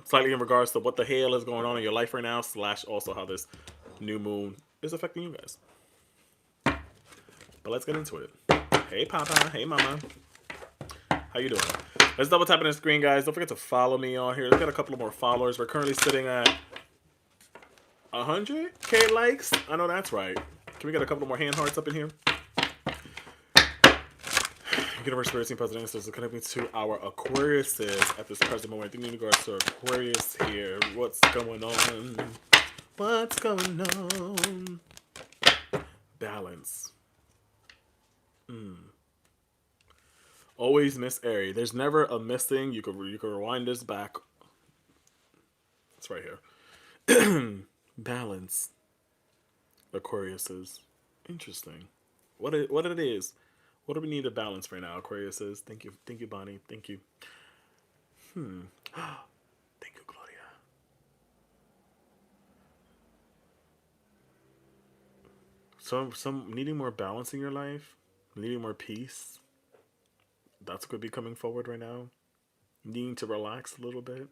slightly in regards to what the hell is going on in your life right now, / also how this new moon is affecting you guys. But let's get into it. Hey, Papa. Hey, Mama. How you doing? Let's double tap on the screen, guys. Don't forget to follow me on here. Let's get a couple of more followers. We're currently sitting at 100K likes. I know that's right. Can we get a couple more hand hearts up in here? Universe Spirit President is connecting to our Aquariuses at this present moment. I think in regards to Aquarius here. What's going on? What's going on? Balance. Always miss Aries. There's never a missing. You can rewind this back. It's right here. Balance. Aquariuses. Interesting. What it is. What do we need to balance right now, Aquariuses? Thank you, Bonnie. Thank you. Thank you, Gloria. Some needing more balance in your life, needing more peace. That's what could be coming forward right now. Needing to relax a little bit.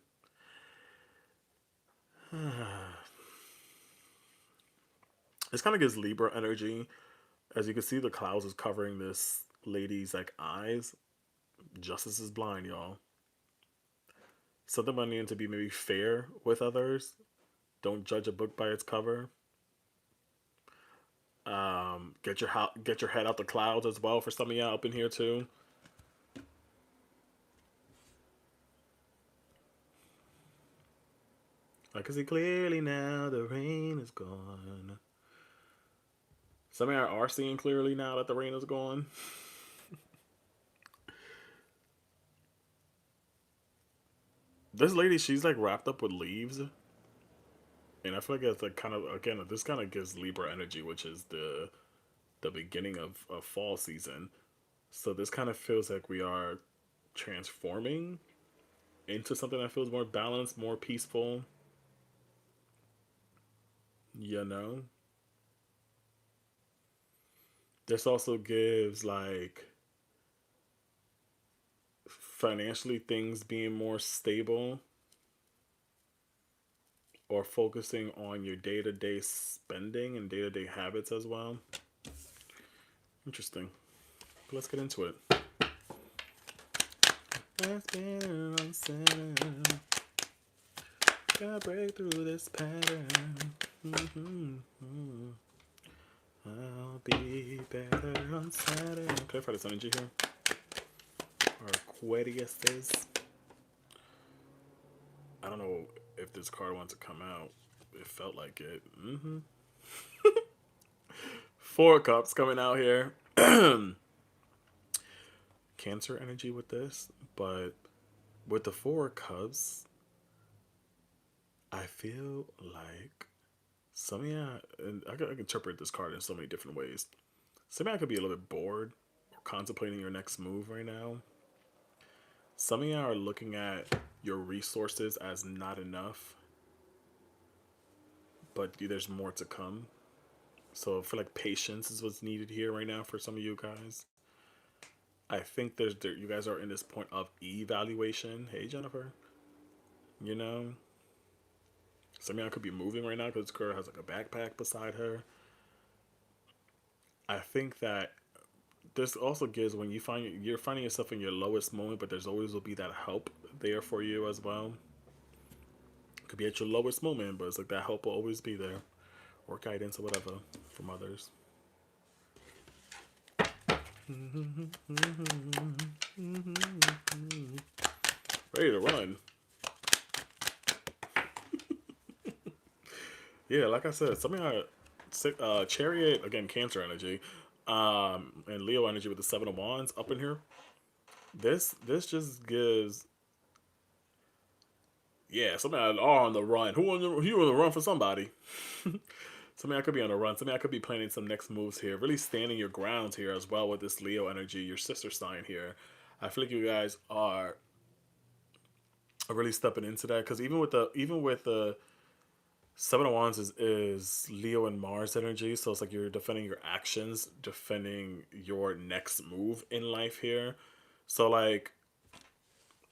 This kind of gives Libra energy. As you can see, the clouds is covering this lady's like eyes. Justice is blind, y'all. Something about needing to be maybe fair with others. Don't judge a book by its cover. Get your head out the clouds as well for some of y'all up in here too. I can see clearly now the rain is gone. Some of y'all are seeing clearly now that the rain is gone. This lady, she's like wrapped up with leaves. And I feel like it's like kind of, again, this kind of gives Libra energy, which is the beginning of fall season. So this kind of feels like we are transforming into something that feels more balanced, more peaceful. You know? This also gives like financially things being more stable. or focusing on your day-to-day spending and day-to-day habits as well. Interesting. But let's get into it. Gotta break through this pattern. I'll be better on Saturday. Clarify this energy here. Or Aquarius is. I don't know if this card wants to come out. It felt like it. Four of Cups coming out here. Cancer energy with this, but with the Four of Cups, I feel like some of y'all, and I can interpret this card in so many different ways. Some of y'all could be a little bit bored or contemplating your next move right now. Some of y'all are looking at your resources as not enough, but there's more to come. So I feel like patience is what's needed here right now for some of you guys. I think you guys are in this point of evaluation. Hey, Jennifer. You know, some of y'all could be moving right now because this girl has like a backpack beside her. I think that this also gives when you're finding yourself in your lowest moment, but there's always will be that help there for you as well. Could be at your lowest moment, but it's like that help will always be there, or guidance or whatever from others. Ready to run. Yeah, like I said, some of y'all, Chariot, again, Cancer energy, and Leo energy with the Seven of Wands up in here. This just gives, yeah, some of y'all are on the run. You on the run for somebody? Some of y'all could be on the run. Some of y'all could be planning some next moves here. Really standing your grounds here as well with this Leo energy, your sister sign here. I feel like you guys are really stepping into that because even with the Seven of Wands is Leo and Mars energy, so it's like you're defending your actions, defending your next move in life here. So like,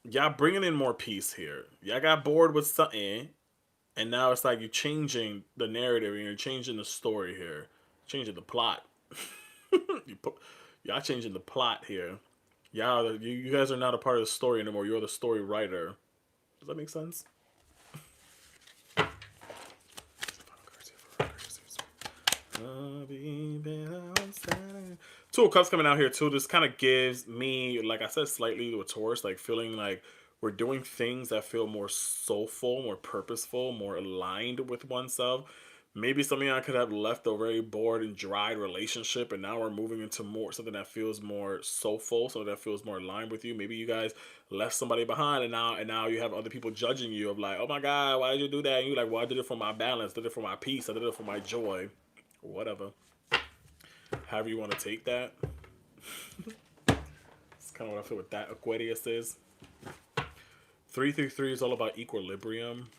y'all bringing in more peace here. Y'all got bored with something, and now it's like you're changing the narrative and you're changing the story here, changing the plot. Y'all changing the plot here. You guys are not a part of the story anymore. You're the story writer. Does that make sense? Two of Cups coming out here too. This kind of gives me, like I said, slightly to a Taurus, like feeling like we're doing things that feel more soulful, more purposeful, more aligned with oneself. Maybe some of y'all could have left a very bored and dried relationship, and now we're moving into something that feels more soulful, something that feels more aligned with you. Maybe you guys left somebody behind, and now you have other people judging you of like, oh my God, why did you do that? And you're like, well, I did it for my balance, did it for my peace, I did it for my joy, whatever. However you want to take that. It's kind of what I feel with that Aquarius is. 333 is all about equilibrium.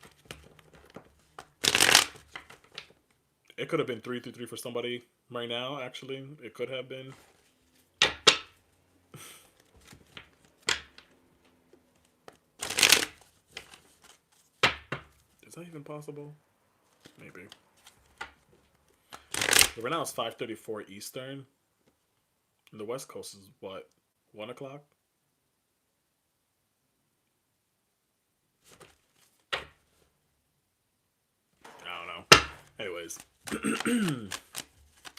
It could have been 333 for somebody right now, actually. It could have been. Is that even possible? Maybe. Right now it's 5:34 Eastern. And the West Coast is what? 1 o'clock? I don't know. Anyways.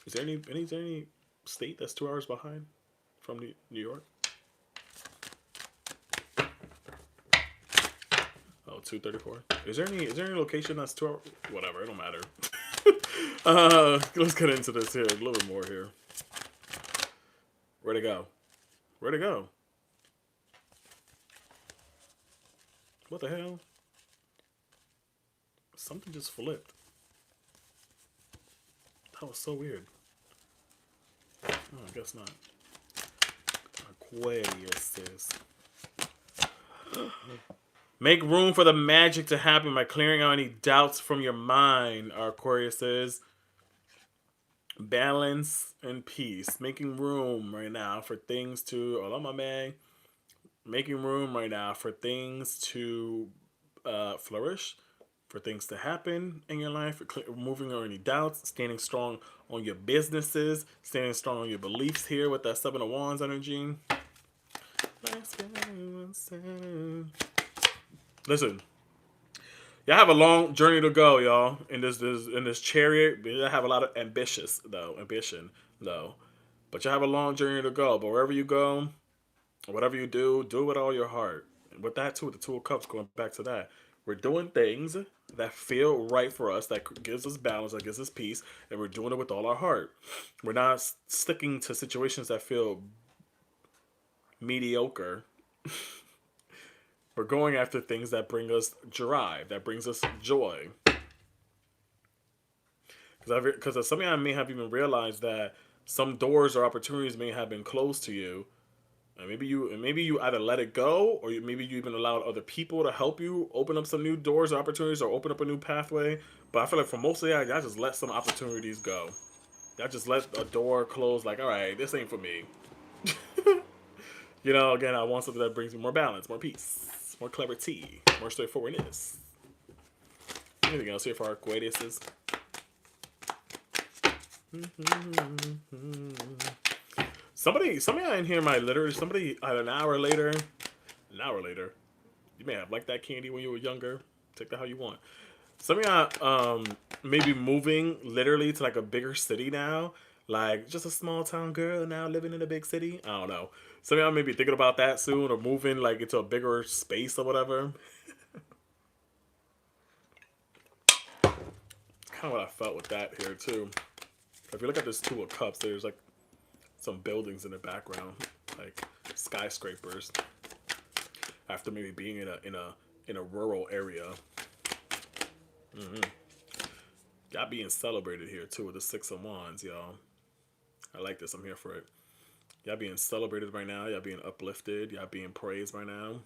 Is there any state that's 2 hours behind from New York? Oh, 2:34. Is there any location that's 2 hours? Whatever, it don't matter. Let's get into this here a little bit more here. Where'd it go? Where'd it go? What the hell? Something just flipped. That was so weird. Oh, I guess not. Aquarius is. Make room for the magic to happen by clearing out any doubts from your mind, Aquarius is. Balance and peace. Making room right now for things to... Hola, my man. Making room right now for things to flourish. for things to happen in your life, removing any doubts, standing strong on your businesses, standing strong on your beliefs here with that Seven of Wands energy. Listen, y'all have a long journey to go, y'all. In this chariot, you have a lot of ambition though. But you have a long journey to go. But wherever you go, whatever you do it with all your heart. And with that too, with the Two of Cups, going back to that, we're doing things that feel right for us, that gives us balance, that gives us peace, and we're doing it with all our heart. We're not sticking to situations that feel mediocre. We're going after things that bring us drive, that brings us joy. Because some of y'all may have even realized that some doors or opportunities may have been closed to you. And maybe you either let it go, or maybe you even allowed other people to help you open up some new doors or opportunities, or open up a new pathway. But I feel like for most of y'all just let some opportunities go. Y'all just let a door close, like, all right, this ain't for me. Again, I want something that brings me more balance, more peace, more clarity, more straightforwardness. Anything else here for our Aquariuses? Some of y'all in here might literally, an hour later, you may have liked that candy when you were younger. Take that how you want. Some of y'all maybe moving literally to like a bigger city now. Like just a small town girl now living in a big city. I don't know. Some of y'all may be thinking about that soon, or moving like into a bigger space or whatever. It's kind of what I felt with that here too. If you look at this Two of Cups, there's like some buildings in the background, like skyscrapers. After maybe being in a rural area. Y'all being celebrated here too with the Six of Wands, y'all. I like this. I'm here for it. Y'all being celebrated right now. Y'all being uplifted. Y'all being praised right now.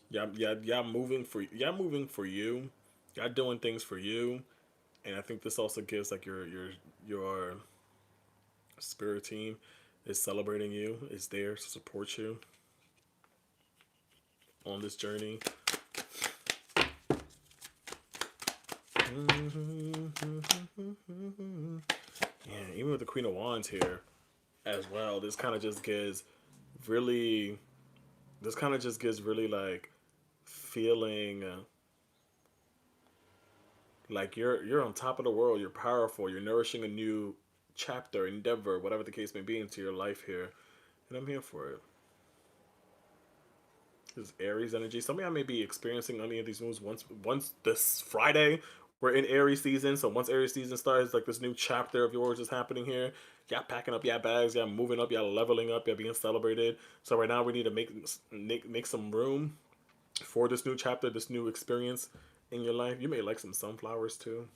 Y'all moving for you. Y'all doing things for you. And I think this also gives like your spirit team is celebrating you. Is there to support you on this journey. Yeah, even with the Queen of Wands here as well, this kind of just gives really like feeling like you're on top of the world, you're powerful, you're nourishing a new chapter, endeavor, whatever the case may be, into your life here. And I'm here for it. This is Aries energy. Some of y'all may be experiencing any of these moves once this Friday. We're in Aries season, so once Aries season starts, like this new chapter of yours is happening here. Y'all packing up y'all bags, y'all moving up, y'all leveling up, y'all being celebrated. So right now we need to make some room for this new chapter, this new experience in your life. You may like some sunflowers too.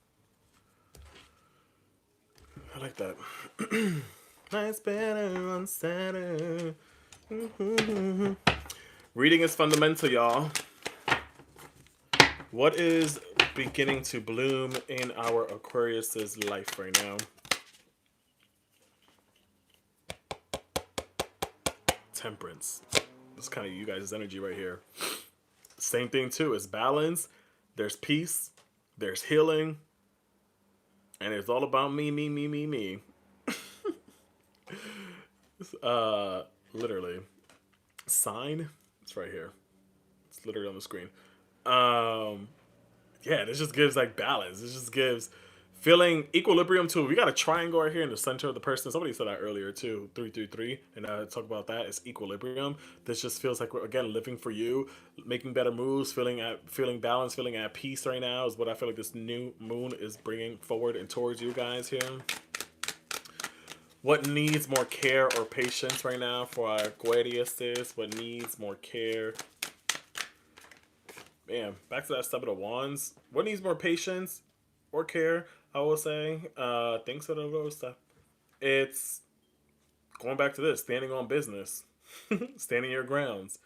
I like that. Nice better on Saturday. Reading is fundamental, y'all. What is beginning to bloom in our Aquarius's life right now? Temperance. This is kind of you guys' energy right here. Same thing too. It's balance. There's peace. There's healing. And it's all about me. Literally. Sign. It's right here. It's literally on the screen. Yeah, this just gives like balance. This just gives feeling equilibrium too. We got a triangle right here in the center of the person. Somebody said that earlier too. 333, and I talk about that. It's equilibrium. This just feels like we're again living for you, making better moves, feeling balance, feeling at peace right now is what I feel like this new moon is bringing forward and towards you guys here. What needs more care or patience right now for our Aquariuses? What needs more care? Man, back to that Seven of Wands. What needs more patience or care? I will say, thanks for the little stuff. It's going back to this, standing on business, standing your grounds.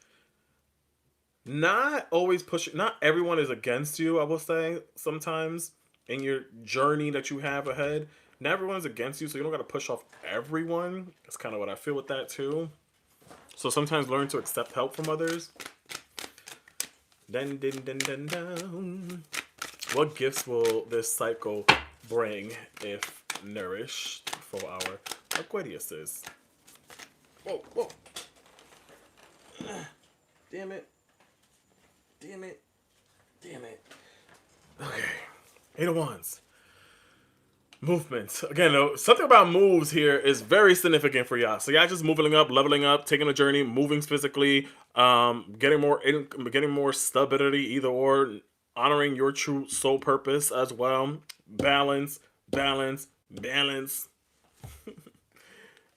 Not always pushing. Not everyone is against you. I will say sometimes in your journey that you have ahead, not everyone is against you, so you don't got to push off everyone. That's kind of what I feel with that too. So sometimes learn to accept help from others. What gifts will this cycle bring if nourished for our Aquariuses? Whoa, whoa. Damn it. Damn it. Damn it. Okay. 8 of Wands. Movement. Again, something about moves here is very significant for y'all. So y'all just moving up, leveling up, taking a journey, moving physically, getting more stability, either or, honoring your true soul purpose as well. Balance, balance, balance.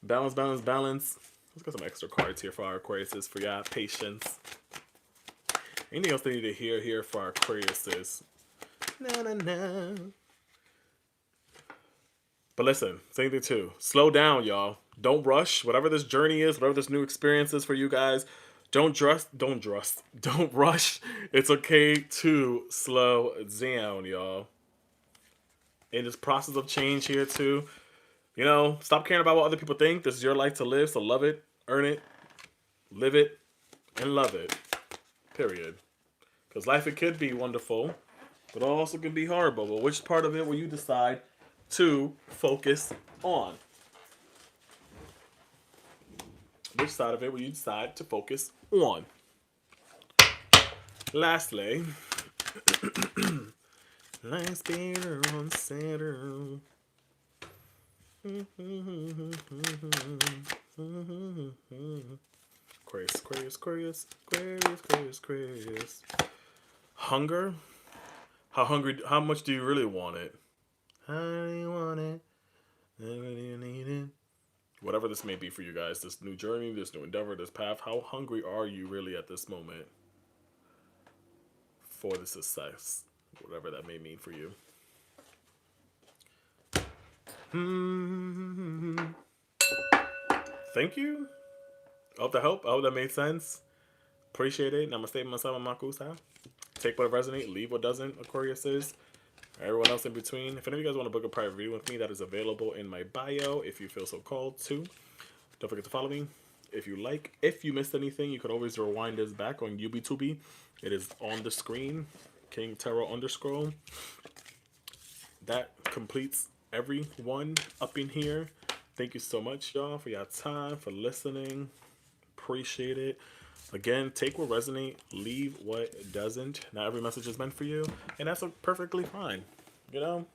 Balance, balance, balance. Let's get some extra cards here for our Aquariuses for y'all. Patience. Anything else they need to hear here for our Aquariuses? Na na na. But listen, same thing too. Slow down, y'all. Don't rush. Whatever this journey is, whatever this new experience is for you guys, don't rush. It's okay to slow down, y'all. In this process of change here too, you know, stop caring about what other people think. This is your life to live, so love it, earn it, live it, and love it. Period. Because life, it could be wonderful, but it also can be horrible. But which part of it will you decide to focus on? Which side of it will you decide to focus on? Lastly, last beer on Saturn. Aquarius. Hunger? How much do you really want it? How do you want it? How do you need it? Whatever this may be for you guys, this new journey, this new endeavor, this path, how hungry are you really at this moment for the success? Whatever that may mean for you. Thank you. I hope that helped. I hope that made sense. Appreciate it. Namaste, masama makusa. Take what resonates, leave what doesn't, Aquariuses. Everyone else in between. If any of you guys want to book a private reading with me, that is available in my bio if you feel so called to. Don't forget to follow me if you like. If you missed anything, you could always rewind this back on YouTube. It is on the screen. King Tarot _. That completes everyone up in here. Thank you so much, y'all, for your time, for listening. Appreciate it. Again, take what resonates, leave what doesn't. Not every message is meant for you, and that's perfectly fine. You know,